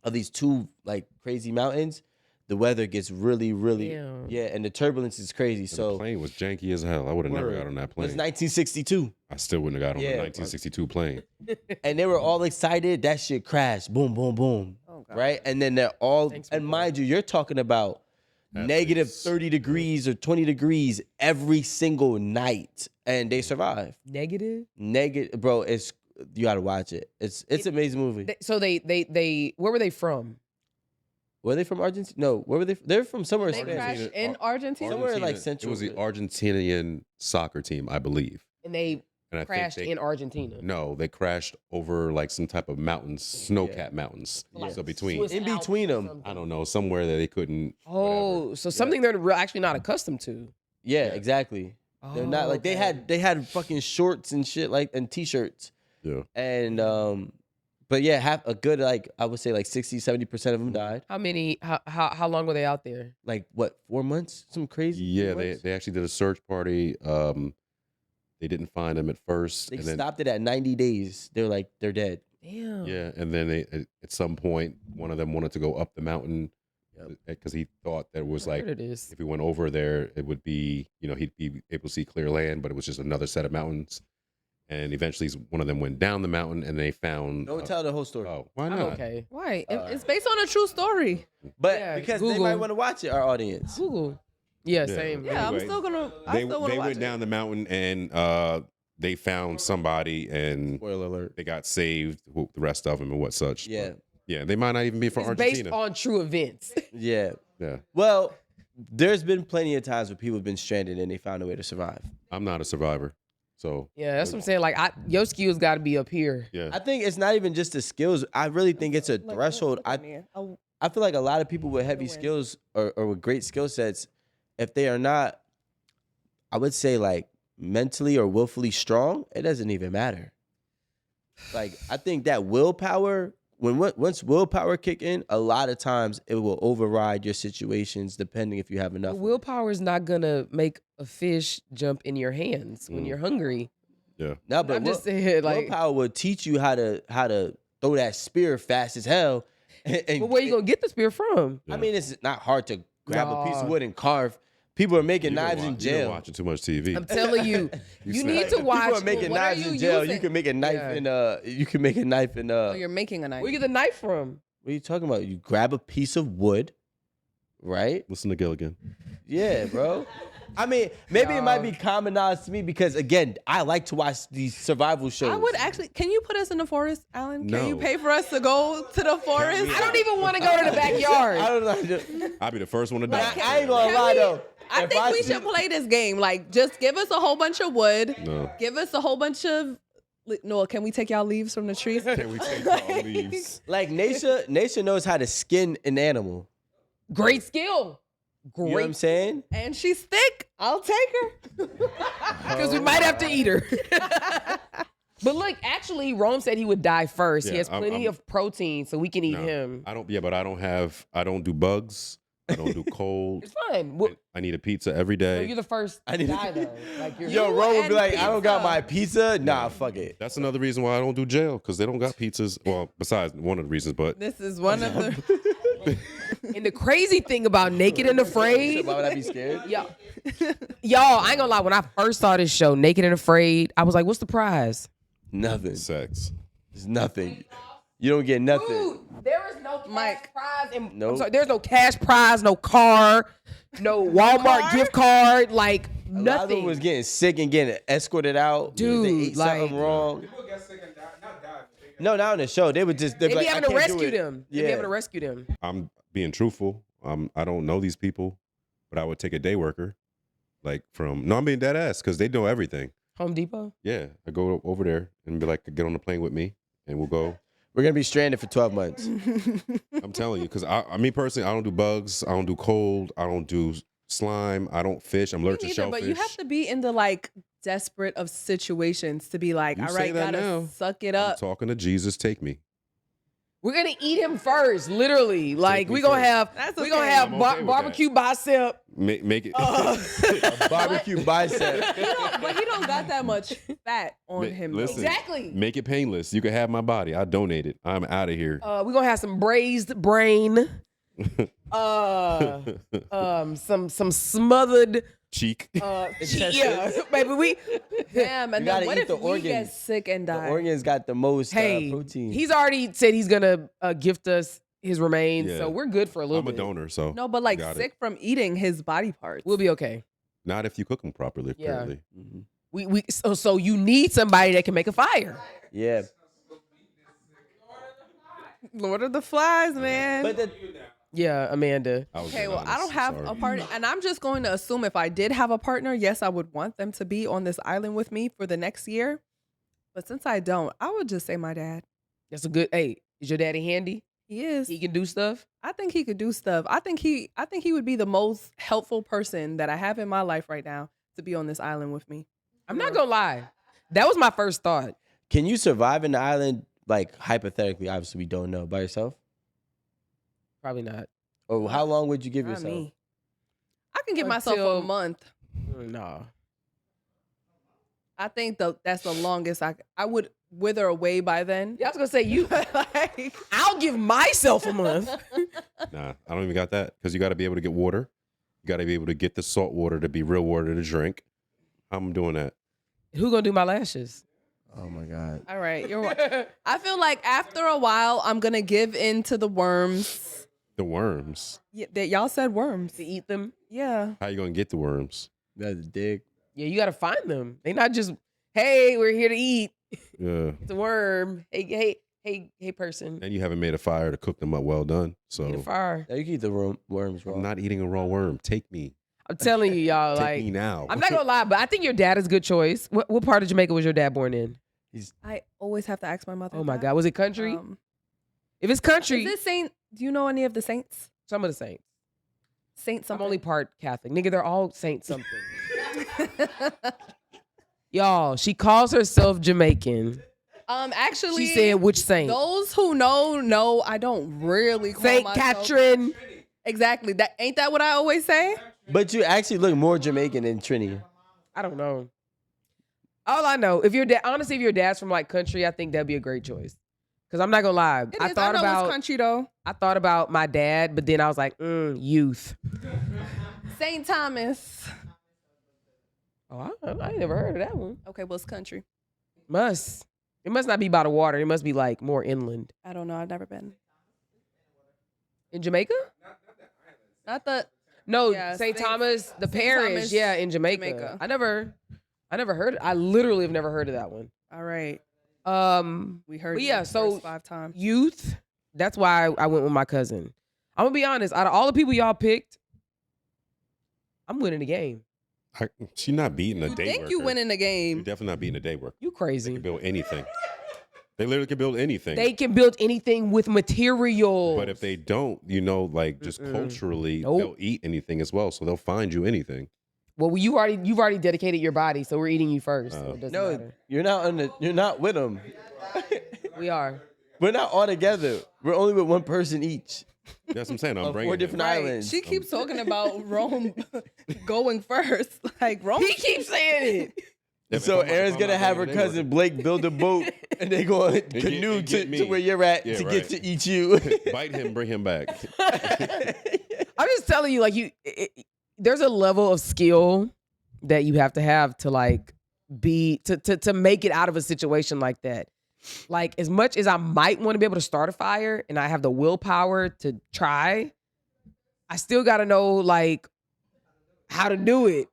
[SPEAKER 4] of these two like crazy mountains, the weather gets really, really,
[SPEAKER 2] Damn.
[SPEAKER 4] yeah, and the turbulence is crazy.
[SPEAKER 3] And
[SPEAKER 4] So
[SPEAKER 3] the plane was janky as hell. I would have never
[SPEAKER 4] Word.
[SPEAKER 3] got on that
[SPEAKER 4] it
[SPEAKER 3] plane.
[SPEAKER 4] was 1962,
[SPEAKER 3] I still wouldn't have got on
[SPEAKER 4] Yeah.
[SPEAKER 3] the 1962 plane.
[SPEAKER 4] and they were all excited. That shit crashed, boom, boom, boom,
[SPEAKER 1] Oh, God.
[SPEAKER 4] right? And then they're all,
[SPEAKER 2] Thanks for
[SPEAKER 4] and mind you, you're talking about negative
[SPEAKER 3] Athletes.
[SPEAKER 4] 30 degrees or 20 degrees every single night, and they survive.
[SPEAKER 2] Negative?
[SPEAKER 4] Negative, bro. It's you gotta watch it. It's an amazing movie.
[SPEAKER 2] So they where were they from?
[SPEAKER 4] Were they from Argentina? No, where were they? They're from somewhere.
[SPEAKER 1] They
[SPEAKER 4] in Spain.
[SPEAKER 1] crashed in Argentina.
[SPEAKER 4] Somewhere like
[SPEAKER 3] It
[SPEAKER 4] Central.
[SPEAKER 3] was the Argentinian soccer team, I believe.
[SPEAKER 2] And they
[SPEAKER 3] And I
[SPEAKER 2] crashed
[SPEAKER 3] think
[SPEAKER 2] in Argentina.
[SPEAKER 3] No, they crashed over like some type of mountains, snow-capped mountains.
[SPEAKER 2] Like
[SPEAKER 3] So between,
[SPEAKER 2] Swiss
[SPEAKER 4] In
[SPEAKER 2] Alps
[SPEAKER 4] between
[SPEAKER 2] or
[SPEAKER 4] 'em.
[SPEAKER 2] something.
[SPEAKER 3] I don't know, somewhere that they couldn't.
[SPEAKER 2] Oh,
[SPEAKER 3] whatever.
[SPEAKER 2] so something they're actually not accustomed to.
[SPEAKER 4] Yeah, exactly. They're not like they had fucking shorts and shit like and t-shirts
[SPEAKER 3] Yeah.
[SPEAKER 4] and but yeah, have a good like I would say like 60-70% of them died.
[SPEAKER 2] How many? How long were they out there?
[SPEAKER 4] Like what 4 months? Some crazy.
[SPEAKER 3] Yeah,
[SPEAKER 4] 4
[SPEAKER 3] they,
[SPEAKER 4] months?
[SPEAKER 3] they actually did a search party. They didn't find them at first.
[SPEAKER 4] They
[SPEAKER 3] and then,
[SPEAKER 4] stopped it at 90 days. They're like they're dead.
[SPEAKER 2] Damn.
[SPEAKER 3] Yeah, and then at some point, one of them wanted to go up the mountain because he thought that it was like
[SPEAKER 2] it is.
[SPEAKER 3] if he went over there, it would be, he'd be able to see clear land, but it was just another set of mountains. And eventually, one of them went down the mountain, and they found.
[SPEAKER 4] Don't tell the whole story.
[SPEAKER 3] Oh, why
[SPEAKER 2] I'm
[SPEAKER 3] not?
[SPEAKER 2] okay.
[SPEAKER 1] Why? It's based on a true story.
[SPEAKER 4] But
[SPEAKER 2] Yeah,
[SPEAKER 4] because they
[SPEAKER 2] Google.
[SPEAKER 4] might want to watch it, our audience.
[SPEAKER 2] Google. Yeah,
[SPEAKER 3] Yeah.
[SPEAKER 2] same.
[SPEAKER 1] Yeah,
[SPEAKER 3] Anyway,
[SPEAKER 1] I'm still gonna. I
[SPEAKER 3] They
[SPEAKER 1] still want to watch
[SPEAKER 3] went
[SPEAKER 1] it.
[SPEAKER 3] down the mountain, and they found somebody, and
[SPEAKER 4] Spoiler alert.
[SPEAKER 3] they got saved. The rest of them and what such.
[SPEAKER 4] Yeah.
[SPEAKER 3] But, yeah, they might not even be from
[SPEAKER 2] It's
[SPEAKER 3] Argentina.
[SPEAKER 2] based on true events.
[SPEAKER 4] Yeah.
[SPEAKER 3] Yeah,
[SPEAKER 4] Well, there's been plenty of times where people have been stranded and they found a way to survive.
[SPEAKER 3] I'm not a survivor, so
[SPEAKER 2] Yeah, that's what I'm saying. Like, your skills got to be up here.
[SPEAKER 3] yeah.
[SPEAKER 4] I think it's not even just the skills. I really think it's a
[SPEAKER 1] Like,
[SPEAKER 4] threshold.
[SPEAKER 1] look at me. Oh,
[SPEAKER 4] I feel like a lot of people with heavy
[SPEAKER 1] win.
[SPEAKER 4] skills or with great skill sets, if they are not, I would say like mentally or willfully strong, it doesn't even matter. Like I think that willpower, once willpower kick in, a lot of times it will override your situations depending if you have enough.
[SPEAKER 2] Willpower is not going to make a fish jump in your hands when you're hungry.
[SPEAKER 3] Yeah.
[SPEAKER 4] No, but
[SPEAKER 2] I'm just saying, like,
[SPEAKER 4] willpower will teach you how to throw that spear fast as hell. And
[SPEAKER 2] but where you going to get the spear from?
[SPEAKER 4] I mean, it's not hard to grab a piece of
[SPEAKER 2] Nah.
[SPEAKER 4] wood and carve. People are making
[SPEAKER 3] You been
[SPEAKER 4] knives in
[SPEAKER 3] You've been
[SPEAKER 4] jail.
[SPEAKER 3] watching too much TV.
[SPEAKER 2] I'm telling you, you need to watch.
[SPEAKER 4] People are making
[SPEAKER 1] what are
[SPEAKER 4] knives
[SPEAKER 1] you
[SPEAKER 4] in jail.
[SPEAKER 1] using?
[SPEAKER 4] You can make a knife
[SPEAKER 2] Yeah.
[SPEAKER 4] in you can make a knife in
[SPEAKER 1] oh, you're making a knife.
[SPEAKER 2] Where you get the knife from?
[SPEAKER 4] what are you talking about? You grab a piece of wood, right?
[SPEAKER 3] Listen to Gilligan.
[SPEAKER 4] Yeah, bro. I mean, maybe it might be common knowledge to me because again, I like to watch these survival shows.
[SPEAKER 1] I would actually. Can you put us in the forest, Alan? Can you
[SPEAKER 3] No.
[SPEAKER 1] pay for us to go to the forest?
[SPEAKER 3] we-
[SPEAKER 2] I don't even want to go to the backyard.
[SPEAKER 4] I don't know.
[SPEAKER 3] I'll be the first one to
[SPEAKER 4] But
[SPEAKER 3] die.
[SPEAKER 4] I ain't gonna
[SPEAKER 1] Can
[SPEAKER 4] lie
[SPEAKER 1] we-
[SPEAKER 4] though.
[SPEAKER 1] I
[SPEAKER 4] If
[SPEAKER 1] think we should play this game. Like, just give us a whole bunch of wood.
[SPEAKER 3] No.
[SPEAKER 1] Give us a whole bunch of. No, can we take y'all leaves from the trees?
[SPEAKER 3] Can we take all leaves?
[SPEAKER 4] Like Naisha knows how to skin an animal.
[SPEAKER 2] Great skill.
[SPEAKER 4] You know what I'm
[SPEAKER 2] Great.
[SPEAKER 4] saying?
[SPEAKER 1] And she's thick. I'll take her.
[SPEAKER 2] Because we might have to eat her. But look, actually, Rome said he would die first. He
[SPEAKER 3] Yeah,
[SPEAKER 2] has plenty
[SPEAKER 3] I'm-
[SPEAKER 2] of protein, so we can eat
[SPEAKER 3] No.
[SPEAKER 2] him.
[SPEAKER 3] I don't. Yeah, but I don't do bugs. I don't do cold.
[SPEAKER 2] It's fine. Well,
[SPEAKER 3] I need a pizza every
[SPEAKER 2] no,
[SPEAKER 3] day.
[SPEAKER 2] you're the first
[SPEAKER 4] I
[SPEAKER 2] to
[SPEAKER 4] need-
[SPEAKER 2] die, though. Like, you're
[SPEAKER 4] Yo, Ro would be
[SPEAKER 1] and
[SPEAKER 4] like, I don't got
[SPEAKER 1] pizza.
[SPEAKER 4] my pizza. Nah, fuck it.
[SPEAKER 3] That's another reason why I don't do jail, because they don't got pizzas. Well, besides one of the reasons, but
[SPEAKER 1] This is one of the.
[SPEAKER 2] And the crazy thing about Naked and Afraid,
[SPEAKER 4] Why would I be scared?
[SPEAKER 2] y'all, I ain't gonna lie. When I first saw this show, Naked and Afraid, I was like, "What's the prize?"
[SPEAKER 4] Nothing.
[SPEAKER 3] sex.
[SPEAKER 4] It's nothing. You don't get nothing.
[SPEAKER 2] Dude, there is no cash
[SPEAKER 1] Mike.
[SPEAKER 2] prize. And
[SPEAKER 4] Nope.
[SPEAKER 2] I'm sorry, there's no cash prize, no car, no Walmart gift card, like
[SPEAKER 4] A lot of them
[SPEAKER 2] nothing.
[SPEAKER 4] was getting sick and getting escorted out.
[SPEAKER 2] Dude,
[SPEAKER 4] they ate
[SPEAKER 2] like-
[SPEAKER 4] something wrong.
[SPEAKER 5] People get sick and die, not die. But they
[SPEAKER 4] No, not on the show. They would just.
[SPEAKER 2] They be
[SPEAKER 4] like, I
[SPEAKER 2] having to
[SPEAKER 4] can't do
[SPEAKER 2] rescue
[SPEAKER 4] it.
[SPEAKER 2] them. They be
[SPEAKER 4] Yeah.
[SPEAKER 2] having to rescue them.
[SPEAKER 3] I'm being truthful. I don't know these people, but I would take a day worker, like from. No, I'm being dead ass because they know everything.
[SPEAKER 2] Home Depot.
[SPEAKER 3] Yeah, I go over there and be like, get on the plane with me, and we'll go.
[SPEAKER 4] We're gonna be stranded for 12 months.
[SPEAKER 3] I'm telling you, because I mean personally, I don't do bugs, I don't do cold, I don't do slime, I don't fish. I'm allergic to
[SPEAKER 1] Neither,
[SPEAKER 3] shellfish.
[SPEAKER 1] but you have to be in the like desperate of situations to be like,
[SPEAKER 3] You
[SPEAKER 1] all
[SPEAKER 3] say
[SPEAKER 1] right,
[SPEAKER 3] that
[SPEAKER 1] gotta
[SPEAKER 3] now.
[SPEAKER 1] suck it
[SPEAKER 3] I'm
[SPEAKER 1] up.
[SPEAKER 3] talking to Jesus. Take me.
[SPEAKER 2] We're gonna eat him first, literally. Like
[SPEAKER 3] me
[SPEAKER 2] we gonna
[SPEAKER 3] first.
[SPEAKER 2] have,
[SPEAKER 1] That's
[SPEAKER 2] we gonna
[SPEAKER 1] okay.
[SPEAKER 2] have
[SPEAKER 3] I'm okay with
[SPEAKER 2] barbecue bicep.
[SPEAKER 3] Make it.
[SPEAKER 4] Barbecue bicep.
[SPEAKER 1] But he don't got that much fat on him. though.
[SPEAKER 3] Listen,
[SPEAKER 2] Exactly.
[SPEAKER 3] Make it painless. You can have my body. I donate it. I'm out of here.
[SPEAKER 2] We're gonna have some braised brain. Some smothered
[SPEAKER 3] Cheek.
[SPEAKER 2] yeah, baby. We
[SPEAKER 1] Damn, and
[SPEAKER 4] You gotta
[SPEAKER 1] then what
[SPEAKER 4] eat
[SPEAKER 1] if
[SPEAKER 4] the
[SPEAKER 1] we get
[SPEAKER 4] organs.
[SPEAKER 1] sick and
[SPEAKER 4] The
[SPEAKER 1] die?
[SPEAKER 4] organs got the most
[SPEAKER 2] hey,
[SPEAKER 4] protein.
[SPEAKER 2] he's already said he's gonna gift us his remains,
[SPEAKER 3] Yeah.
[SPEAKER 2] so we're good for a little
[SPEAKER 3] I'm a
[SPEAKER 2] bit.
[SPEAKER 3] donor, so
[SPEAKER 1] No, but like
[SPEAKER 3] got it.
[SPEAKER 1] sick from eating his body parts.
[SPEAKER 2] We'll be okay.
[SPEAKER 3] Not if you cook them properly.
[SPEAKER 2] Yeah.
[SPEAKER 3] Apparently.
[SPEAKER 4] Mhm.
[SPEAKER 2] We so you need somebody that can make a fire.
[SPEAKER 4] Yeah.
[SPEAKER 1] Lord of the Flies, man.
[SPEAKER 4] But the,
[SPEAKER 2] Yeah, Amanda.
[SPEAKER 3] I was
[SPEAKER 1] Okay,
[SPEAKER 3] being
[SPEAKER 1] well, I
[SPEAKER 3] honest.
[SPEAKER 1] don't have
[SPEAKER 3] Sorry.
[SPEAKER 1] a partner, and I'm just going to assume if I did have a partner, yes, I would want them to be on this island with me for the next year. But since I don't, I would just say my dad.
[SPEAKER 2] That's a good. Hey, is your daddy handy?
[SPEAKER 1] He is.
[SPEAKER 2] He can do stuff.
[SPEAKER 1] I think he could do stuff. I think he would be the most helpful person that I have in my life right now to be on this island with me.
[SPEAKER 2] I'm not gonna lie. That was my first thought.
[SPEAKER 4] can you survive in the island, like hypothetically? Obviously, we don't know, by yourself?
[SPEAKER 2] Probably not.
[SPEAKER 4] Or how long would you give
[SPEAKER 1] Not
[SPEAKER 4] yourself?
[SPEAKER 1] me. I can give myself
[SPEAKER 2] Until-
[SPEAKER 1] a month.
[SPEAKER 2] No.
[SPEAKER 1] I think that's the longest I would wither away by then.
[SPEAKER 2] Yeah, I was gonna say you.
[SPEAKER 1] Like,
[SPEAKER 2] I'll give myself a month.
[SPEAKER 3] Nah, I don't even got that because you got to be able to get water. You got to be able to get the salt water to be real water to drink. I'm doing that.
[SPEAKER 2] Who gonna do my lashes?
[SPEAKER 4] Oh my God.
[SPEAKER 1] all right, you're right. I feel like after a while, I'm gonna give in to the worms.
[SPEAKER 3] The worms.
[SPEAKER 1] Yeah, that y'all said worms.
[SPEAKER 2] To eat them?
[SPEAKER 1] Yeah.
[SPEAKER 3] How you gonna get the worms?
[SPEAKER 4] That's dig.
[SPEAKER 2] Yeah, you gotta find them. They not just, hey, we're here to eat.
[SPEAKER 3] Yeah.
[SPEAKER 2] It's a worm. Hey, person.
[SPEAKER 3] And you haven't made a fire to cook them up well done. So
[SPEAKER 2] Eat a fire.
[SPEAKER 4] Now you can eat the worms raw.
[SPEAKER 3] I'm not eating a raw worm. Take me.
[SPEAKER 2] I'm telling you, y'all.
[SPEAKER 3] Take me
[SPEAKER 2] Like,
[SPEAKER 3] now.
[SPEAKER 2] I'm not gonna lie, but I think your dad is a good choice. What part of Jamaica was your dad born in?
[SPEAKER 1] I always have to ask my mother.
[SPEAKER 2] Oh my
[SPEAKER 1] that.
[SPEAKER 2] God, was it country? If it's country,
[SPEAKER 1] Is it Saint? Do you know any of the saints?
[SPEAKER 2] some of the saints.
[SPEAKER 1] Saint
[SPEAKER 2] I'm
[SPEAKER 1] something.
[SPEAKER 2] only part Catholic. Nigga, they're all saint something. Y'all, she calls herself Jamaican.
[SPEAKER 1] Actually,
[SPEAKER 2] She said which saint?
[SPEAKER 1] those who know, I don't really call
[SPEAKER 2] Saint
[SPEAKER 1] myself.
[SPEAKER 2] Catherine.
[SPEAKER 1] Exactly. That ain't that what I always say?
[SPEAKER 4] But you actually look more Jamaican than Trini.
[SPEAKER 2] I don't know. All I know, if your dad, honestly, if your dad's from like country, I think that'd be a great choice. Cause I'm not gonna lie,
[SPEAKER 1] It
[SPEAKER 2] I
[SPEAKER 1] is.
[SPEAKER 2] thought
[SPEAKER 1] know
[SPEAKER 2] about
[SPEAKER 1] it's country though.
[SPEAKER 2] I thought about my dad, but then I was like, youth.
[SPEAKER 1] Saint Thomas.
[SPEAKER 2] Oh, I ain't never heard of that one.
[SPEAKER 1] Okay, well it's country.
[SPEAKER 2] It must not be by the water. It must be like more inland.
[SPEAKER 1] I don't know. I've never been.
[SPEAKER 2] In Jamaica?
[SPEAKER 1] Not the.
[SPEAKER 2] No,
[SPEAKER 1] Yeah,
[SPEAKER 2] St.
[SPEAKER 1] Saint-
[SPEAKER 2] Thomas, the
[SPEAKER 1] Saint
[SPEAKER 2] parish,
[SPEAKER 1] Thomas,
[SPEAKER 2] yeah, in Jamaica.
[SPEAKER 1] Jamaica.
[SPEAKER 2] I never heard. I literally have never heard of that one.
[SPEAKER 1] All right. We heard.
[SPEAKER 2] But
[SPEAKER 1] you
[SPEAKER 2] yeah,
[SPEAKER 1] the
[SPEAKER 2] so
[SPEAKER 1] first 5 times.
[SPEAKER 2] youth. That's why I went with my cousin. I'm gonna be honest. Out of all the people y'all picked, I'm winning the game.
[SPEAKER 3] She's not beating a
[SPEAKER 1] You
[SPEAKER 3] day
[SPEAKER 1] think
[SPEAKER 3] worker.
[SPEAKER 1] you winning the
[SPEAKER 3] You're
[SPEAKER 1] game?
[SPEAKER 3] definitely not beating a day worker.
[SPEAKER 2] You
[SPEAKER 3] They
[SPEAKER 2] crazy?
[SPEAKER 3] can build anything. They literally can build anything.
[SPEAKER 2] They can build anything with materials.
[SPEAKER 3] But if they don't, like just culturally,
[SPEAKER 2] Nope.
[SPEAKER 3] they'll eat anything as well. So they'll find you anything.
[SPEAKER 2] well, you've already dedicated your body, so we're eating you first. So it doesn't
[SPEAKER 4] No,
[SPEAKER 2] matter.
[SPEAKER 4] you're not with them.
[SPEAKER 2] We are.
[SPEAKER 4] We're not all together. We're only with one person each.
[SPEAKER 3] That's what I'm saying. I'm
[SPEAKER 4] On
[SPEAKER 3] bringing
[SPEAKER 4] 4
[SPEAKER 3] him.
[SPEAKER 4] different islands.
[SPEAKER 1] She keeps talking about Rome going first. Like Rome.
[SPEAKER 2] He keeps saying it.
[SPEAKER 3] If
[SPEAKER 4] So
[SPEAKER 3] I'm- if
[SPEAKER 4] Erin's
[SPEAKER 3] I'm
[SPEAKER 4] gonna
[SPEAKER 3] not
[SPEAKER 4] have her
[SPEAKER 3] bringing a day
[SPEAKER 4] cousin
[SPEAKER 3] worker,
[SPEAKER 4] Blake build a boat and they go and canoe
[SPEAKER 3] and get
[SPEAKER 4] to
[SPEAKER 3] me.
[SPEAKER 4] where you're at
[SPEAKER 3] Yeah,
[SPEAKER 4] to
[SPEAKER 3] right.
[SPEAKER 4] get to eat you.
[SPEAKER 3] bite him, bring him back.
[SPEAKER 2] I'm just telling you, like there's a level of skill that you have to like be to make it out of a situation like that. Like as much as I might want to be able to start a fire and I have the willpower to try, I still got to know like how to do it.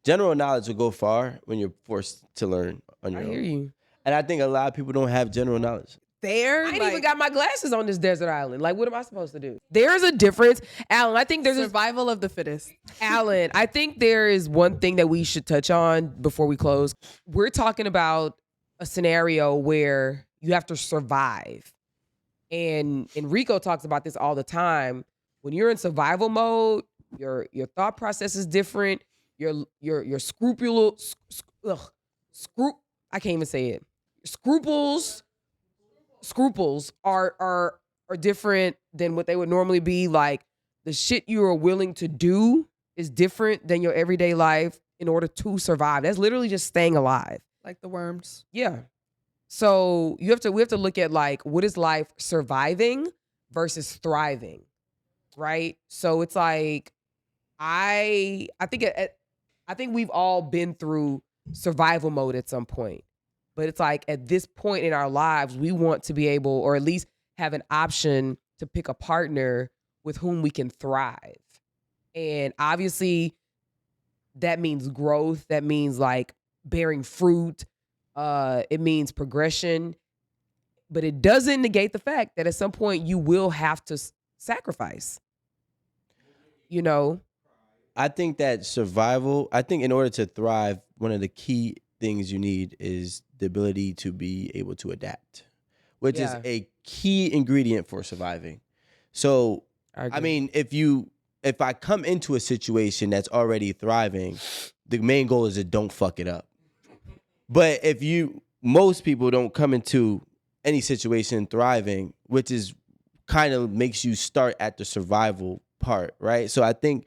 [SPEAKER 4] General knowledge will go far when you're forced to learn on your
[SPEAKER 2] I
[SPEAKER 4] own.
[SPEAKER 2] hear you.
[SPEAKER 4] And I think a lot of people don't have general knowledge.
[SPEAKER 1] There.
[SPEAKER 2] I ain't
[SPEAKER 1] like,
[SPEAKER 2] even got my glasses on this desert island. Like, what am I supposed to do? There's a difference, Alan. I think there's a
[SPEAKER 1] survival of the fittest.
[SPEAKER 2] Alan, I think there is one thing that we should touch on before we close. We're talking about a scenario where you have to survive. And Rico talks about this all the time. When you're in survival mode, your thought process is different. Your scrupulous I can't even say it. Scruples are different than what they would normally be. Like the shit you are willing to do is different than your everyday life in order to survive. That's literally just staying alive.
[SPEAKER 1] Like the worms.
[SPEAKER 2] Yeah. So we have to look at like what is life surviving versus thriving, right? So it's like I think we've all been through survival mode at some point. But it's like at this point in our lives, we want to be able, or at least have an option to pick a partner with whom we can thrive. And obviously that means growth. That means like bearing fruit. It means progression. But it doesn't negate the fact that at some point you will have to sacrifice. You know?
[SPEAKER 4] I think that I think in order to thrive, one of the key things you need is the ability to be able to adapt, which is a key ingredient for surviving. So, I mean, if I come into a situation that's already thriving, the main goal is to don't fuck it up. But most people don't come into any situation thriving, which is kind of makes you start at the survival part, right? So I think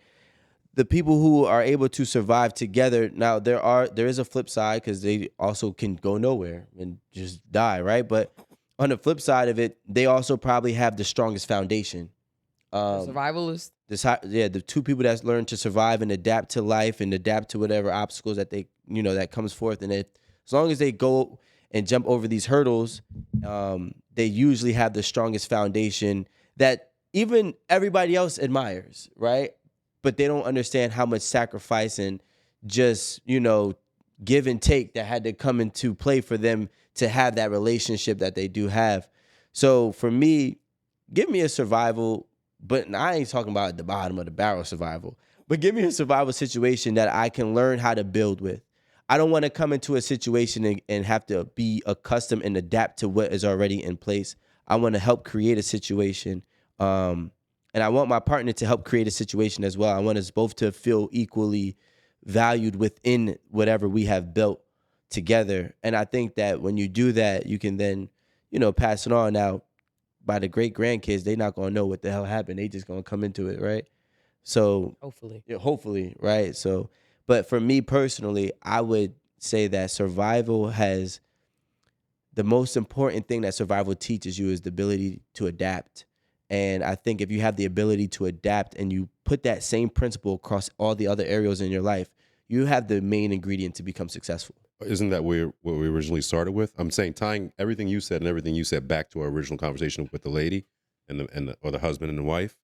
[SPEAKER 4] the people who are able to survive together. Now there is a flip side because they also can go nowhere and just die, right? But on the flip side of it, they also probably have the strongest foundation.
[SPEAKER 2] Survivalist.
[SPEAKER 4] The two people that's learned to survive and adapt to life and adapt to whatever obstacles that they, that comes forth. And as long as they go and jump over these hurdles, they usually have the strongest foundation that even everybody else admires, right? But they don't understand how much sacrifice and just, give and take that had to come into play for them to have that relationship that they do have. So for me, give me a survival. But I ain't talking about at the bottom of the barrel survival. But give me a survival situation that I can learn how to build with. I don't want to come into a situation and have to be accustomed and adapt to what is already in place. I want to help create a situation. And I want my partner to help create a situation as well. I want us both to feel equally valued within whatever we have built together. And I think that when you do that, you can then, pass it on. Now, by the great grandkids, they not gonna know what the hell happened. They just gonna come into it, right? So hopefully, right? So, but for me personally, I would say that survival has the most important thing that survival teaches you is the ability to adapt. And I think if you have the ability to adapt and you put that same principle across all the other areas in your life, you have the main ingredient to become successful.
[SPEAKER 3] Isn't that what we originally started with? I'm saying tying everything you said and everything you said back to our original conversation with the lady and the husband and the wife.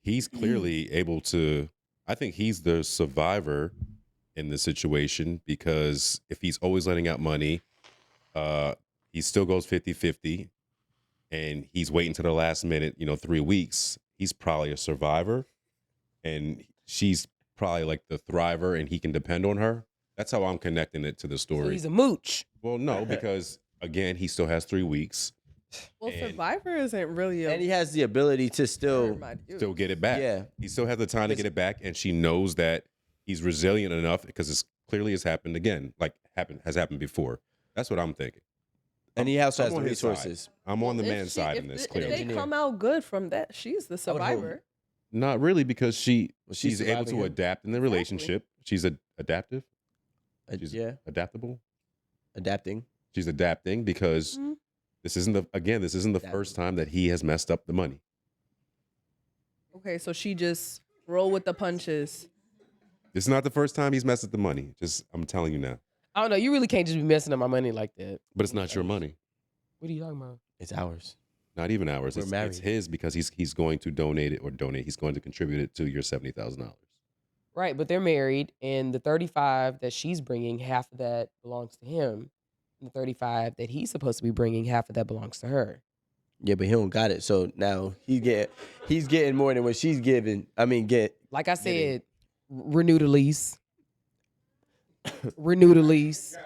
[SPEAKER 3] He's clearly able to. I think he's the survivor in this situation because if he's always letting out money, he still goes 50-50 and he's waiting to the last minute, 3 weeks. He's probably a survivor and she's probably like the thriver and he can depend on her. That's how I'm connecting it to the story.
[SPEAKER 2] So he's a mooch.
[SPEAKER 3] Well, no, because again, he still has 3 weeks.
[SPEAKER 1] Well, survivor isn't really
[SPEAKER 4] and he has the ability to still
[SPEAKER 3] get it back.
[SPEAKER 4] Yeah.
[SPEAKER 3] He still has the time to get it back, and she knows that he's resilient enough because it's clearly has happened again, has happened before. That's what I'm thinking.
[SPEAKER 4] And he also has
[SPEAKER 3] I'm
[SPEAKER 4] the
[SPEAKER 3] on his
[SPEAKER 4] resources.
[SPEAKER 3] side. I'm on the man's side in this, clearly.
[SPEAKER 1] If they come out good from that, she's the survivor.
[SPEAKER 3] Not really, because she's
[SPEAKER 4] she's
[SPEAKER 3] able to
[SPEAKER 4] surviving him.
[SPEAKER 3] adapt in the relationship. She's adaptive. She's
[SPEAKER 4] Yeah.
[SPEAKER 3] adaptable.
[SPEAKER 4] Adapting.
[SPEAKER 3] She's adapting because this isn't the first time that he has messed up the money.
[SPEAKER 1] Okay, so she just roll with the punches.
[SPEAKER 3] This is not the first time he's messed up the money. I'm telling you now.
[SPEAKER 2] I don't know. You really can't just be messing up my money like that.
[SPEAKER 3] But it's not your money.
[SPEAKER 2] What are you talking about?
[SPEAKER 4] It's ours.
[SPEAKER 3] Not even ours.
[SPEAKER 4] We're married.
[SPEAKER 3] It's his because he's going to donate it He's going to contribute it to your $70,000.
[SPEAKER 2] Right, but they're married, and the 35 that she's bringing, half of that belongs to him, and the 35 that he's supposed to be bringing, half of that belongs to her.
[SPEAKER 4] Yeah, but he don't got it. So now he's getting more than what she's giving.
[SPEAKER 2] Like I said, renew the lease. Renew the lease.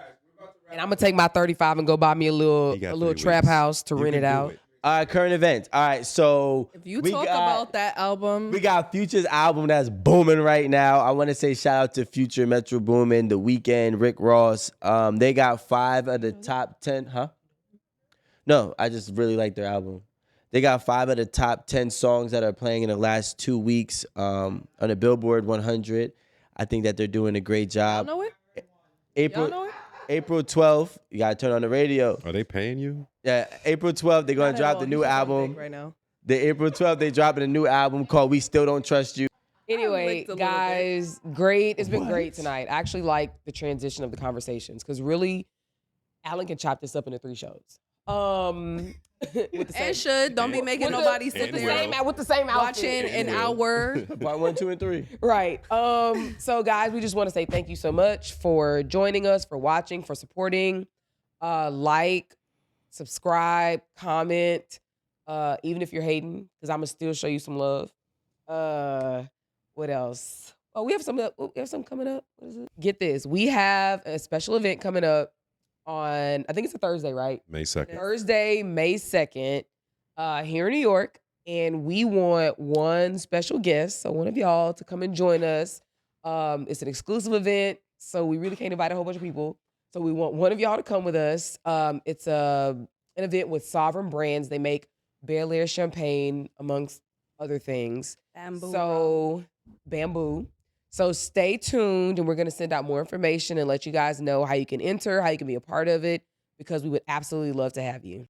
[SPEAKER 2] And I'm gonna take my 35 and go buy me a little trap house to rent it out.
[SPEAKER 4] All right, current events. All right, so
[SPEAKER 1] If you talk about that album,
[SPEAKER 4] we got Future's album that's booming right now. I want to say shout out to Future, Metro Boomin, The Weeknd, Rick Ross. They got 5 of the top 10, huh? No, I just really like their album. They got 5 of the top 10 songs that are playing in the last 2 weeks on the Billboard 100. I think that they're doing a great job.
[SPEAKER 1] y'all know it?
[SPEAKER 4] April,
[SPEAKER 1] Y'all know it?
[SPEAKER 4] April 12th, you got to turn on the radio.
[SPEAKER 3] Are they paying you?
[SPEAKER 4] Yeah, April 12th, they're going
[SPEAKER 1] Not
[SPEAKER 4] to
[SPEAKER 1] at
[SPEAKER 4] drop
[SPEAKER 1] all.
[SPEAKER 4] the
[SPEAKER 1] He's
[SPEAKER 4] new
[SPEAKER 1] just on
[SPEAKER 4] album.
[SPEAKER 1] big right now.
[SPEAKER 4] The April 12th, they dropping a new album called We Still Don't Trust You.
[SPEAKER 2] Anyway,
[SPEAKER 1] licked a little
[SPEAKER 2] guys, great. It's been great tonight. I actually like the transition of the conversations because really, Alan can chop this up into 3 shows. With the same,
[SPEAKER 1] And should don't be making
[SPEAKER 2] with
[SPEAKER 1] nobody
[SPEAKER 2] the
[SPEAKER 1] sit
[SPEAKER 3] and
[SPEAKER 1] there
[SPEAKER 3] will.
[SPEAKER 2] with the same outfit.
[SPEAKER 1] watching an hour.
[SPEAKER 4] Part 1, 2, and 3.
[SPEAKER 2] Right. So guys, we just want to say thank you so much for joining us, for watching, for supporting. Like, subscribe, comment, even if you're hating, because I'm gonna still show you some love. What else? Oh, we have something coming up. What is it? Get this. We have a special event coming up on, I think it's a Thursday, right?
[SPEAKER 3] May 2nd.
[SPEAKER 2] Thursday, May 2nd, here in New York. And we want one special guest, so one of y'all to come and join us. It's an exclusive event, so we really can't invite a whole bunch of people. So we want one of y'all to come with us. It's an event with Sovereign Brands. They make Bel Air champagne, amongst other things.
[SPEAKER 1] Bamboo
[SPEAKER 2] So Bamboo. So stay tuned, and we're going to send out more information and let you guys know how you can enter, how you can be a part of it, because we would absolutely love to have you.